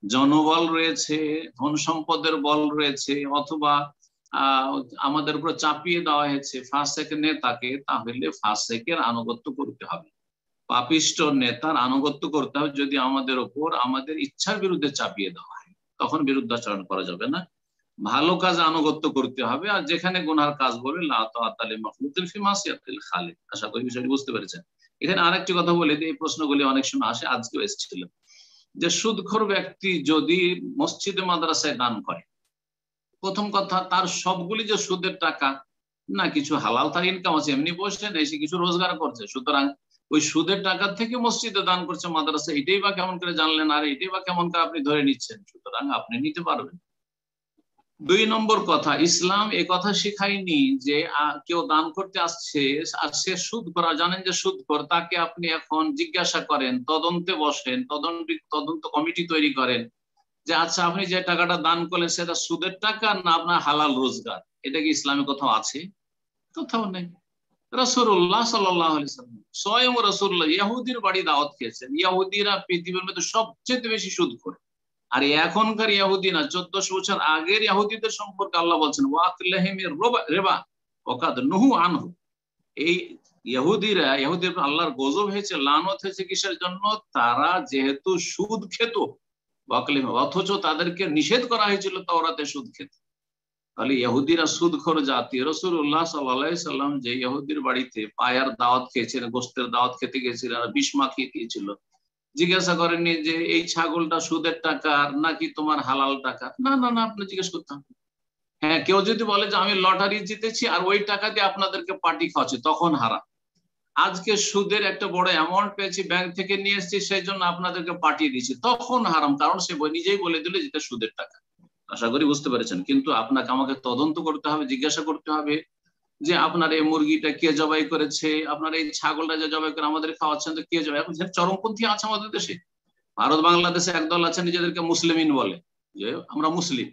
জনবল রয়েছে, ধন সম্পদের বল রয়েছে, অথবা আমাদের উপর চাপিয়ে দেওয়া হয়েছে ফাসেক নেতাকে, তাহলে ফাসেকের আনুগত্য করতে হবে, পাপিষ্ট নেতার আনুগত্য করতে হবে। যদি আমাদের উপর আমাদের ইচ্ছার বিরুদ্ধে চাপিয়ে দেওয়া হয় তখন বিরুদ্ধাচরণ করা যাবে না, ভালো কাজ আনুগত্য করতে হবে। আর যেখানে গুনার কাজ বলে লা তাআতা লি মাখলুকিন ফি মাসিয়াতিল খালিক। আশা করি বিষয়টি বুঝতে পেরেছেন। এখানে আরেকটি কথা বলে দিই, এই প্রশ্নগুলি অনেক সময় আসে, আজকেও এসেছিল, যে সুদখোর ব্যক্তি যদি মসজিদে মাদ্রাসায় দান করে, প্রথম কথা তার সবগুলি যে সুদের টাকা না, কিছু হালাল তার ইনকাম আছে, এমনি বসে নেই, সে কিছু রোজগার করছে, সুতরাং ওই সুদের টাকা থেকে মসজিদে দান করছে মাদ্রাসা, এটাই বা কেমন করে জানলেন, আর এটাই বা কেমন করে আপনি ধরে নিচ্ছেন? সুতরাং আপনি নিতে পারবেন। 2 নম্বর কথা, ইসলাম এ কথা শেখায়নি যে কেউ দান করতে আসছে আর সে সুদ করা, জানেন যে সুদ কর, তাকে আপনি এখন জিজ্ঞাসা করেন, তদন্তে বসেন, তদন্ত কমিটি তৈরি করেন যে আচ্ছা আপনি যে টাকাটা দান করলেন সেটা সুদের টাকা না আপনার হালাল রোজগার, এটা কি ইসলামে কোথাও আছে? কোথাও নেই। রাসূলুল্লাহ সাল্লাল্লাহু আলাইহি ওয়াসাল্লাম স্বয়ং রাসূলুল্লাহ ইহুদির বাড়ি দাওয়াত খেয়েছেন। ইহুদিরা পৃথিবীর মধ্যে সবচেয়ে বেশি সুদ করে, আর এখনকার ইহুদি না, 1400 বছর আগের ইহুদিদের সম্পর্কে আল্লাহ বলছেন ওয়াকলাহিমির রিবা ওয়াকাদ নুহু আনহু। এই ইহুদির আল্লাহর গজব হয়েছে, লানত হয়েছে কিসের জন্য? তারা যেহেতু সুদ খেত, অথচ তাদেরকে নিষেধ করা হয়েছিল তাওরাতে সুদ খেতে। তাহলে ইহুদিরা সুদখোর জাতি। রাসূলুল্লাহ সাল্লাল্লাহু আলাইহি সাল্লাম যে ইহুদির বাড়িতে পায়ার দাওয়াত খেয়েছিলেন, গোশতের দাওয়াত খেতে গেছিলেন, আর বিষ মাখিয়ে দিয়েছিল, জিজ্ঞাসা করেননি যে এই ছাগলটা সুদের টাকা নাকি তোমার হালাল টাকা? না না না, আপনি জিজ্ঞেস করতাম। হ্যাঁ, কেউ যদি বলে যে আমি লটারি জিতেছি আর ওই টাকা দিয়ে আপনাদেরকে পার্টি খাওয়াচ্ছি, তখন হারাম। আজকে সুদের একটা বড় অ্যামাউন্ট পেয়েছি, ব্যাংক থেকে নিয়ে এসেছি, সেই জন্য আপনাদেরকে পাঠিয়ে দিচ্ছি, তখন হারাম, কারণ সে নিজেই বলে দিল যেটা সুদের টাকা। আশা করি বুঝতে পেরেছেন। কিন্তু আপনাকে আমাকে তদন্ত করতে হবে, জিজ্ঞাসা করতে হবে যে আপনার এই মুরগিটা কে জবাই করেছে, আপনার এই ছাগলটা যে জবাই করে আমাদের খাওয়াচ্ছেন তো কে জবাই। এখন চরমপন্থী আছে আমাদের দেশে, ভারত বাংলাদেশে একদল আছে নিজেদেরকে মুসলিমিন বলে, যে আমরা মুসলিম,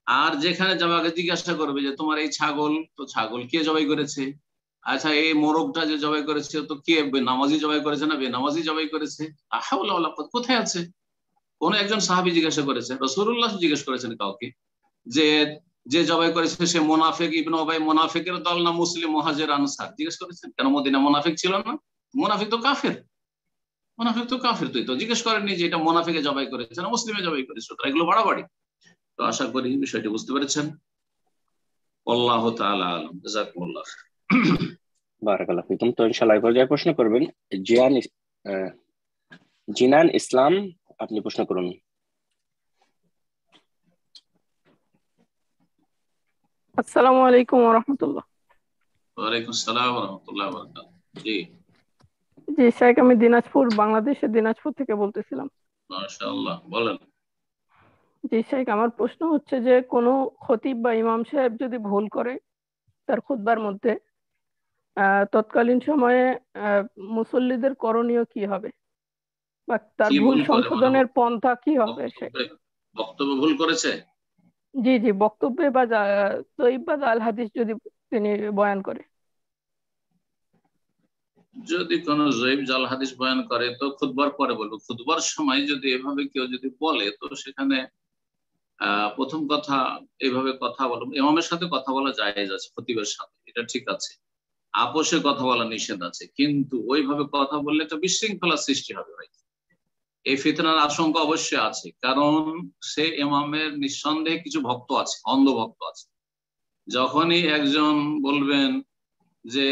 আর যেখানে যাবে জিজ্ঞাসা করবে যে তোমার এই ছাগল, তো ছাগল কে জবাই করেছে? আচ্ছা এই মোরগটা যে জবাই করেছে তো কে, নামাজি জবাই করেছে না বেনামাজি জবাই করেছে? কোথায় আছে? কোন একজন সাহাবী জিজ্ঞাসা করেছে, রাসূলুল্লাহ জিজ্ঞেস করেছেন কাউকে যে যে জবাই করেছে সে মুনাফিক, ইবনে উবাই মুনাফিকের দল না মুসলিম মুহাজির আনসার? জিজ্ঞেস করেছেন। কেন মদিনা মুনাফিক ছিল না? মুনাফিক তো কাফের, মুনাফিক তো কাফের। তুই তো জিজ্ঞেস করেননি যে এটা মুনাফিকে জবাই করেছে না মুসলিমে জবাই করেছে? এগুলো বাড়াবাড়ি। তো আশা করি বিষয়টি বুঝতে পেরেছেন। আল্লাহু তাআলা আলাম। জাযাকুমুল্লাহ। বারাকাল্লাহু ফিকুম। তো ইনশাআল্লাহ এই পর্যায়ে প্রশ্ন করবেন জিনান ইসলাম, আপনি প্রশ্ন করুন। আসসালামু আলাইকুম ওয়া রাহমাতুল্লাহ। ওয়া আলাইকুম আসসালাম ওয়া রাহমাতুল্লাহি ওয়া বারাকাতুহু। জি জি শেখ, আমি বাংলাদেশের দিনাজপুর থেকে বলতেছিলাম। মাশাআল্লাহ, বলেন। জি শেখ, আমার প্রশ্ন হচ্ছে যে কোনো খতিব বা ইমাম সাহেব যদি ভুল করে তার খুতবার মধ্যে, তৎকালীন সময়ে মুসল্লিদের করণীয় কি হবে বা তার ভুল সংশোধনের পন্থা কি হবে? বক্তব্য ভুল করেছে? জি জি, বক্তব্যে বা দঈফ বা জাল হাদিস যদি তিনি বয়ান করে। যদি কোনো জয়ীব জাল হাদিস বয়ান করে তো খুতবার পরে বলবো। খুতবার সময় যদি এভাবে কেউ যদি বলে তো সেখানে প্রথম কথা এইভাবে কথা বলো, ইমামের সাথে কথা বলা জায়েজ আছে, খতিবের সাথে, এটা ঠিক আছে, আপোষে কথা বলা নিষেধ আছে, কিন্তু ওইভাবে কথা বললে একটা বিশৃঙ্খলা সৃষ্টি হবে ভাই। এই ফিতনার আশঙ্কা অবশ্যই আছে, কারণ সে ইমামের নিঃসন্দেহে কিছু ভক্ত আছে, অন্ধ ভক্ত আছে। যখনই একজন বলবেন যে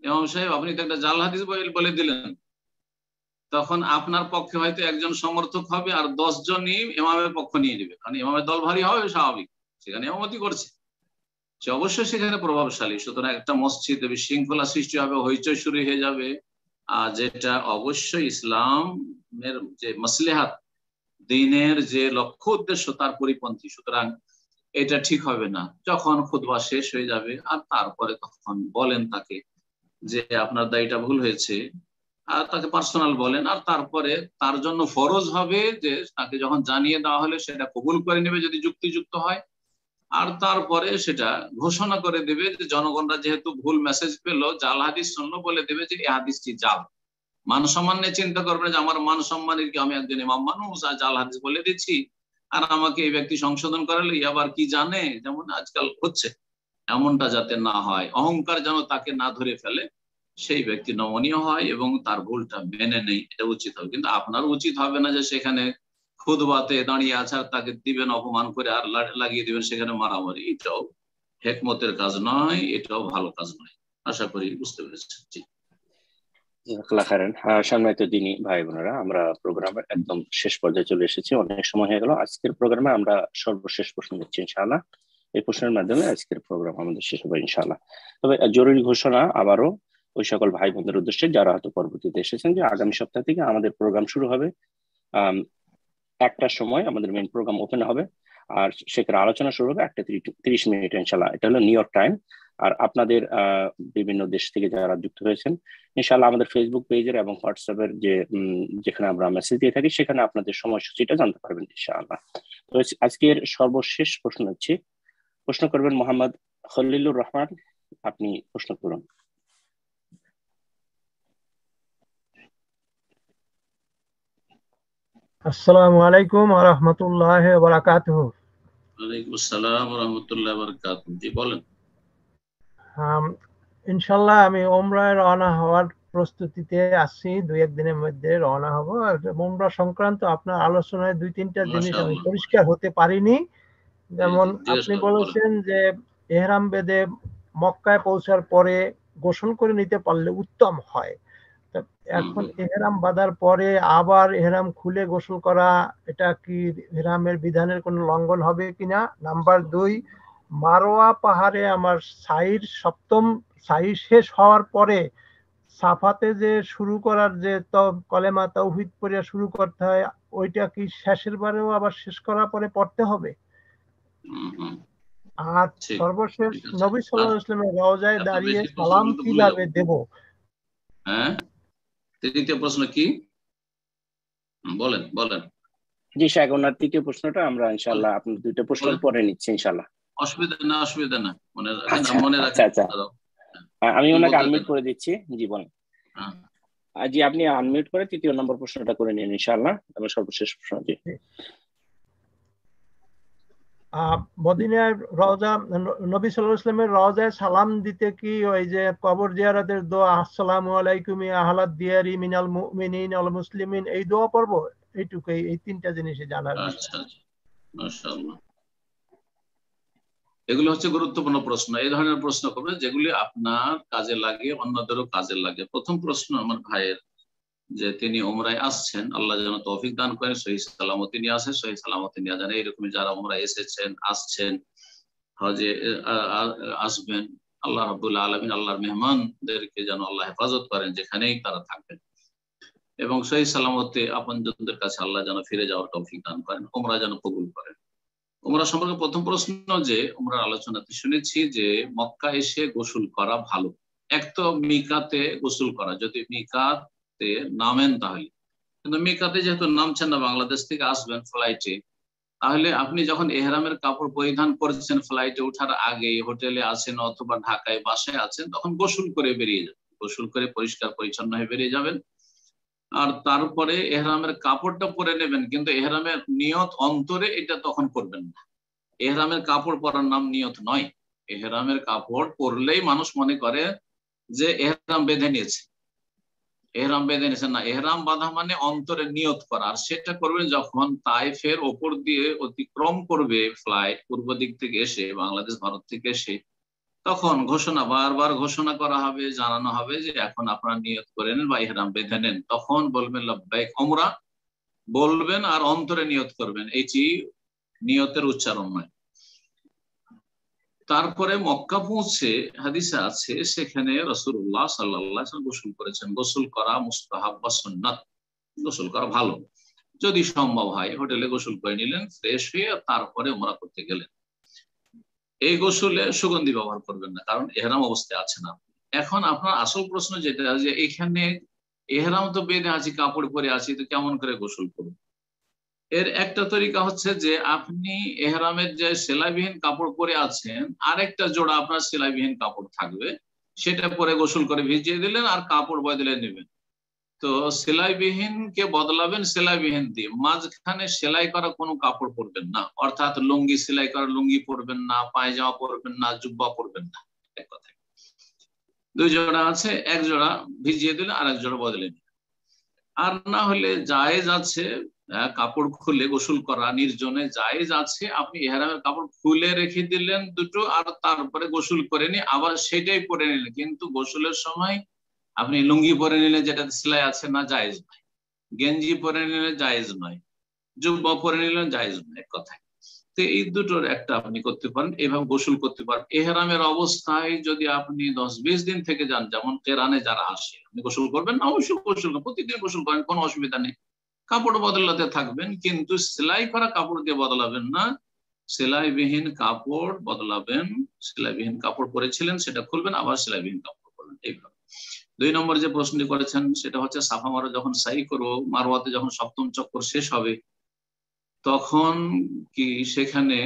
ইমাম সাহেব আপনি তো একটা জাল হাদিস বলে দিলেন, তখন আপনার পক্ষে হয়তো একজন সমর্থক হবে আর 10 জনই ইমামের পক্ষ নিয়ে নেবে, কারণ ইমামের দল ভারী হবে, স্বাভাবিক, সেখানে ইমামতি করছে, সে অবশ্যই সেখানে প্রভাবশালী। সুতরাং একটা মসজিদে বিশৃঙ্খলা সৃষ্টি হবে, হইচই শুরু হয়ে যাবে, আর যেটা অবশ্যই ইসলামের যে মাসলিহাত, দ্বীনের যে লক্ষ্য উদ্দেশ্য তার পরিপন্থী। সুতরাং এটা ঠিক হবে না। যখন খুতবা শেষ হয়ে যাবে আর তারপরে তখন বলেন তাকে যে আপনার দায়ীটা ভুল হয়েছে, আর তাকে পার্সোনাল বলেন, আর তারপরে তার জন্য ফরজ হবে যে তাকে যখন জানিয়ে দেওয়া হলে সেটা কবুল করে নেবে যদি যুক্তিযুক্ত হয়, আর তারপরে সেটা ঘোষণা করে দেবে যে জনগণরা যেহেতু ভুল মেসেজ পেলো, জাল হাদিস শুনলো, বলে দেবে যে এই হাদিসটি জাল। মান সম্মান নিয়ে চিন্তা করবে যে আমার মান সম্মানের কি, আমি একজন ইমাম মানুষ আর জাল হাদিস বলে দিচ্ছি, আর আমাকে এই ব্যক্তি সংশোধন করালে আবার কি জানে, যেমন আজকাল হচ্ছে, এমনটা যাতে না হয়, অহংকার যেন তাকে না ধরে ফেলে, সেই ব্যক্তি নমনীয় হয় এবং তার ভুলটা মেনে নেই, এটা উচিত হবে। কিন্তু আপনার উচিত হবে না যে সেখানে খুদবাতে দাঁড়িয়ে আছে আর তাকে দিবেন অপমান করে আর লাগিয়ে দিবেন সেখানে মারামারি। এটাও হেকমতের কাজ নয়, এটাও ভালো কাজ নয়। আশা করি বুঝতে পেরেছি। সম্মানিত দিনী ভাই বোনেরা, আমরা প্রোগ্রামের একদম শেষ পর্যায়ে চলে এসেছি, অনেক সময় হয়ে গেল। আজকের প্রোগ্রামে আমরা সর্বশেষ প্রশ্ন নিচ্ছি ইনশাআল্লাহ। এই প্রশ্নের মাধ্যমে আজকের প্রোগ্রাম আমাদের শেষ হবে ইনশাআল্লাহ। তবে জরুরি ঘোষণা আবারও ওই সকল ভাই বোনদের উদ্দেশ্যে যারা হয়তো পরবর্তীতে এসেছেন, যে আগামী সপ্তাহ থেকে আমাদের প্রোগ্রাম শুরু হবে 1টার সময়। আমাদের মেইন প্রোগ্রাম ওপেন হবে আর সেখানে আলোচনা শুরু হবে 1:30 ইনশাআল্লাহ। এটা হলো নিউ ইয়র্ক টাইম। আর আপনাদের বিভিন্ন দেশ থেকে যারা যুক্ত হয়েছেন ইনশাআল্লাহ আমাদের ফেসবুক পেজের এবং হোয়াটসঅ্যাপের যেখানে আমরা মেসেজ দিয়ে থাকি সেখানে আপনাদের সময়সূচিটা জানতে পারবেন ইনশাআল্লাহ। তো আজকের সর্বশেষ প্রশ্ন হচ্ছে, প্রশ্ন করবেন মোহাম্মদ খলিলুর রহমান। আপনি প্রশ্ন করুন। আসসালামু আলাইকুম ওয়া রাহমাতুল্লাহি ওয়া বারাকাতুহু। ওয়ালাইকুম আসসালাম ওয়া রাহমাতুল্লাহি ওয়া বারাকাতুহু। জি বলেন। ইনশাআল্লাহ আমি ওমরায় রওনা হওয়ার প্রস্তুতিতে আছি, 2-1 দিনের মধ্যে রওনা হব। আর ওমরা সংক্রান্ত আপনার আলোচনায় 2-3টা জিনিস আমি পরিষ্কার হতে পারিনি। যেমন আপনি বলেছেন যে ইহরাম বেঁধে মক্কায় পৌঁছার পরে গোসল করে নিতে পারলে উত্তম হয়। এখন ইহরাম বাঁধার পরে আবার ইহরাম খুলে গোসল করা, এটা কি ইহরামের বিধানের কোনো লঙ্ঘন হবে কিনা? নাম্বার 2, মারোয়া পাহাড়ে আমার সপ্তম সাই শেষ হওয়ার পরে সাফাতে যে শুরু করার যে কলেমা তাওহীদ পড়ে শুরু করতে হয়, ওইটা কি শেষের বারেও আবার শেষ করার পরে পড়তে হবে? আর সর্বশেষ নবী সাল্লাল্লাহু আলাইহি ওয়াসাল্লামের রওজায় দাঁড়িয়ে সালাম কিভাবে দেব? হ্যাঁ, তৃতীয় প্রশ্ন কি বলেন? জি শাহ, ওনার তৃতীয় প্রশ্নটা আমরা ইনশাআল্লাহ আপনার 2টা প্রশ্ন পরে নিচ্ছি ইনশাআল্লাহ। অসুবিধা না, মনে রাখেন। আচ্ছা, আমি ওনাকে আনমিউট করে দিচ্ছি। জি বলেন। জি আপনি আনমিউট করে তৃতীয় নম্বর প্রশ্নটা করে নিন ইনশাআল্লাহ। আমার সর্বশেষ প্রশ্ন। জি মদিনার রওজা, নবী সাল্লাল্লাহু আলাইহি ওয়াসাল্লামের রওজায় সালাম দিতে কি ওই যে কবর জিয়ারতের দোয়া আসসালামু আলাইকুম ইয়া আহলাদ দিয়ারি মিনাল মুমিনিন ওয়াল মুসলিমিন, এই দোয়া পড়বো? এইটুকুই, এই 3টা জিনিসই জানার। আচ্ছা, মাশাআল্লাহ। এগুলো হচ্ছে গুরুত্বপূর্ণ প্রশ্ন। এই ধরনের প্রশ্ন করবেন যেগুলি আপনার কাজে লাগে, অন্যদেরও কাজে লাগে। প্রথম প্রশ্ন আমার ভাইয়ের, যে তিনি উমরায় আসছেন, আল্লাহ যেন তৌফিক দান করেন, সহি সালামতি নিয়ে আসেন, সহি সালামতি নিয়ে যান। এইরকমই যারা উমরায় এসেছেন, আসছেন, হজে আসবেন, আল্লাহ রাব্বুল আলামিন আল্লাহর মেহমানদেরকে যেন আল্লাহ হেফাজত করেন যেখানেই তারা থাকবেন, এবং সহি সালামতে আপনজনদের কাছে আল্লাহ যেন ফিরে যাওয়ার তৌফিক দান করেন, উমরা যেন কবুল করেন। উমরা সম্পর্কে প্রথম প্রশ্ন, যে উমরার আলোচনাতে শুনেছি যে মক্কা এসে গোসল করা ভালো। এক তো মিকাতে গোসল করা, যদি মিকাতে নামেন তাহলে, কিন্তু মিকাতে যেহেতু নামছেন না, বাংলাদেশ থেকে আসবেন ফ্লাইটে, তাহলে আপনি যখন এহরামের কাপড় পরিধান করেছেন ফ্লাইটে ওঠার আগে, হোটেলে আছেন অথবা ঢাকায় বাসায় আছেন, তখন গোসল করে বেরিয়ে যাবেন, গোসল করে পরিষ্কার পরিচ্ছন্ন হয়ে বেরিয়ে যাবেন। আর তারপরে এহরামের কাপড়টা পরে নেবেন, কিন্তু এহরামের নিয়ত অন্তরে এটা তখন করবেন না। এহরামের কাপড় পরার নাম নিয়ত নয়। এহরামের কাপড় পরলেই মানুষ মনে করে যে এহরাম বেঁধে নিয়েছে, এহরাম বেঁধে নিয়েছে না। এহরাম বাঁধা মানে অন্তরে নিয়ত করা, আর সেটা করবেন যখন তায়েফের ওপর দিয়ে অতিক্রম করবে ফ্লাইট, পূর্ব দিক থেকে এসে, বাংলাদেশ ভারত থেকে এসে, তখন বারবার ঘোষণা করা হবে, জানানো হবে যে এখন আপনারা নিয়ত করে নেন বা ইহরাম বেঁধে নেন। তখন বলবেন লাব্বাইক উমরা বলবেন আর অন্তরে নিয়ত করবেন, এটি নিয়তের উচ্চারণ নয়। তারপরে মক্কা পৌঁছে হাদিসে আছে সেখানে রাসূলুল্লাহ সাল্লাল্লাহু আলাইহি ওয়াসাল্লাম গোসল করেছেন। গোসল করা মুস্তাহাব বা সুন্নাত, গোসল করা ভালো। যদি সম্ভব হয় হোটেলে গোসল করে নিলেন, ফ্রেশ হয়ে তারপরে উমরা করতে গেলেন। এই গোসলে সুগন্ধি ব্যবহার করবেন না, কারণ এহরাম অবস্থায় আছে না। এখন আপনার আসল প্রশ্ন যেটা, যে এখানে এহরাম তো বেঁধে আছি, কাপড় পরে আছি, তো কেমন করে গোসল করব? এর একটা তরিকা হচ্ছে যে আপনি এহরামের যে সেলাইবিহীন কাপড় পরে আছেন, আরেকটা জোড়া আপনার সেলাইবিহীন কাপড় থাকবে, সেটা পরে গোসল করে ভিজিয়ে দিলেন আর কাপড় বদলে নেবেন। তো সেলাইবিহীন কে বদলাবেন সেলাইবিহীন দিয়ে, মাঝখানে সেলাই করা কোনো কাপড় পরবেন না, অর্থাৎ লুঙ্গি সেলাই করা লুঙ্গি পরবেন না, পায়জামা পরবেন না, জুব্বা পরবেন না। এক কথায় দুই জোড়া আছে, এক জোড়া ভিজিয়ে দিলে আর এক জোড়া বদলে নিন। আর না হলে জায়েজ আছে কাপড় খুলে গোসল করা, নির্জনে জায়েজ আছে, আপনি ইহরামের কাপড় খুলে রেখে দিলেন দুটো, আর তারপরে গোসল করে নিয়ে আবার সেটাই পরে নিলেন, কিন্তু গোসলের সময় আপনি লুঙ্গি পরে নিলে যেটা সেলাই আছে না, জায়েজ নয়। গেঞ্জি পরে নিলে জায়েজ নয়, জুব্বা পরে নিলেন জায়েজ নয়। এক কথায় তো এই দুটোর একটা আপনি করতে পারেন, এভাবে গোসল করতে পারেন। এহরামের অবস্থায় যদি আপনি 10-20 দিন থেকে যান, যেমন কেরানে যারা আসে, আপনি গোসল করবেন না, অবশ্যই গোসল করবেন, প্রতিদিন গোসল করেন, কোনো অসুবিধা নেই, কাপড় বদলাতে থাকবেন, কিন্তু সেলাই করা কাপড় দিয়ে বদলাবেন না, সেলাইবিহীন কাপড় বদলাবেন। সেলাইবিহীন কাপড় পরেছিলেন সেটা খুলবেন, আবার সেলাইবিহীন কাপড় পরবেন। এইভাবে 2 নম্বর যে প্রশ্নটি করেছেন সেটা হচ্ছে সাফা মারোয়া যখন সাই করবো, মারোয়াতে যখন 7ম চক্কর শেষ হবে, তখন কি সেখানে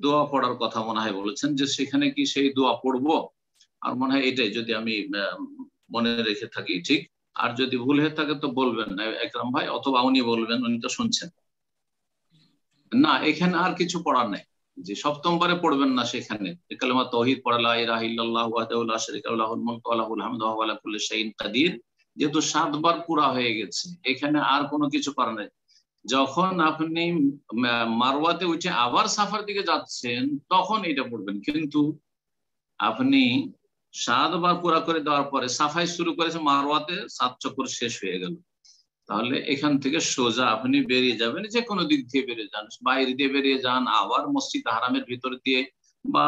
দোয়া পড়ার কথা মনে হয় বলেছেন, যে সেখানে কি সেই দোয়া পড়বো? আর মনে হয় এটাই, যদি আমি মনে রেখে থাকি ঠিক, আর যদি ভুল হয়ে থাকে তো বলবেন একরাম ভাই, অথবা উনি বলবেন, উনি তো শুনছেন না। এখানে আর কিছু পড়ার নেই, যে 7ম বারে পড়বেন না, সেখানে কালেমা তাওহীদ পড়া, লা ইলাহা ইল্লাল্লাহু ওয়াহদাহু লা শারীকা লাহু লাহুল মুলকু ওয়া লাহুল হামদু ওয়া হুয়া আলা কুল্লি শাইইন কাদির, যেহেতু 7 বার পুরা হয়ে গেছে, এখানে আর কোনো কিছু করার নেই। যখন আপনি মারওয়াতে উঠে আবার সাফার দিকে যাচ্ছেন তখন এটা পড়বেন, কিন্তু আপনি 7 বার পুরা করে দেওয়ার পরে সাফাই শুরু করেছে, মারওয়াতে 7 চক্কর শেষ হয়ে গেল, তাহলে এখান থেকে সোজা আপনি বেরিয়ে যাবেন, যে কোনো দিক দিয়ে বেরিয়ে যান, বাইরে দিয়ে বেরিয়ে যান, আবার মসজিদ হারামের ভিতর দিয়ে, বা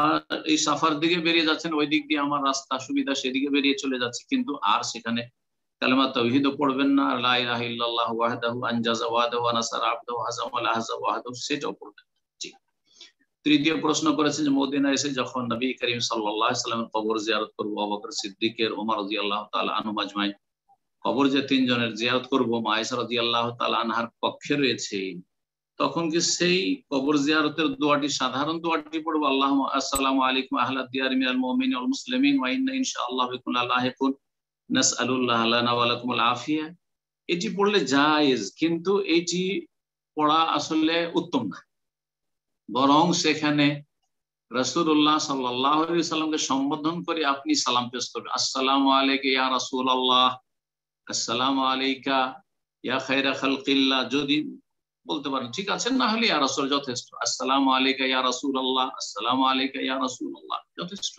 এই সাফার দিকে বেরিয়ে যাচ্ছেন, ওই দিক দিয়ে আমার রাস্তা সুবিধা, সেদিকে বেরিয়ে চলে যাচ্ছে, কিন্তু আর সেখানে কালেমা তাওহীদও পড়বেন না, লা ইলাহা ইল্লাল্লাহু ওয়াহদাহু আনজাযা ওয়াহদাহু ওয়া নাসারা আবদাহু ওয়া হাযামাল আহজাব ওয়াহদাহু, সেটাও পড়বেন। জি। 3য় প্রশ্ন করেছেন যে মদিনা এসে যখন নবী করিম সাল্লাল্লাহু আলাইহি সাল্লামের কবর জিয়ারত করব, আবু বকর সিদ্দিকের, ওমর রাদিয়াল্লাহু তাআলা আনহুম আজমাইন, কবর যে 3 জনের জিয়ারত করব, মা আয়েশা রাদিয়াল্লাহু তাআলা আনহার কক্ষে রয়েছে, তখন কি সেই কবর জিয়ারতের দোয়াটি সাধারণ দোয়াটি পড়ব, আল্লাহুম্মা আসসালামু আলাইকুম আহলাদ দিয়ার মিনাল মুমিনিন ওয়াল মুসলিমিন ওয়া ইন্না ইনশাআল্লাহ বিকুম লাহিকুন নাসআলুল্লাহ লানা ওয়া লাকুমুল আফিয়া, এটি পড়লে জায়েজ, কিন্তু এটি পড়া আসলে উত্তম না, বরং সেখানে রাসূলুল্লাহ সাল্লাল্লাহু আলাইহি ওয়াসাল্লামকে সম্বোধন করে আপনি সালাম পেশ করবেন, আসসালামু আলাইকা ইয়া রাসূলুল্লাহ, আসসালামু আলাইকা ইয়া খায়রা খালকিল্লাহ, যদি বলতে পারেন ঠিক আছে, না হলে ইয়া রাসূল যথেষ্ট, আসসালামু আলাইকা ইয়া রাসূলুল্লাহ, আসসালামু আলাইকা ইয়া রাসূলুল্লাহ যথেষ্ট।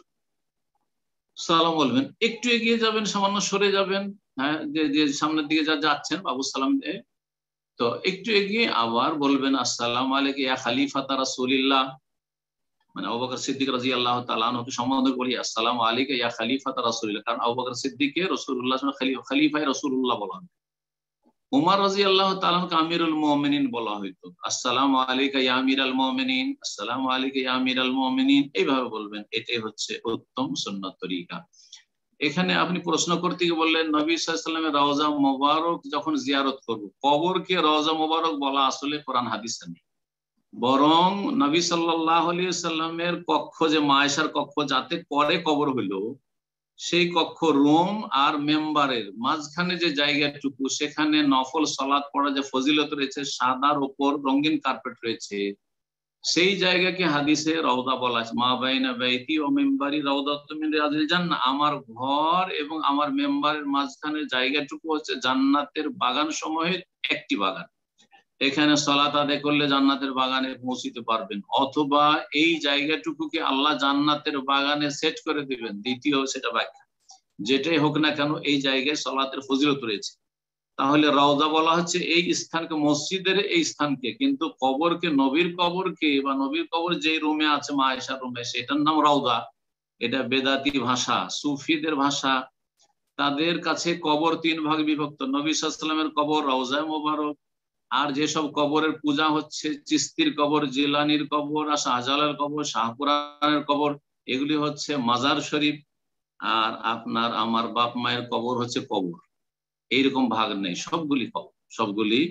সালাম বলবেন, একটু এগিয়ে যাবেন, সামান্য সরে যাবেন, হ্যাঁ, যে সামনের দিকে যা যাচ্ছেন বাবু সালাম দিয়ে, তো একটু এগিয়ে আবার বলবেন আসসালামু আলাইকা ইয়া খলিফাতা রাসূলিল্লাহ, মানে আবু বকর সিদ্দিক রাদিয়াল্লাহু তাআলা আনহুকে সম্বোধন করি আসসালামু আলাইকা ইয়া খলিফাতা রাসূলিল্লাহ, কারণ আবু বকর সিদ্দিককে রাসূলুল্লাহ খলিফায়ে রাসূলুল্লাহ বলা হয়। উমর রাদিয়াল্লাহু তাআলা আনহুকে আমিরুল মুমিনিন বলা হইতো, আসসালামু আলাইকা ইয়া আমিরাল মুমিনিন, আসসালামু আলাইকা ইয়া আমিরাল মুমিনিন, এইভাবে বলবেন, এটাই হচ্ছে উত্তম সুন্নাত তরিকা। এখানে আপনি প্রশ্ন করতে গিয়ে বললেন নবী সাল্লাল্লাহু আলাইহি ওয়াসাল্লামের রওজা মোবারক যখন জিয়ারত করব, কবরকে রওজা মোবারক বলা আসলে কোরআন হাদিসে নেই, বরং নবী সাল্লাল্লাহু আলাইহি ওয়াসাল্লামের কক্ষ, যে মা আয়েশার কক্ষ যাতে পরে কবর হইল, সেই কক্ষ রুম আর মেম্বারের মাঝখানে যে জায়গাটুকু, সেখানে নফল সালাত পড়া যে ফজিলত রয়েছে, সাদার উপর রঙিন কার্পেট রয়েছে, সেই জায়গাকে হাদিসে রওজা বলা আছে, মা বাইনা বাইতি ও মেম্বারি রাউদাতুম মিন রিয়াদিল জান্নাহ, আমার ঘর এবং আমার মেম্বারের মাঝখানে জায়গাটুকু হচ্ছে জান্নাতের বাগান সমূহের একটি বাগান, এখানে সালাত আদায় করলে জান্নাতের বাগানে পৌঁছিতে পারবেন, অথবা এই জায়গাটুকুকে আল্লাহ জান্নাতের বাগানে সেট করে দিবেন। দ্বিতীয় সেটা ব্যাখ্যা, যেটাই হোক না কেন এই জায়গায় সালাতের ফজিলত রয়েছে, তাহলে রওজা বলা হচ্ছে এই স্থানকে, মসজিদের এই স্থানকে, কিন্তু কবরকে, নবীর কবরকে বা নবীর কবর যে রুমে আছে মা আয়েশার রুমে, সেটার নাম রওজা। এটা বেদাতি ভাষা, সুফিদের ভাষা, তাদের কাছে কবর 3 ভাগে বিভক্ত, নবী সাল্লাল্লাহু আলাইহি ওয়াসাল্লামের কবর রওজা মোবারক, আর যেসব কবরের পূজা হচ্ছে, চিস্তির কবর, জিলানির কবর, আর শাহজালালের কবর, শাহপুরানের কবর, এগুলি হচ্ছে মাজার শরীফ, আর আপনার আমার বাপ মায়ের কবর হচ্ছে কবর, এইরকম ভাগ নেই, সবগুলি কবর, সবগুলি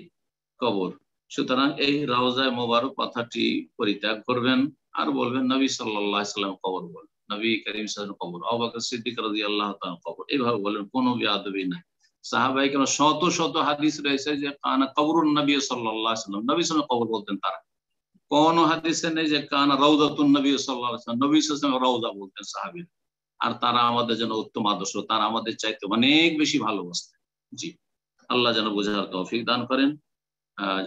কবর। সুতরাং এই রওজায়ে মোবারক কথাটি পরিত্যাগ করবেন, আর বলবেন নবী সাল্লাল্লাহু আলাইহি ওয়াসাল্লাম কবর, বলবেন নবী করিম সাল্লাল্লাহু আলাইহি ওয়াসাল্লাম কবর, আবু বকর সিদ্দিক রাদিয়াল্লাহু তাআলা কবর, এইভাবে বলেন, কোনো বেয়াদবি নাই। সাহাবায়ে কেরাম শত শত হাদিস রয়েছে যে কানা কবরুন নবী সাল্লাল্লাহু আলাইহি ওয়াসাল্লাম, নবী সাল্লাল্লাহু আলাইহি ওয়াসাল্লাম কবর বলতেন তারা। কোন হাদিসে নেই যে কানা রাউদাতুন নবী সাল্লাল্লাহু আলাইহি ওয়াসাল্লাম, নবী সাল্লাল্লাহু আলাইহি ওয়াসাল্লাম রাউদা বলতেন সাহাবীরা। আর তারা আমাদের জন্য উত্তম আদর্শ, তারা আমাদের চাইতে অনেক বেশি ভালোবাসতেন। জি, আল্লাহ যেন বোঝার তৌফিক দান করেন।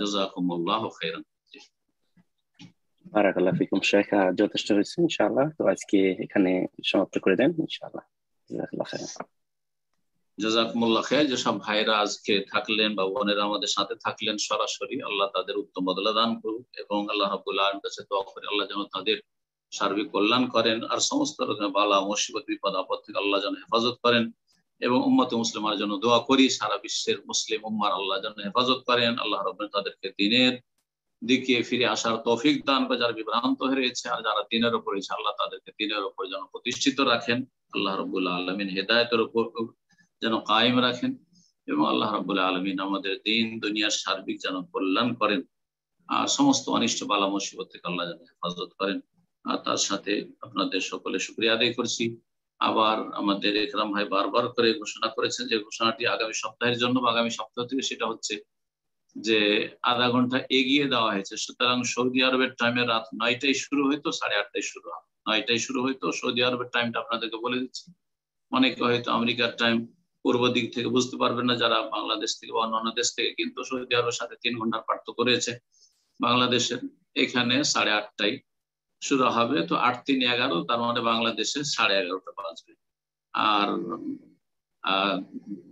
জাযাকুমুল্লাহু খাইরান। বারাকাল্লাহু ফিকুম শেখ, যথেষ্ট হয়েছে ইনশাআল্লাহ। তো আজকে এখানে সমাপ্ত করে দেন ইনশাআল্লাহ। জাযাকাল্লাহু খাইরান। জাযাকুমুল্লাহ খাইর। যেসব ভাইরা আজকে থাকলেন বা বোনেরা আমাদের সাথে থাকলেন সরাসরি, আল্লাহ তাদের উত্তম বদলা দান করুক এবং আল্লাহ রাব্বুল আলামিনের কাছে দোয়া করি আল্লাহ যেন তাদের সার্বিক কল্যাণ করেন আর সমস্ত রকমের বালা মুসিবত বিপদ আপদ থেকে আল্লাহ যেন হেফাজত করেন এবং উম্মতে মুসলিমার জন্য দোয়া করি সারা বিশ্বের মুসলিম উম্মার আল্লাহ যেন হেফাজত করেন। আল্লাহ রাব্বুল তাদেরকে দ্বীনের দিকে ফিরে আসার তৌফিক দান করে, যারা বিভ্রান্ত হয়ে রয়েছে আর যারা দ্বীনের উপর রয়েছে আল্লাহ তাদেরকে দ্বীনের উপর যেন প্রতিষ্ঠিত রাখেন। আল্লাহ রাব্বুল আলামিন হেদায়েতের উপর যেন কায়েম রাখেন এবং আল্লাহ রাব্বুল আলামিন আমাদের দিন দুনিয়ার সার্বিক যেন কল্যাণ করেন আর সমস্ত অনিষ্ট বালা মুসিবত থেকে আল্লাহ যেন হেফাজত করেন। আর তার সাথে আপনাদের সকলে শুকরিয়া আদায় করছি। আবার আমাদের একরাম ভাই বারবার করে ঘোষণা করেছেন যে ঘোষণাটি আগামী সপ্তাহের জন্য, আগামী সপ্তাহ থেকে সেটা হচ্ছে যে আধা ঘন্টা এগিয়ে দেওয়া হয়েছে। সুতরাং সৌদি আরবের টাইমে রাত 9টায় শুরু হইতো, 8:30টায় শুরু হয়। 9টায় শুরু হইতো, সৌদি আরবের টাইমটা আপনাদেরকে বলে দিচ্ছি। অনেকে হয়তো আমেরিকার টাইম পূর্ব দিক থেকে বুঝতে পারবেন না, যারা বাংলাদেশ থেকে বা অন্যান্য দেশ থেকে, কিন্তু সৌদি আরবের সাথে 3 ঘন্টার পার্থক্য রয়েছে বাংলাদেশের। এখানে 8:30টায় শুরু হবে, তো 8 3 11, তার মানে বাংলাদেশে 11:30টা বাজবে। আর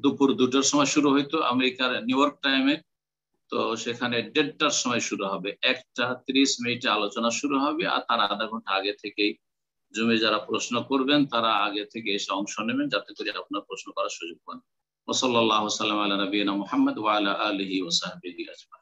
দুপুর 2টার সময় শুরু হইতো আমেরিকার নিউ ইয়র্ক টাইমে, তো সেখানে 1:30টার সময় শুরু হবে। 1:30 আলোচনা শুরু হবে আর তার আধা ঘন্টা আগে থেকেই জুমে যারা প্রশ্ন করবেন তারা আগে থেকে এসে অংশ নেবেন, যাতে করে আপনার প্রশ্ন করার সুযোগ পান। ওয়া সাল্লাল্লাহু আলা নবিয়িনা মুহাম্মদ ওয়া আলা আলিহি ওয়া সাহবিহি আজমাইন।